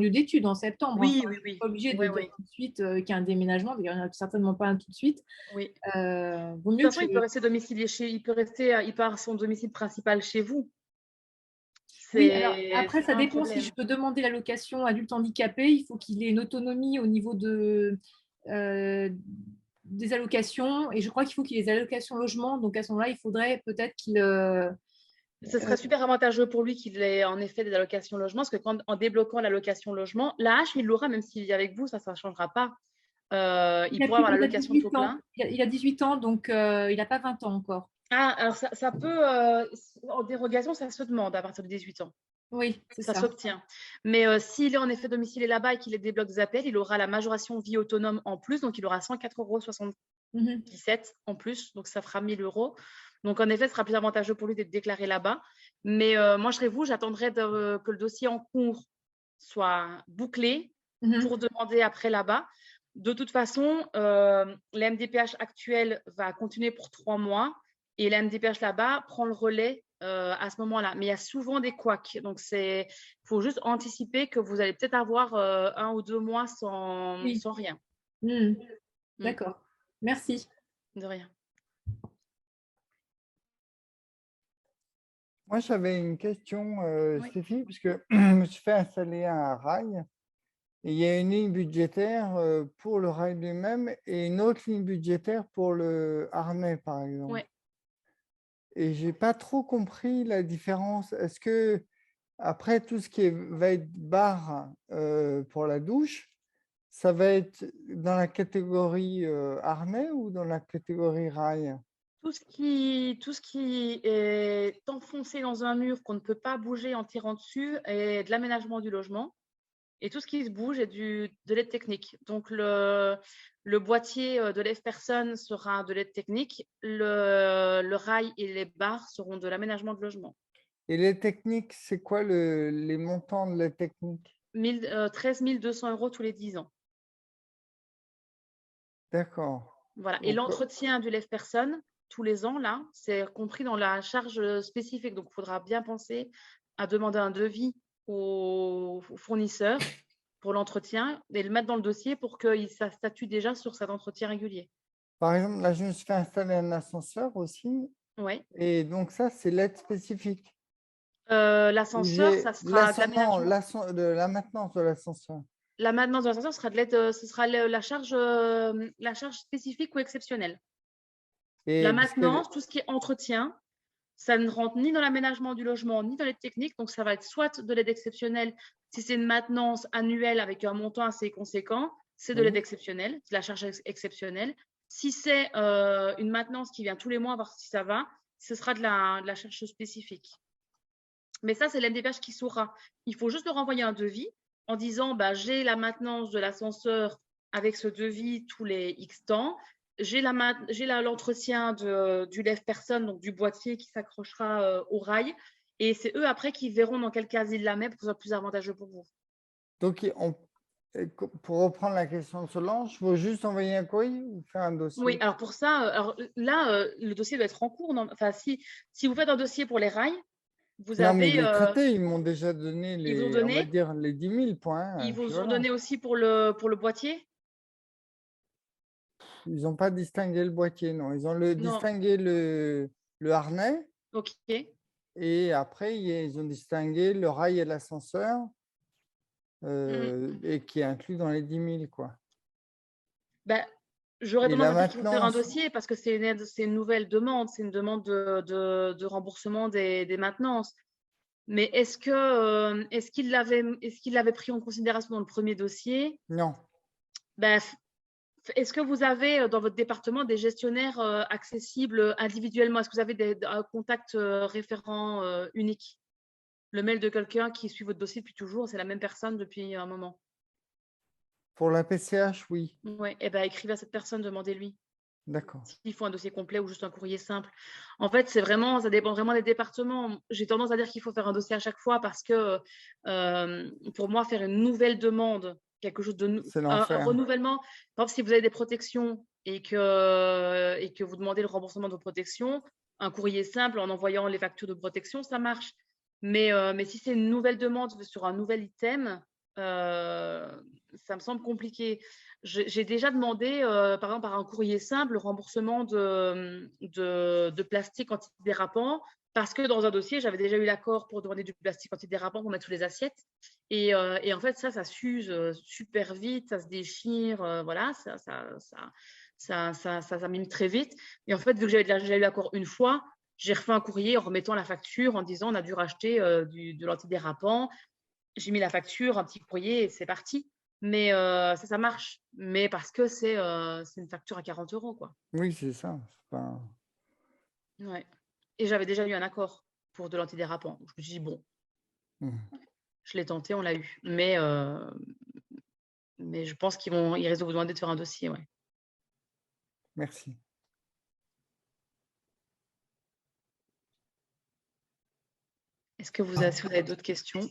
Speaker 4: d'études en septembre.
Speaker 1: Oui,
Speaker 4: enfin,
Speaker 1: oui,
Speaker 4: je
Speaker 1: oui.
Speaker 4: suis pas obligée de
Speaker 1: Oui,
Speaker 4: dire
Speaker 1: oui.
Speaker 4: tout de suite qu'il y a un déménagement, mais il n'y en a certainement pas un tout de suite.
Speaker 1: Oui.
Speaker 4: Vaut
Speaker 1: De
Speaker 4: mieux
Speaker 1: toute façon, il peut rester domicilié il part à son domicile principal chez vous.
Speaker 4: Oui, alors après,
Speaker 1: C'est
Speaker 4: ça
Speaker 1: pas un
Speaker 4: dépend si
Speaker 1: problème.
Speaker 4: je peux demander l'allocation adulte handicapé. Il faut qu'il ait une autonomie au niveau des allocations. Et je crois qu'il faut qu'il ait des allocations logement. Donc, à ce moment-là, il faudrait peut-être qu'il…
Speaker 1: Ce serait super avantageux pour lui qu'il ait en effet des allocations logement, parce que en débloquant l'allocation logement, l'AH, il l'aura, même s'il vit avec vous, ça ne changera pas. Il pourra avoir l'allocation taux plein.
Speaker 4: Il a 18 ans, donc il n'a pas 20 ans encore.
Speaker 1: Ah, alors ça peut, en dérogation, ça se demande à partir de 18 ans.
Speaker 4: Oui, c'est ça.
Speaker 1: Ça s'obtient. Mais s'il est en effet domicilié là-bas et qu'il débloque des appels, il aura la majoration vie autonome en plus, donc il aura 104,77 € en plus, donc ça fera 1 000 €. Donc en effet, ce sera plus avantageux pour lui d'être déclaré là-bas. Mais moi, je serais vous, j'attendrai que le dossier en cours soit bouclé pour demander après là-bas. De toute façon, la MDPH actuelle va continuer pour 3 mois et la MDPH là-bas prend le relais à ce moment-là. Mais il y a souvent des couacs. Donc, il faut juste anticiper que vous allez peut-être avoir 1 ou 2 mois sans rien.
Speaker 4: D'accord. Merci.
Speaker 1: De rien.
Speaker 3: Moi, j'avais une question,
Speaker 1: Oui.
Speaker 3: Stéphie, parce que je me suis fait installer un rail et il y a une ligne budgétaire pour le rail lui-même et une autre ligne budgétaire pour le harnais, par exemple.
Speaker 1: Ouais.
Speaker 3: Et je n'ai pas trop compris la différence. Est-ce que, après, tout ce qui va être barre pour la douche, ça va être dans la catégorie harnais ou dans la catégorie rail?
Speaker 1: Tout ce qui est enfoncé dans un mur qu'on ne peut pas bouger en tirant dessus est de l'aménagement du logement. Et tout ce qui se bouge est de l'aide technique. Donc, le boîtier de lève-personne sera de l'aide technique. Le rail et les barres seront de l'aménagement de logement.
Speaker 3: Et les techniques, c'est quoi les montants de la technique?
Speaker 1: 13 200 € tous les 10 ans.
Speaker 3: D'accord.
Speaker 1: Voilà. Et l'entretien du lève-personne, tous les ans, là, c'est compris dans la charge spécifique. Donc, il faudra bien penser à demander un devis au fournisseur pour l'entretien et le mettre dans le dossier pour qu'il statue déjà sur cet entretien régulier.
Speaker 3: Par exemple, là, je me suis fait installer un ascenseur aussi.
Speaker 1: Oui.
Speaker 3: Et donc, ça, c'est l'aide spécifique.
Speaker 1: L'ascenseur, ça sera
Speaker 3: de la maintenance de l'ascenseur.
Speaker 1: La maintenance de l'ascenseur sera de l'aide, ce sera la charge spécifique ou exceptionnelle.
Speaker 3: Et
Speaker 1: la maintenance, tout ce qui est entretien, ça ne rentre ni dans l'aménagement du logement, ni dans l'aide technique. Donc, ça va être soit de l'aide exceptionnelle, si c'est une maintenance annuelle avec un montant assez conséquent, c'est de l'aide exceptionnelle, c'est la charge exceptionnelle. Si c'est une maintenance qui vient tous les mois, voir si ça va, ce sera de la charge spécifique. Mais ça, c'est l'MDPH qui saura. Il faut juste leur envoyer un devis en disant j'ai la maintenance de l'ascenseur avec ce devis tous les X temps. J'ai l'entretien du lève-personne, donc du boîtier qui s'accrochera au rail. Et c'est eux après qui verront dans quelle case ils la mettent pour que ce soit plus avantageux pour vous.
Speaker 3: Donc, pour reprendre la question de Solange, il faut juste envoyer un courrier ou faire un dossier?
Speaker 1: Oui, alors pour ça, le dossier doit être en cours. Enfin, si vous faites un dossier pour les rails, vous avez…
Speaker 3: mais il est traité, ils m'ont déjà donné on va dire les 10 000 points.
Speaker 1: Ils vous ont donné aussi pour le boîtier?
Speaker 3: Ils n'ont pas distingué le boîtier, non. Ils ont distingué le harnais.
Speaker 1: OK.
Speaker 3: Et après, ils ont distingué le rail et l'ascenseur, et qui est inclus dans les 10 000, quoi.
Speaker 1: J'aurais tendance à faire un dossier parce que c'est une nouvelle demande, c'est une demande de remboursement des maintenances. Mais est-ce qu'il l'avait pris en considération dans le premier dossier?
Speaker 3: Non.
Speaker 1: Est-ce que vous avez dans votre département des gestionnaires accessibles individuellement? Est-ce que vous avez un contact référent unique? le mail de quelqu'un qui suit votre dossier depuis toujours, c'est la même personne depuis un moment.
Speaker 3: Pour la PCH, oui.
Speaker 1: Oui, et ben écrivez à cette personne, demandez-lui
Speaker 3: D'accord.
Speaker 1: s'il faut un dossier complet ou juste un courrier simple. En fait, ça dépend vraiment des départements. J'ai tendance à dire qu'il faut faire un dossier à chaque fois parce que pour moi, faire une nouvelle demande, quelque chose de
Speaker 3: C'est
Speaker 1: un
Speaker 3: l'enfer.
Speaker 1: renouvellement, par exemple, si vous avez des protections et que vous demandez le remboursement de vos protections, un courrier simple en envoyant les factures de protection, ça marche. Mais si c'est une nouvelle demande sur un nouvel item, ça me semble compliqué. J'ai déjà demandé, par exemple, par un courrier simple, le remboursement de plastique antidérapant, parce que dans un dossier, j'avais déjà eu l'accord pour demander du plastique antidérapant pour mettre sous les assiettes. Et en fait, ça s'use super vite, ça se déchire, voilà, ça mime très vite. Et en fait, vu que j'avais déjà eu l'accord une fois, j'ai refait un courrier en remettant la facture en disant on a dû racheter de l'antidérapant. J'ai mis la facture, un petit courrier et c'est parti. Mais ça marche. Mais parce que c'est une facture à 40 €, quoi.
Speaker 3: Oui, c'est ça. C'est pas...
Speaker 1: Ouais. Et j'avais déjà eu un accord pour de l'antidérapant. Je me suis dit, bon, je l'ai tenté, on l'a eu. Mais je pense qu'ils risquent de vous demander de faire un dossier, ouais.
Speaker 3: Merci.
Speaker 1: Est-ce que vous avez d'autres questions?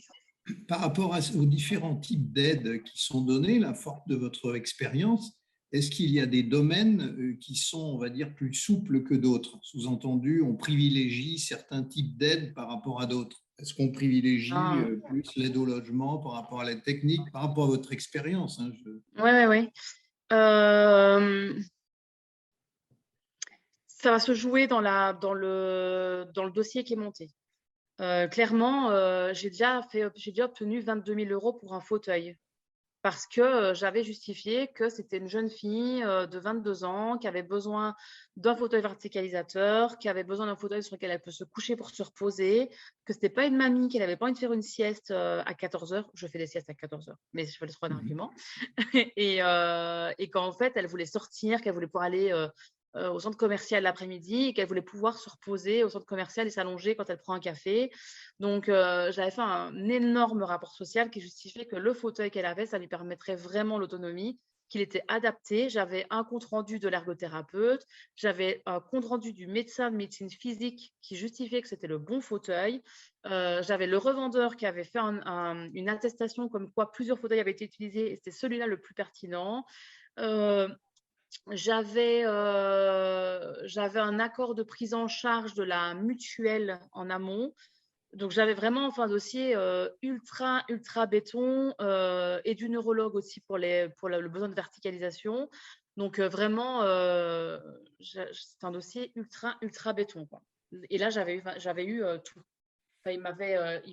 Speaker 2: Par rapport aux différents types d'aides qui sont données, la force de votre expérience, est-ce qu'il y a des domaines qui sont, on va dire, plus souples que d'autres? Sous-entendu, on privilégie certains types d'aides par rapport à d'autres. Est-ce qu'on privilégie plus l'aide au logement par rapport à l'aide technique, par rapport à votre expérience?
Speaker 1: Oui. Ça va se jouer dans le dossier qui est monté. Clairement, j'ai déjà obtenu 22 000 € pour un fauteuil parce que j'avais justifié que c'était une jeune fille de 22 ans qui avait besoin d'un fauteuil verticalisateur, qui avait besoin d'un fauteuil sur lequel elle peut se coucher pour se reposer, que ce n'était pas une mamie, qu'elle n'avait pas envie de faire une sieste à 14 heures. Je fais des siestes à 14 heures, mais je fais le 3 argument. Et qu'en fait, elle voulait sortir, qu'elle voulait pouvoir aller au centre commercial l'après-midi et qu'elle voulait pouvoir se reposer au centre commercial et s'allonger quand elle prend un café. Donc, j'avais fait un énorme rapport social qui justifiait que le fauteuil qu'elle avait, ça lui permettrait vraiment l'autonomie, qu'il était adapté. J'avais un compte-rendu de l'ergothérapeute, j'avais un compte-rendu du médecin de médecine physique qui justifiait que c'était le bon fauteuil. J'avais le revendeur qui avait fait une attestation comme quoi plusieurs fauteuils avaient été utilisés et c'était celui-là le plus pertinent. J'avais un accord de prise en charge de la mutuelle en amont. Donc, j'avais vraiment un dossier ultra béton et du neurologue aussi pour le besoin de verticalisation. Donc, vraiment, c'est un dossier ultra béton, quoi. Et là, j'avais eu tout. Enfin, il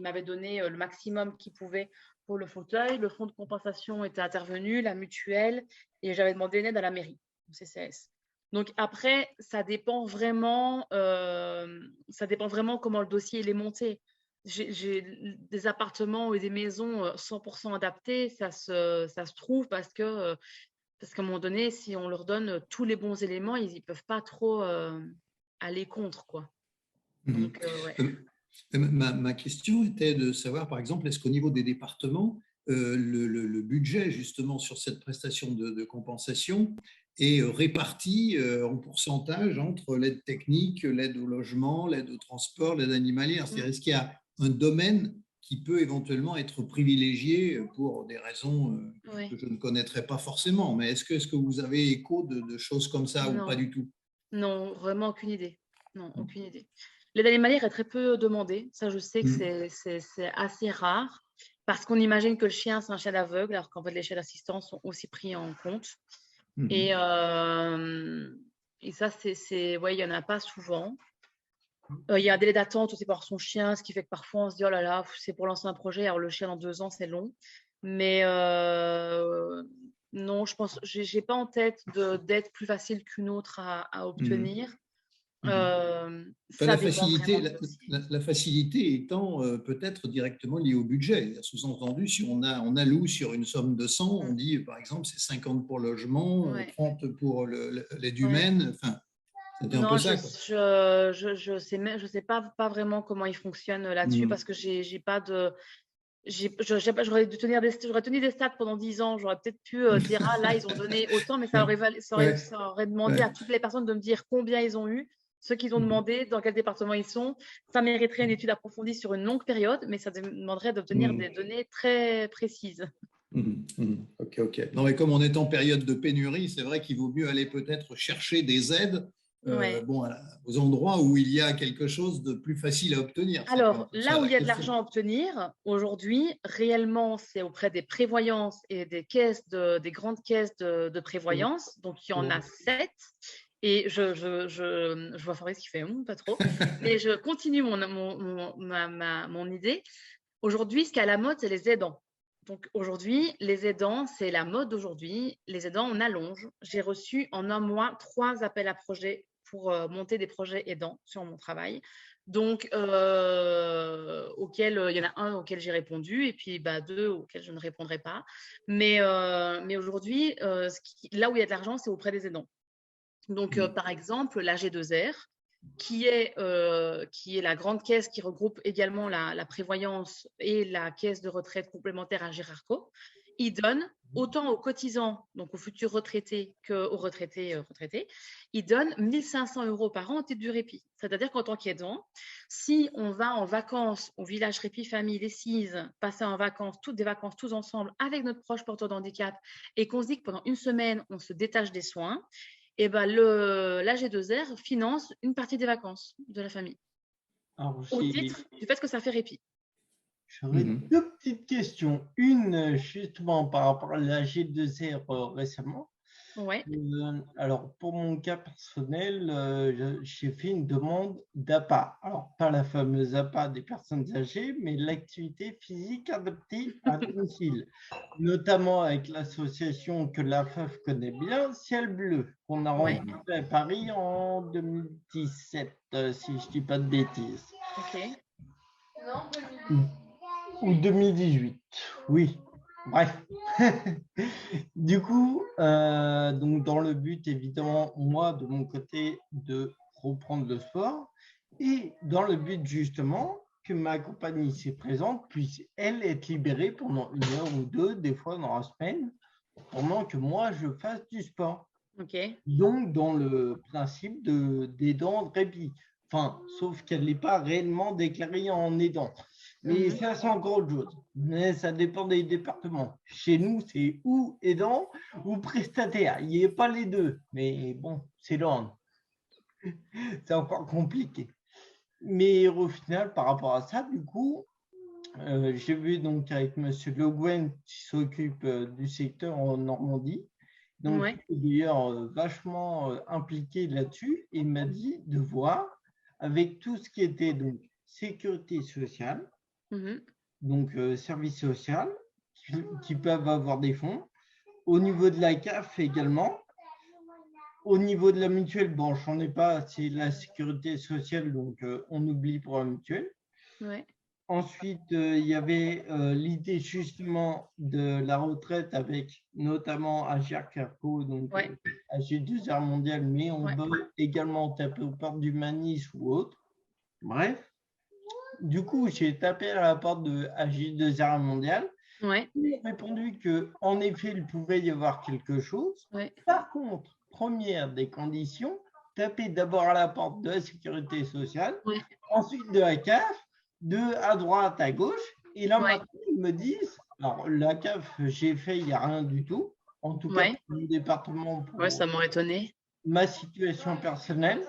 Speaker 1: m'avait donné le maximum qu'il pouvait pour le fauteuil. Le fonds de compensation était intervenu, la mutuelle, et j'avais demandé une aide à la mairie, au CCAS. Donc après, ça dépend vraiment comment le dossier il est monté. J'ai des appartements ou des maisons 100% adaptés, ça se trouve parce qu'à un moment donné, si on leur donne tous les bons éléments, ils ne peuvent pas trop aller contre, quoi. Donc, ouais.
Speaker 2: Ma question était de savoir, par exemple, est-ce qu'au niveau des départements, le budget justement sur cette prestation de compensation est réparti en pourcentage entre l'aide technique, l'aide au logement, l'aide au transport, l'aide animalière? C'est-à-dire, est-ce qu'il y a un domaine qui peut éventuellement être privilégié pour des raisons que je ne connaîtrais pas forcément, mais est-ce que vous avez écho de choses comme ça ou pas du tout?
Speaker 1: Non, vraiment aucune idée. Non, aucune idée. L'aide animalière est très peu demandée. Ça, je sais que c'est assez rare parce qu'on imagine que le chien, c'est un chien d'aveugle, alors qu'en fait, les chiens d'assistance sont aussi pris en compte. Et ça, ouais, il n'y en a pas souvent. Il y a un délai d'attente aussi pour son chien, ce qui fait que parfois, on se dit, oh là là, c'est pour lancer un projet. Alors, le chien, dans 2 ans, c'est long. Mais non, je pense, j'ai pas en tête d'aide plus facile qu'une autre à obtenir.
Speaker 2: La facilité étant peut-être directement liée au budget. Sous-entendu, si on alloue sur une somme de 100, on dit par exemple c'est 50 pour le logement, 30 pour l'aide humaine. Enfin, C'était un
Speaker 1: Non,
Speaker 2: peu
Speaker 1: je
Speaker 2: ça, quoi.
Speaker 1: je sais pas vraiment comment ils fonctionnent là-dessus parce que j'ai pas de j'aurais tenu des stats pendant 10 ans, j'aurais peut-être pu dire ah là ils ont donné autant, mais
Speaker 2: Ouais,
Speaker 1: ça aurait demandé à
Speaker 2: ouais.
Speaker 1: toutes les personnes de me dire combien ils ont eu, ce qu'ils ont demandé, dans quel département ils sont. Ça mériterait une étude approfondie sur une longue période, mais ça demanderait d'obtenir des données très précises.
Speaker 2: Ok, ok. Non, mais comme on est en période de pénurie, c'est vrai qu'il vaut mieux aller peut-être chercher des aides
Speaker 1: Ouais.
Speaker 2: aux endroits où il y a quelque chose de plus facile à obtenir. C'est
Speaker 1: Alors,
Speaker 2: un peu ça
Speaker 1: là où
Speaker 2: la
Speaker 1: il y a de
Speaker 2: question.
Speaker 1: l'argent à obtenir, aujourd'hui, réellement, c'est auprès des prévoyances et des des grandes caisses de prévoyance. Donc, il y en a 7. Et je vois Fabrice qui fait pas trop. Mais je continue mon idée. Aujourd'hui, ce qui est à la mode, c'est les aidants. Donc, aujourd'hui, les aidants, c'est la mode d'aujourd'hui. Les aidants, on allonge. J'ai reçu en un mois 3 appels à projets pour monter des projets aidants sur mon travail. Donc, il y en a un auquel j'ai répondu et puis 2 auxquels je ne répondrai pas. Mais aujourd'hui, là où il y a de l'argent, c'est auprès des aidants. Donc, par exemple, la G2R, qui est la grande caisse qui regroupe également la prévoyance et la caisse de retraite complémentaire à Girarco, ils donnent autant aux cotisants, donc aux futurs retraités qu'aux retraités, ils donnent 1 500 € par an au titre du répit. C'est-à-dire qu'en tant qu'aidant, si on va en vacances au village Répit Famille des Cises, passer en vacances, toutes des vacances tous ensemble avec notre proche porteur de handicap et qu'on se dit que pendant une semaine, on se détache des soins, et la G2R finance une partie des vacances de la famille
Speaker 5: Alors,
Speaker 1: au titre du fait que ça fait répit.
Speaker 5: j'aurais deux petites questions. Une, justement, par rapport à la G2R récemment.
Speaker 1: Ouais.
Speaker 5: Alors, pour mon cas personnel, j'ai fait une demande d'APA. Alors, pas la fameuse APA des personnes âgées, mais l'activité physique adaptée à domicile, notamment avec l'association que la FAF connaît bien, Ciel Bleu, qu'on a rencontré à Paris en 2017, si je ne dis pas de bêtises.
Speaker 1: Ok.
Speaker 5: Ou 2018, oui. Bref. Du coup, donc dans le but, évidemment, moi, de mon côté, de reprendre le sport et dans le but, justement, que ma compagnie ici présente puisse, elle, être libérée pendant 1 heure ou 2, des fois dans la semaine, pendant que moi, je fasse du sport.
Speaker 1: Ok.
Speaker 5: Donc, dans le principe d'aidant de répit. Enfin, sauf qu'elle n'est pas réellement déclarée en aidant. Mais ça, c'est encore autre chose. Mais ça dépend des départements. Chez nous, c'est ou aidant ou prestataire. Il n'y a pas les deux. Mais bon, c'est l'ordre. C'est encore compliqué. Mais au final, par rapport à ça, du coup, j'ai vu donc avec M. Le Guen qui s'occupe du secteur en Normandie. Donc, d'ailleurs, vachement impliqué là-dessus. Il m'a dit de voir avec tout ce qui était donc sécurité sociale, donc service social, qui peuvent avoir des fonds. Au niveau de la CAF également. Au niveau de la mutuelle, bon, je n'en ai pas, c'est la sécurité sociale, donc on oublie pour la mutuelle.
Speaker 1: Ouais.
Speaker 5: Ensuite, il y avait l'idée justement de la retraite avec notamment Agir Carco, donc AG2R mondial, mais on peut également taper aux portes d'Humanis ou autre. Bref, du coup, j'ai tapé à la porte de AG2R mondial. Il a répondu qu'en effet, il pouvait y avoir quelque chose. Par contre, première des conditions, taper d'abord à la porte de la sécurité sociale, ensuite de la CAF, à droite, à gauche. Et là, maintenant, ils me disent, alors la CAF, j'ai fait, il n'y a rien du tout. En tout cas, pour le département, pour
Speaker 1: ça m'aurait étonné.
Speaker 5: Ma situation personnelle.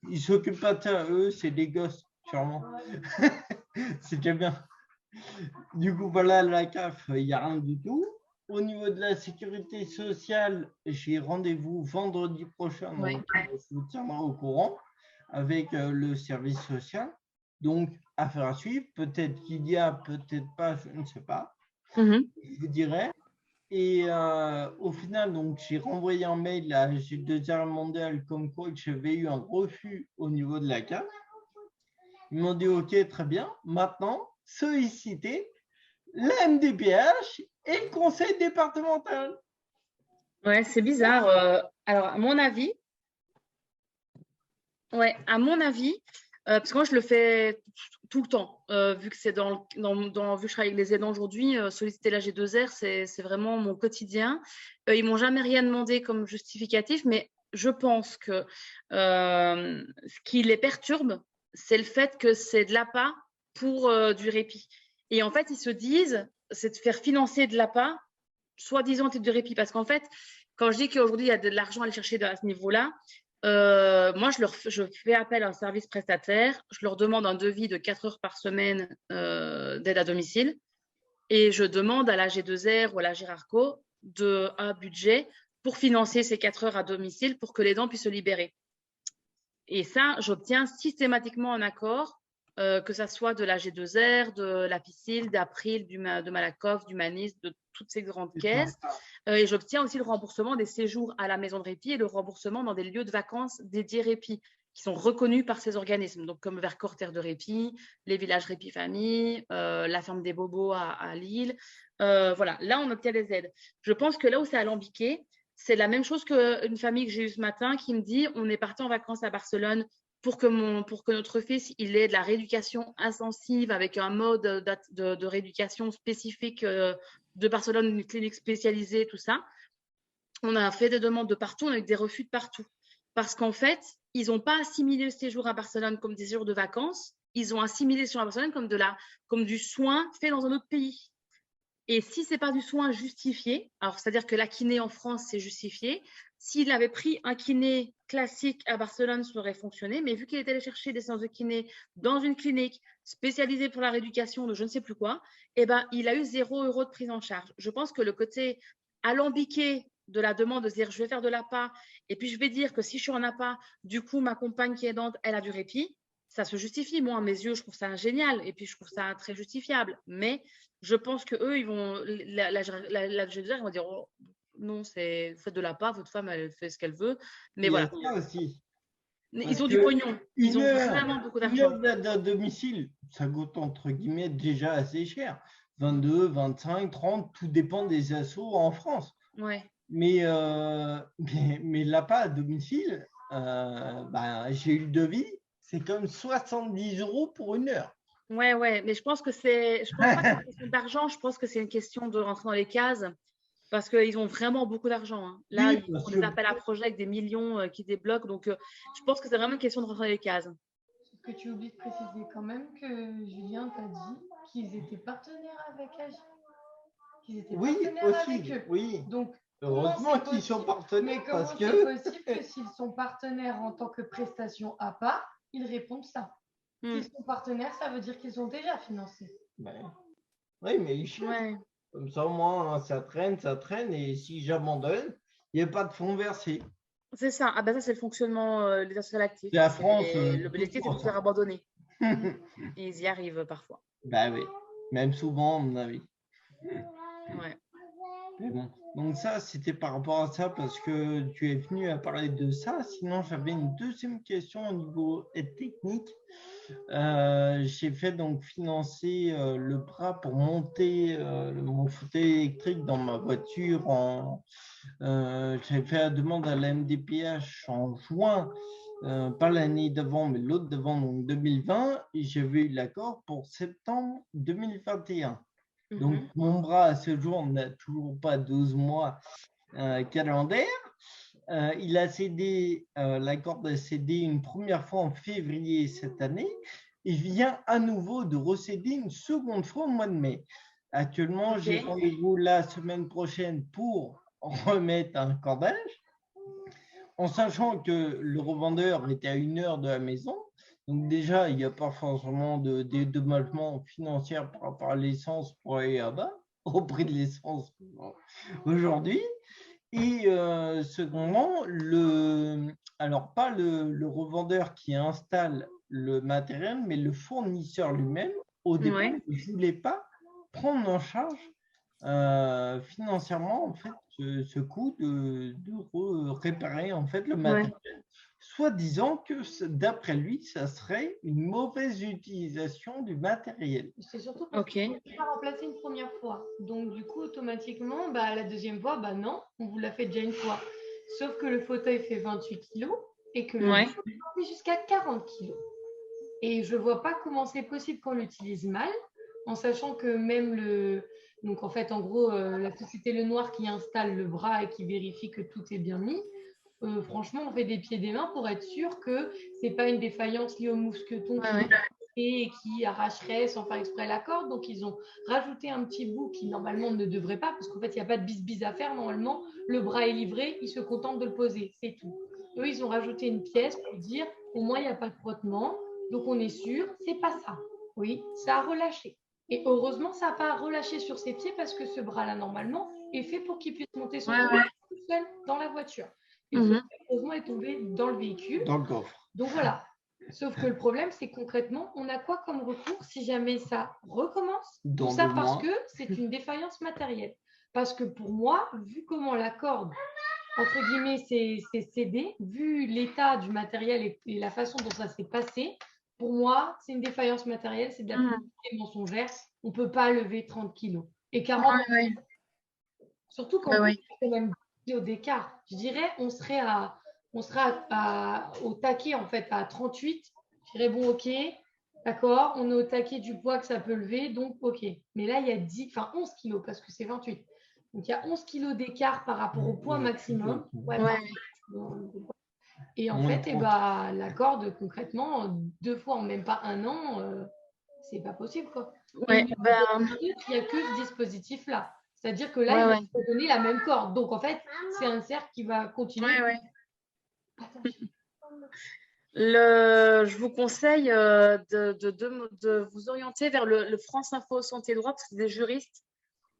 Speaker 5: Ils ne s'occupent pas de ça, eux, c'est des gosses, sûrement. C'est déjà bien. Du coup, voilà, la CAF, il n'y a rien du tout. Au niveau de la sécurité sociale, j'ai rendez-vous vendredi prochain, donc je vous tiendrai au courant avec le service social. Donc, affaire à suivre. Peut-être qu'il y a, peut-être pas, je ne sais pas. Je vous dirai. Et au final, donc, j'ai renvoyé un mail à G2R mondial comme quoi j'avais eu un refus au niveau de la CAF. Ils m'ont dit OK, très bien. Maintenant, solliciter la MDPH et le conseil départemental.
Speaker 1: Ouais, c'est bizarre. Alors, à mon avis, Ouais, à mon avis, parce que moi, je le fais tout le temps, vu que c'est vu que je travaille avec les aidants aujourd'hui, solliciter la G2R, c'est vraiment mon quotidien. Ils m'ont jamais rien demandé comme justificatif, mais je pense que ce qui les perturbe, c'est le fait que c'est de l'APA pour du répit. Et en fait, ils se disent, c'est de faire financer de l'APA, soi-disant titre de répit. Parce qu'en fait, quand je dis qu'aujourd'hui, il y a de l'argent à aller chercher à ce niveau-là, moi, je fais appel à un service prestataire, je leur demande un devis de 4 heures par semaine d'aide à domicile et je demande à la G2R ou à la Gérarco un budget pour financer ces 4 heures à domicile pour que les dents puissent se libérer. Et ça, j'obtiens systématiquement un accord, que ça soit de la G2R, de la Piscile, d'April, de Malakoff, du Manis, de toutes ces grandes caisses. Et j'obtiens aussi le remboursement des séjours à la maison de répit et le remboursement dans des lieux de vacances dédiés répit, qui sont reconnus par ces organismes, donc comme Vercors Terre de Répit, les villages Répit Famille, la ferme des Bobos à Lille. Voilà, là, on obtient des aides. Je pense que là où c'est alambiqué, c'est la même chose qu'une famille que j'ai eue ce matin qui me dit on est parti en vacances à Barcelone pour que notre fils il ait de la rééducation intensive avec un mode de rééducation spécifique de Barcelone, une clinique spécialisée, tout ça. On a fait des demandes de partout, on a eu des refus de partout. Parce qu'en fait, ils n'ont pas assimilé le séjour à Barcelone comme des séjours de vacances, ils ont assimilé le séjour à Barcelone comme du soin fait dans un autre pays. Et si ce n'est pas du soin justifié, alors c'est-à-dire que la kiné en France, c'est justifié, s'il avait pris un kiné classique à Barcelone, ça aurait fonctionné, mais vu qu'il est allé chercher des séances de kiné dans une clinique spécialisée pour la rééducation de je ne sais plus quoi, eh ben, il a eu 0 € de prise en charge. Je pense que le côté alambiqué de la demande de se dire je vais faire de l'APA et puis je vais dire que si je suis en APA, du coup, ma compagne qui est aidante, elle a du répit, ça se justifie. Moi, à mes yeux, je trouve ça génial et puis je trouve ça très justifiable. Mais je pense que eux, ils vont la G2R, ils vont dire oh, non, vous faites de l'APA, votre femme, elle fait ce qu'elle veut. Mais voilà.
Speaker 5: Il y a ça aussi.
Speaker 1: Ils ont du pognon. Ils ont vraiment beaucoup d'argent.
Speaker 5: Une heure à domicile, ça coûte entre guillemets déjà assez cher. 22, 25, 30, tout dépend des assos en France.
Speaker 1: Ouais.
Speaker 5: Mais l'APA à domicile, j'ai eu le devis, c'est comme 70 € pour une heure.
Speaker 1: Ouais, mais je pense pas que c'est une question d'argent, je pense que c'est une question de rentrer dans les cases parce qu'ils ont vraiment beaucoup d'argent. Hein. Là,
Speaker 5: Oui,
Speaker 1: ils ont des appels à projets avec des millions qui débloquent, donc je pense que c'est vraiment une question de rentrer dans les cases.
Speaker 7: Ce que tu oublies de préciser quand même que Julien t'a dit qu'ils étaient partenaires avec AG. Qu'ils étaient partenaires avec eux.
Speaker 5: Oui.
Speaker 7: Donc,
Speaker 5: heureusement qu'ils sont partenaires.
Speaker 7: Mais comment c'est possible que s'ils sont partenaires en tant que prestation APA, ils répondent ça? S'ils sont partenaires, ça veut dire qu'ils ont déjà financé.
Speaker 5: Oui, mais ils cherchent. Ouais. Comme ça, au moins, ça traîne. Et si j'abandonne, il n'y a pas de fonds versés.
Speaker 1: C'est ça. Ah ben ça, c'est le fonctionnement des associations actives.
Speaker 5: La France.
Speaker 1: L'objectif, c'est de faire abandonner. Et ils y arrivent parfois.
Speaker 5: Bah oui. Même souvent, à mon avis.
Speaker 1: Ouais.
Speaker 5: Mais bon. Donc ça, c'était par rapport à ça parce que tu es venu à parler de ça. Sinon, j'avais une deuxième question au niveau technique. J'ai fait donc financer le bras pour monter mon fauteuil électrique dans ma voiture. J'ai fait la demande à la MDPH en juin, pas l'année d'avant, mais l'autre d'avant, donc 2020, et j'avais eu l'accord pour septembre 2021. Donc, mon bras, à ce jour, n'a toujours pas 12 mois calendaire. Il a cédé, l'accord a cédé une première fois en février cette année et vient à nouveau de recéder une seconde fois au mois de mai. Actuellement, j'ai rendez-vous la semaine prochaine pour remettre un cordage, en sachant que le revendeur était à 1 heure de la maison. Donc déjà, il n'y a pas forcément de dédommagement financier par rapport à l'essence pour aller là-bas, au prix de l'essence aujourd'hui. Et secondement, alors pas le revendeur qui installe le matériel, mais le fournisseur lui-même, au départ, ne voulait pas prendre en charge financièrement en fait ce coût de réparer en fait le matériel. Soit disant que d'après lui, ça serait une mauvaise utilisation du matériel.
Speaker 7: C'est surtout parce qu'il ne faut pas remplacer une première fois. Donc du coup, automatiquement, la deuxième fois, non, on vous l'a fait déjà une fois. Sauf que le fauteuil fait 28 kilos et que le bras peut porter jusqu'à 40 kilos. Et je ne vois pas comment c'est possible qu'on l'utilise mal, en sachant que même donc en fait, en gros, la société Lenoir qui installe le bras et qui vérifie que tout est bien mis, franchement, on fait des pieds et des mains pour être sûr que ce n'est pas une défaillance liée au mousqueton et qui arracherait sans faire exprès la corde. Donc, ils ont rajouté un petit bout qui, normalement, ne devrait pas, parce qu'en fait, il n'y a pas de bis-bis à faire. Normalement, le bras est livré, ils se contentent de le poser, c'est tout. Eux, ils ont rajouté une pièce pour dire, au moins, il n'y a pas de frottement. Donc, on est sûr, c'est pas ça. Oui, ça a relâché. Et heureusement, ça n'a pas relâché sur ses pieds parce que ce bras-là, normalement, est fait pour qu'il puisse monter son bras tout seul dans la voiture. Et heureusement, est tombé dans le véhicule.
Speaker 5: Dans le coffre.
Speaker 7: Donc voilà. Sauf que le problème, c'est concrètement, on a quoi comme recours si jamais ça recommence? Tout ça parce que c'est une défaillance matérielle. Parce que pour moi, vu comment la corde, entre guillemets, c'est cédé, vu l'état du matériel et la façon dont ça s'est passé, pour moi, c'est une défaillance matérielle, c'est de la publicité mensongère. On ne peut pas lever 30 kilos. Et 40 surtout quand on fait même 10 kilos d'écart. Je dirais, on serait au taquet, en fait, à 38. Je dirais, bon, ok, d'accord, on est au taquet du poids que ça peut lever, donc ok. Mais là, il y a 11 kilos parce que c'est 28. Donc, il y a 11 kilos d'écart par rapport au poids maximum. Et en fait, la corde, concrètement, 2 fois en même pas un an, c'est pas possible, quoi. Il n'y a que ce dispositif-là. C'est-à-dire que là, il va te donner la même corde. Donc, en fait, c'est un cercle qui va continuer.
Speaker 1: Je vous conseille de vous orienter vers le France Info Santé Droit, parce que c'est des juristes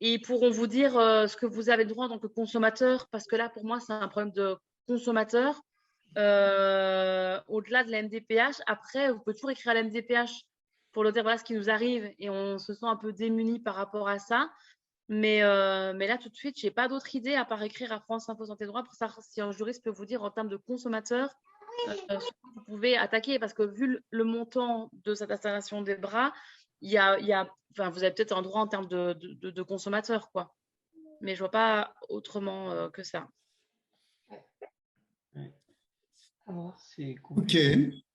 Speaker 1: et ils pourront vous dire ce que vous avez droit en tant que consommateur, parce que là, pour moi, c'est un problème de consommateur. Au-delà de la MDPH, après, vous pouvez toujours écrire à la MDPH pour leur dire voilà ce qui nous arrive et on se sent un peu démuni par rapport à ça. Mais là, tout de suite, je n'ai pas d'autre idée à part écrire à France Info Santé Droit pour savoir si un juriste peut vous dire en termes de consommateur vous pouvez attaquer, parce que vu le montant de cette installation des bras, vous avez peut-être un droit en termes de consommateur, quoi. Mais je ne vois pas autrement que ça.
Speaker 2: Ok,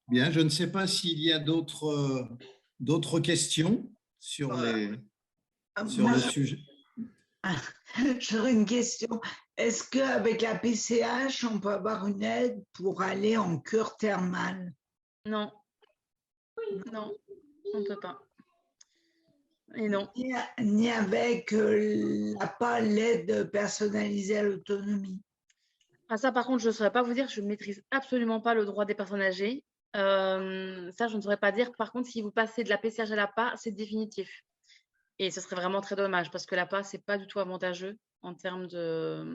Speaker 2: bien. Je ne sais pas s'il y a d'autres questions sur le sujet.
Speaker 6: J'aurais une question. Est-ce qu'avec la PCH, on peut avoir une aide pour aller en cure thermale?
Speaker 1: Non. Non, on ne peut pas. Et non.
Speaker 6: Ni avec l'aide personnalisée à l'autonomie.
Speaker 1: Ah, ça, par contre, je ne saurais pas vous dire. Je ne maîtrise absolument pas le droit des personnes âgées. Ça, je ne saurais pas dire. Par contre, si vous passez de la PCH à l'APA, c'est définitif. Et ce serait vraiment très dommage, parce que l'APA, ce n'est pas du tout avantageux en termes de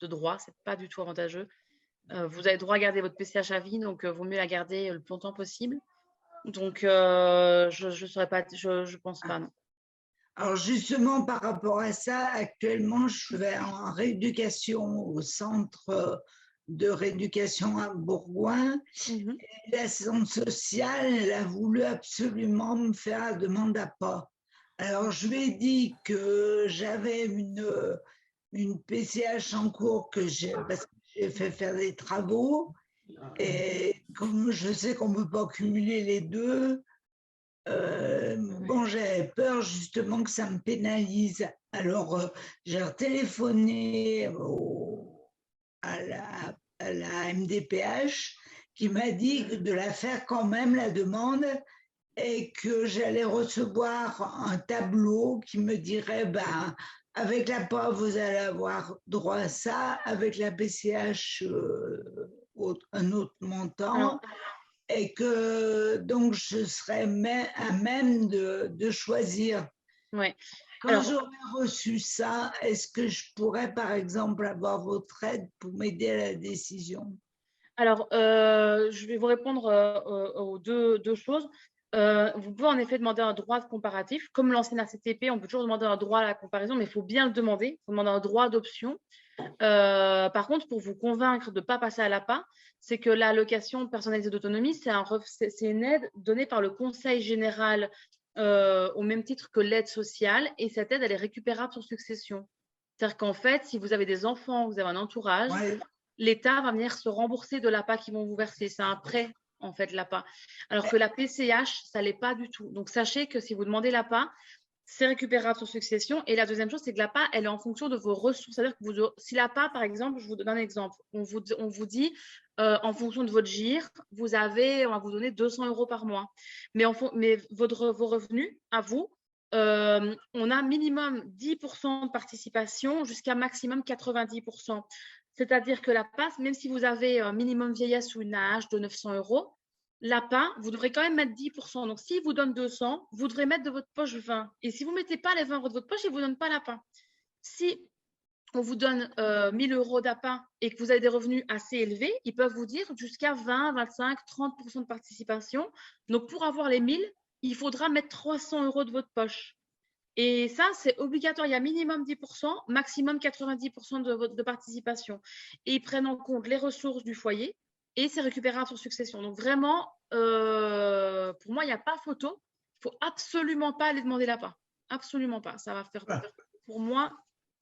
Speaker 1: droit. Ce n'est pas du tout avantageux. Vous avez droit à garder votre PCH à vie, donc vaut mieux la garder le plus longtemps possible. Donc, je saurais pas, je pense pas, non.
Speaker 6: Alors justement, par rapport à ça, actuellement, je vais en rééducation au centre de rééducation à Bourgoin. L'assistante sociale, elle a voulu absolument me faire la demande APA. Alors, je lui ai dit que j'avais une PCH en cours parce que j'ai fait faire des travaux. Et comme je sais qu'on ne peut pas cumuler les deux, j'avais peur justement que ça me pénalise. Alors, j'ai téléphoné à la MDPH qui m'a dit de la faire quand même, la demande, et que j'allais recevoir un tableau qui me dirait avec la PA, vous allez avoir droit à ça, avec la PCH, un autre montant. Et que donc je serais à même de choisir.
Speaker 1: Ouais.
Speaker 6: Quand j'aurai reçu ça, est-ce que je pourrais par exemple avoir votre aide pour m'aider à la décision?
Speaker 1: Alors, je vais vous répondre aux deux choses. Vous pouvez en effet demander un droit de comparatif. Comme l'ancienne RCTP, on peut toujours demander un droit à la comparaison, mais il faut bien le demander. Il faut demander un droit d'option. Par contre, pour vous convaincre de ne pas passer à l'APA, c'est que l'allocation personnalisée d'autonomie, c'est une aide donnée par le Conseil général au même titre que l'aide sociale, et cette aide, elle est récupérable sur succession. C'est-à-dire qu'en fait, si vous avez des enfants, vous avez un entourage, l'État va venir se rembourser de l'APA qu'ils vont vous verser. C'est un prêt, en fait, l'APA. Alors que la PCH, ça ne l'est pas du tout. Donc, sachez que si vous demandez l'APA, c'est récupérable sur succession. Et la deuxième chose, c'est que l'APA, elle est en fonction de vos ressources. C'est-à-dire que si l'APA, par exemple, je vous donne un exemple, on vous dit, en fonction de votre GIR, on va vous donner 200 € par mois. Mais vos revenus, à vous, on a minimum 10% de participation jusqu'à maximum 90%. C'est-à-dire que l'APA, même si vous avez un minimum vieillesse ou une AH de 900 €, l'APA, vous devrez quand même mettre 10%. Donc, s'il vous donne 200, vous devrez mettre de votre poche 20. Et si vous ne mettez pas les 20 € de votre poche, il ne vous donne pas l'APA. Si on vous donne 1000 € d'APA et que vous avez des revenus assez élevés, ils peuvent vous dire jusqu'à 20, 25, 30% de participation. Donc, pour avoir les 1000, il faudra mettre 300 € de votre poche. Et ça, c'est obligatoire. Il y a minimum 10%, maximum 90% de participation. Et ils prennent en compte les ressources du foyer et c'est récupérable sur succession. Donc, vraiment, pour moi, il n'y a pas photo. Il ne faut absolument pas aller demander l'APA. Absolument pas. Ça va faire peur. Pour moi,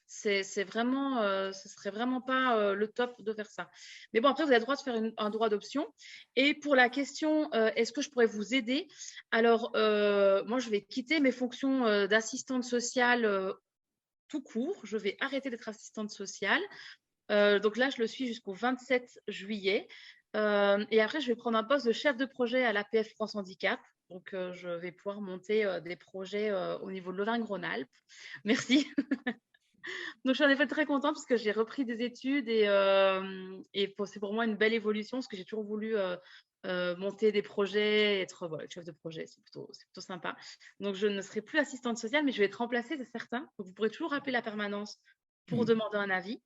Speaker 1: ce serait vraiment pas le top de faire ça. Mais bon, après, vous avez le droit de faire un droit d'option. Et pour la question, est-ce que je pourrais vous aider? Alors, moi, je vais quitter mes fonctions d'assistante sociale tout court. Je vais arrêter d'être assistante sociale. Donc là, je le suis jusqu'au 27 juillet. Et après, je vais prendre un poste de chef de projet à l'APF France Handicap. Donc, je vais pouvoir monter des projets au niveau de l'Auvergne-Rhône-Alpes. Merci. Donc, je suis en effet très contente parce que j'ai repris des études et c'est pour moi une belle évolution parce que j'ai toujours voulu monter des projets, être chef de projet, c'est plutôt sympa. Donc, je ne serai plus assistante sociale, mais je vais être remplacée, c'est certain. Donc, vous pourrez toujours appeler la permanence pour demander un avis.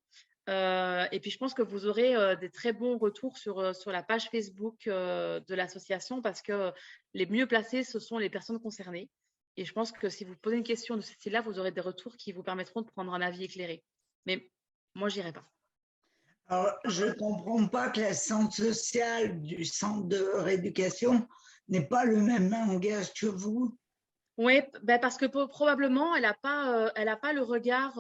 Speaker 1: Et puis, je pense que vous aurez des très bons retours sur la page Facebook de l'association parce que les mieux placés, ce sont les personnes concernées. Et je pense que si vous posez une question de ce style-là, vous aurez des retours qui vous permettront de prendre un avis éclairé. Mais moi, je n'irai pas.
Speaker 6: Alors, je ne comprends pas que l'assistante sociale du centre de rééducation n'ait pas le même langage que vous.
Speaker 1: Oui, parce que probablement, elle n'a pas le regard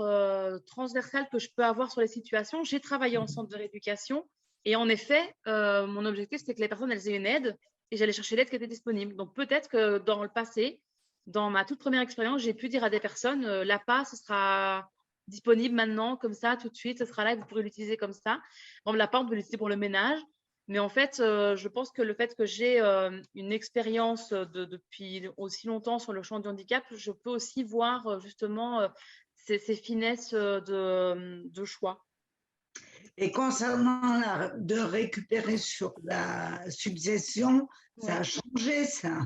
Speaker 1: transversal que je peux avoir sur les situations. J'ai travaillé en centre de rééducation et en effet, mon objectif, c'était que les personnes, elles aient une aide et j'allais chercher l'aide qui était disponible. Donc, peut-être que dans le passé, dans ma toute première expérience, j'ai pu dire à des personnes, l'APA, ce sera disponible maintenant, comme ça, tout de suite, ce sera là et vous pourrez l'utiliser comme ça. Bon, l'APA, on peut l'utiliser pour le ménage. Mais en fait, je pense que le fait que j'ai une expérience depuis aussi longtemps sur le champ du handicap, je peux aussi voir justement ces finesses de choix.
Speaker 6: Et concernant de récupérer sur la succession, ça a changé ça.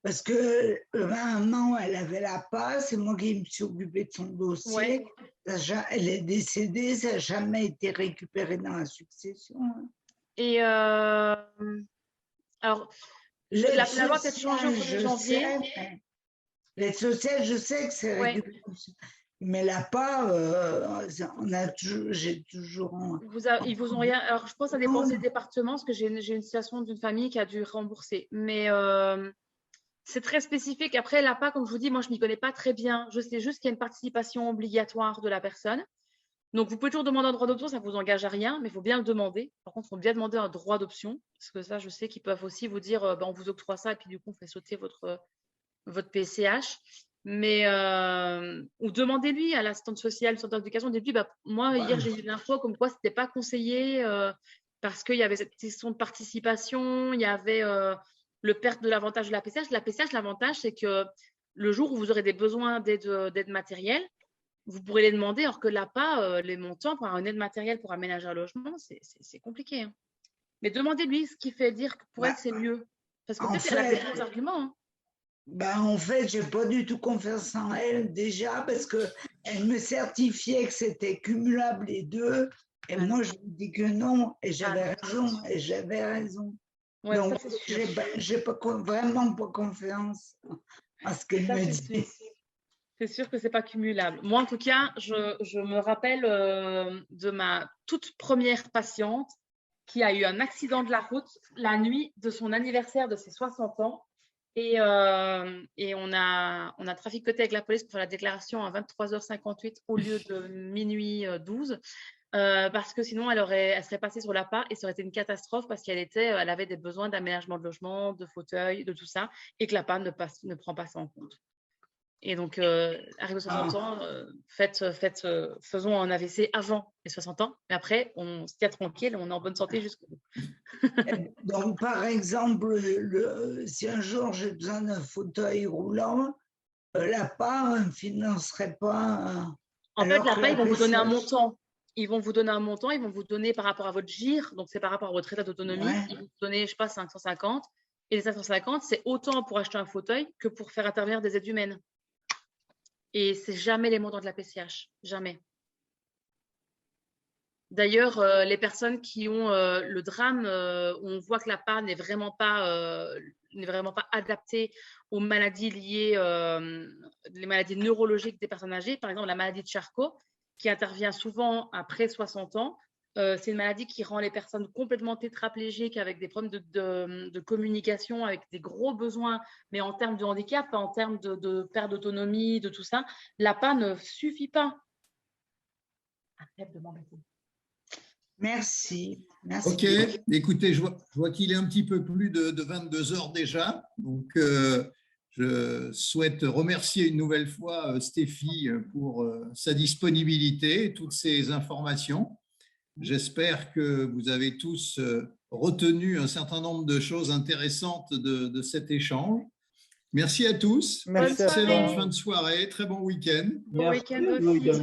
Speaker 6: Parce que maman, elle avait l'APA, c'est moi qui me suis occupée de son dossier. Elle est décédée, ça n'a jamais été récupéré dans la succession.
Speaker 1: Et alors, la loi peut-être changé au 1er janvier.
Speaker 6: L'aide sociale, je sais que c'est récupéré. Mais l'APA, j'ai toujours.
Speaker 1: Ils vous ont rien. Alors, je pense que ça dépend des départements, parce que j'ai une situation d'une famille qui a dû rembourser. Mais c'est très spécifique. Après, l'APA, comme je vous dis, moi, je ne m'y connais pas très bien. Je sais juste qu'il y a une participation obligatoire de la personne. Donc, vous pouvez toujours demander un droit d'option, ça ne vous engage à rien, mais il faut bien le demander. Par contre, il faut bien demander un droit d'option, parce que ça, je sais qu'ils peuvent aussi vous dire, on vous octroie ça, et puis du coup, on fait sauter votre PCH. Mais, ou demandez-lui à l'assistante sociale, au centre d'éducation, dites-lui, moi, hier, j'ai eu l'info comme quoi ce n'était pas conseillé, parce qu'il y avait cette question de participation, il y avait le perte de l'avantage de la PCH. La PCH, l'avantage, c'est que le jour où vous aurez des besoins d'aide matérielle, vous pourrez les demander, alors que l'APA, les montants pour une aide matérielle pour aménager un logement, c'est compliqué. Hein. Mais demandez-lui ce qui fait dire que pour elle, c'est mieux. Parce que peut-être qu'elle a des bons arguments. Hein.
Speaker 6: En fait, je n'ai pas du tout confiance en elle déjà parce qu'elle me certifiait que c'était cumulable les deux. Et moi, je lui dis que non. Et j'avais raison.
Speaker 1: Ouais,
Speaker 6: donc, je n'ai vraiment pas confiance à ce qu'elle me dit.
Speaker 1: C'est sûr que ce n'est pas cumulable. Moi, en tout cas, je me rappelle de ma toute première patiente qui a eu un accident de la route la nuit de son anniversaire de ses 60 ans. Et on a traficoté avec la police pour faire la déclaration à 23h58 au lieu de minuit 12. parce que sinon, elle serait passée sur l'APA et ça aurait été une catastrophe parce elle avait des besoins d'aménagement de logement, de fauteuil, de tout ça, et que l'APA ne prend pas ça en compte. Et donc, arrivé aux 60 ans, faisons un AVC avant les 60 ans, mais après, on se tient tranquille, on est en bonne santé jusqu'au bout.
Speaker 6: Donc, par exemple, si un jour j'ai besoin d'un fauteuil roulant, l'APA ne financerait pas.
Speaker 1: En fait, l'APA, ils vont vous donner un montant. Ils vont vous donner un montant, ils vont vous donner par rapport à votre GIR, donc c'est par rapport à votre état d'autonomie. Ouais. Ils vont vous donner, je ne sais pas, 550. Et les 550, c'est autant pour acheter un fauteuil que pour faire intervenir des aides humaines. Et c'est jamais les montants de la PCH, jamais. D'ailleurs, les personnes qui ont le drame, on voit que l'APA n'est vraiment pas adaptée aux maladies liées, les maladies neurologiques des personnes âgées. Par exemple, la maladie de Charcot, qui intervient souvent après 60 ans. C'est une maladie qui rend les personnes complètement tétraplégiques avec des problèmes de communication, avec des gros besoins, mais en termes de handicap, en termes de perte d'autonomie, de tout ça, l'APA ne suffit pas. Arrête de m'embêter.
Speaker 6: Merci.
Speaker 2: Ok, écoutez, je vois qu'il est un petit peu plus de 22 heures déjà. Donc, je souhaite remercier une nouvelle fois Stéphie pour sa disponibilité et toutes ces informations. J'espère que vous avez tous retenu un certain nombre de choses intéressantes de cet échange. Merci à tous.
Speaker 3: Merci.
Speaker 2: Excellente fin de soirée. Très bon week-end.
Speaker 1: Bon week-end aussi.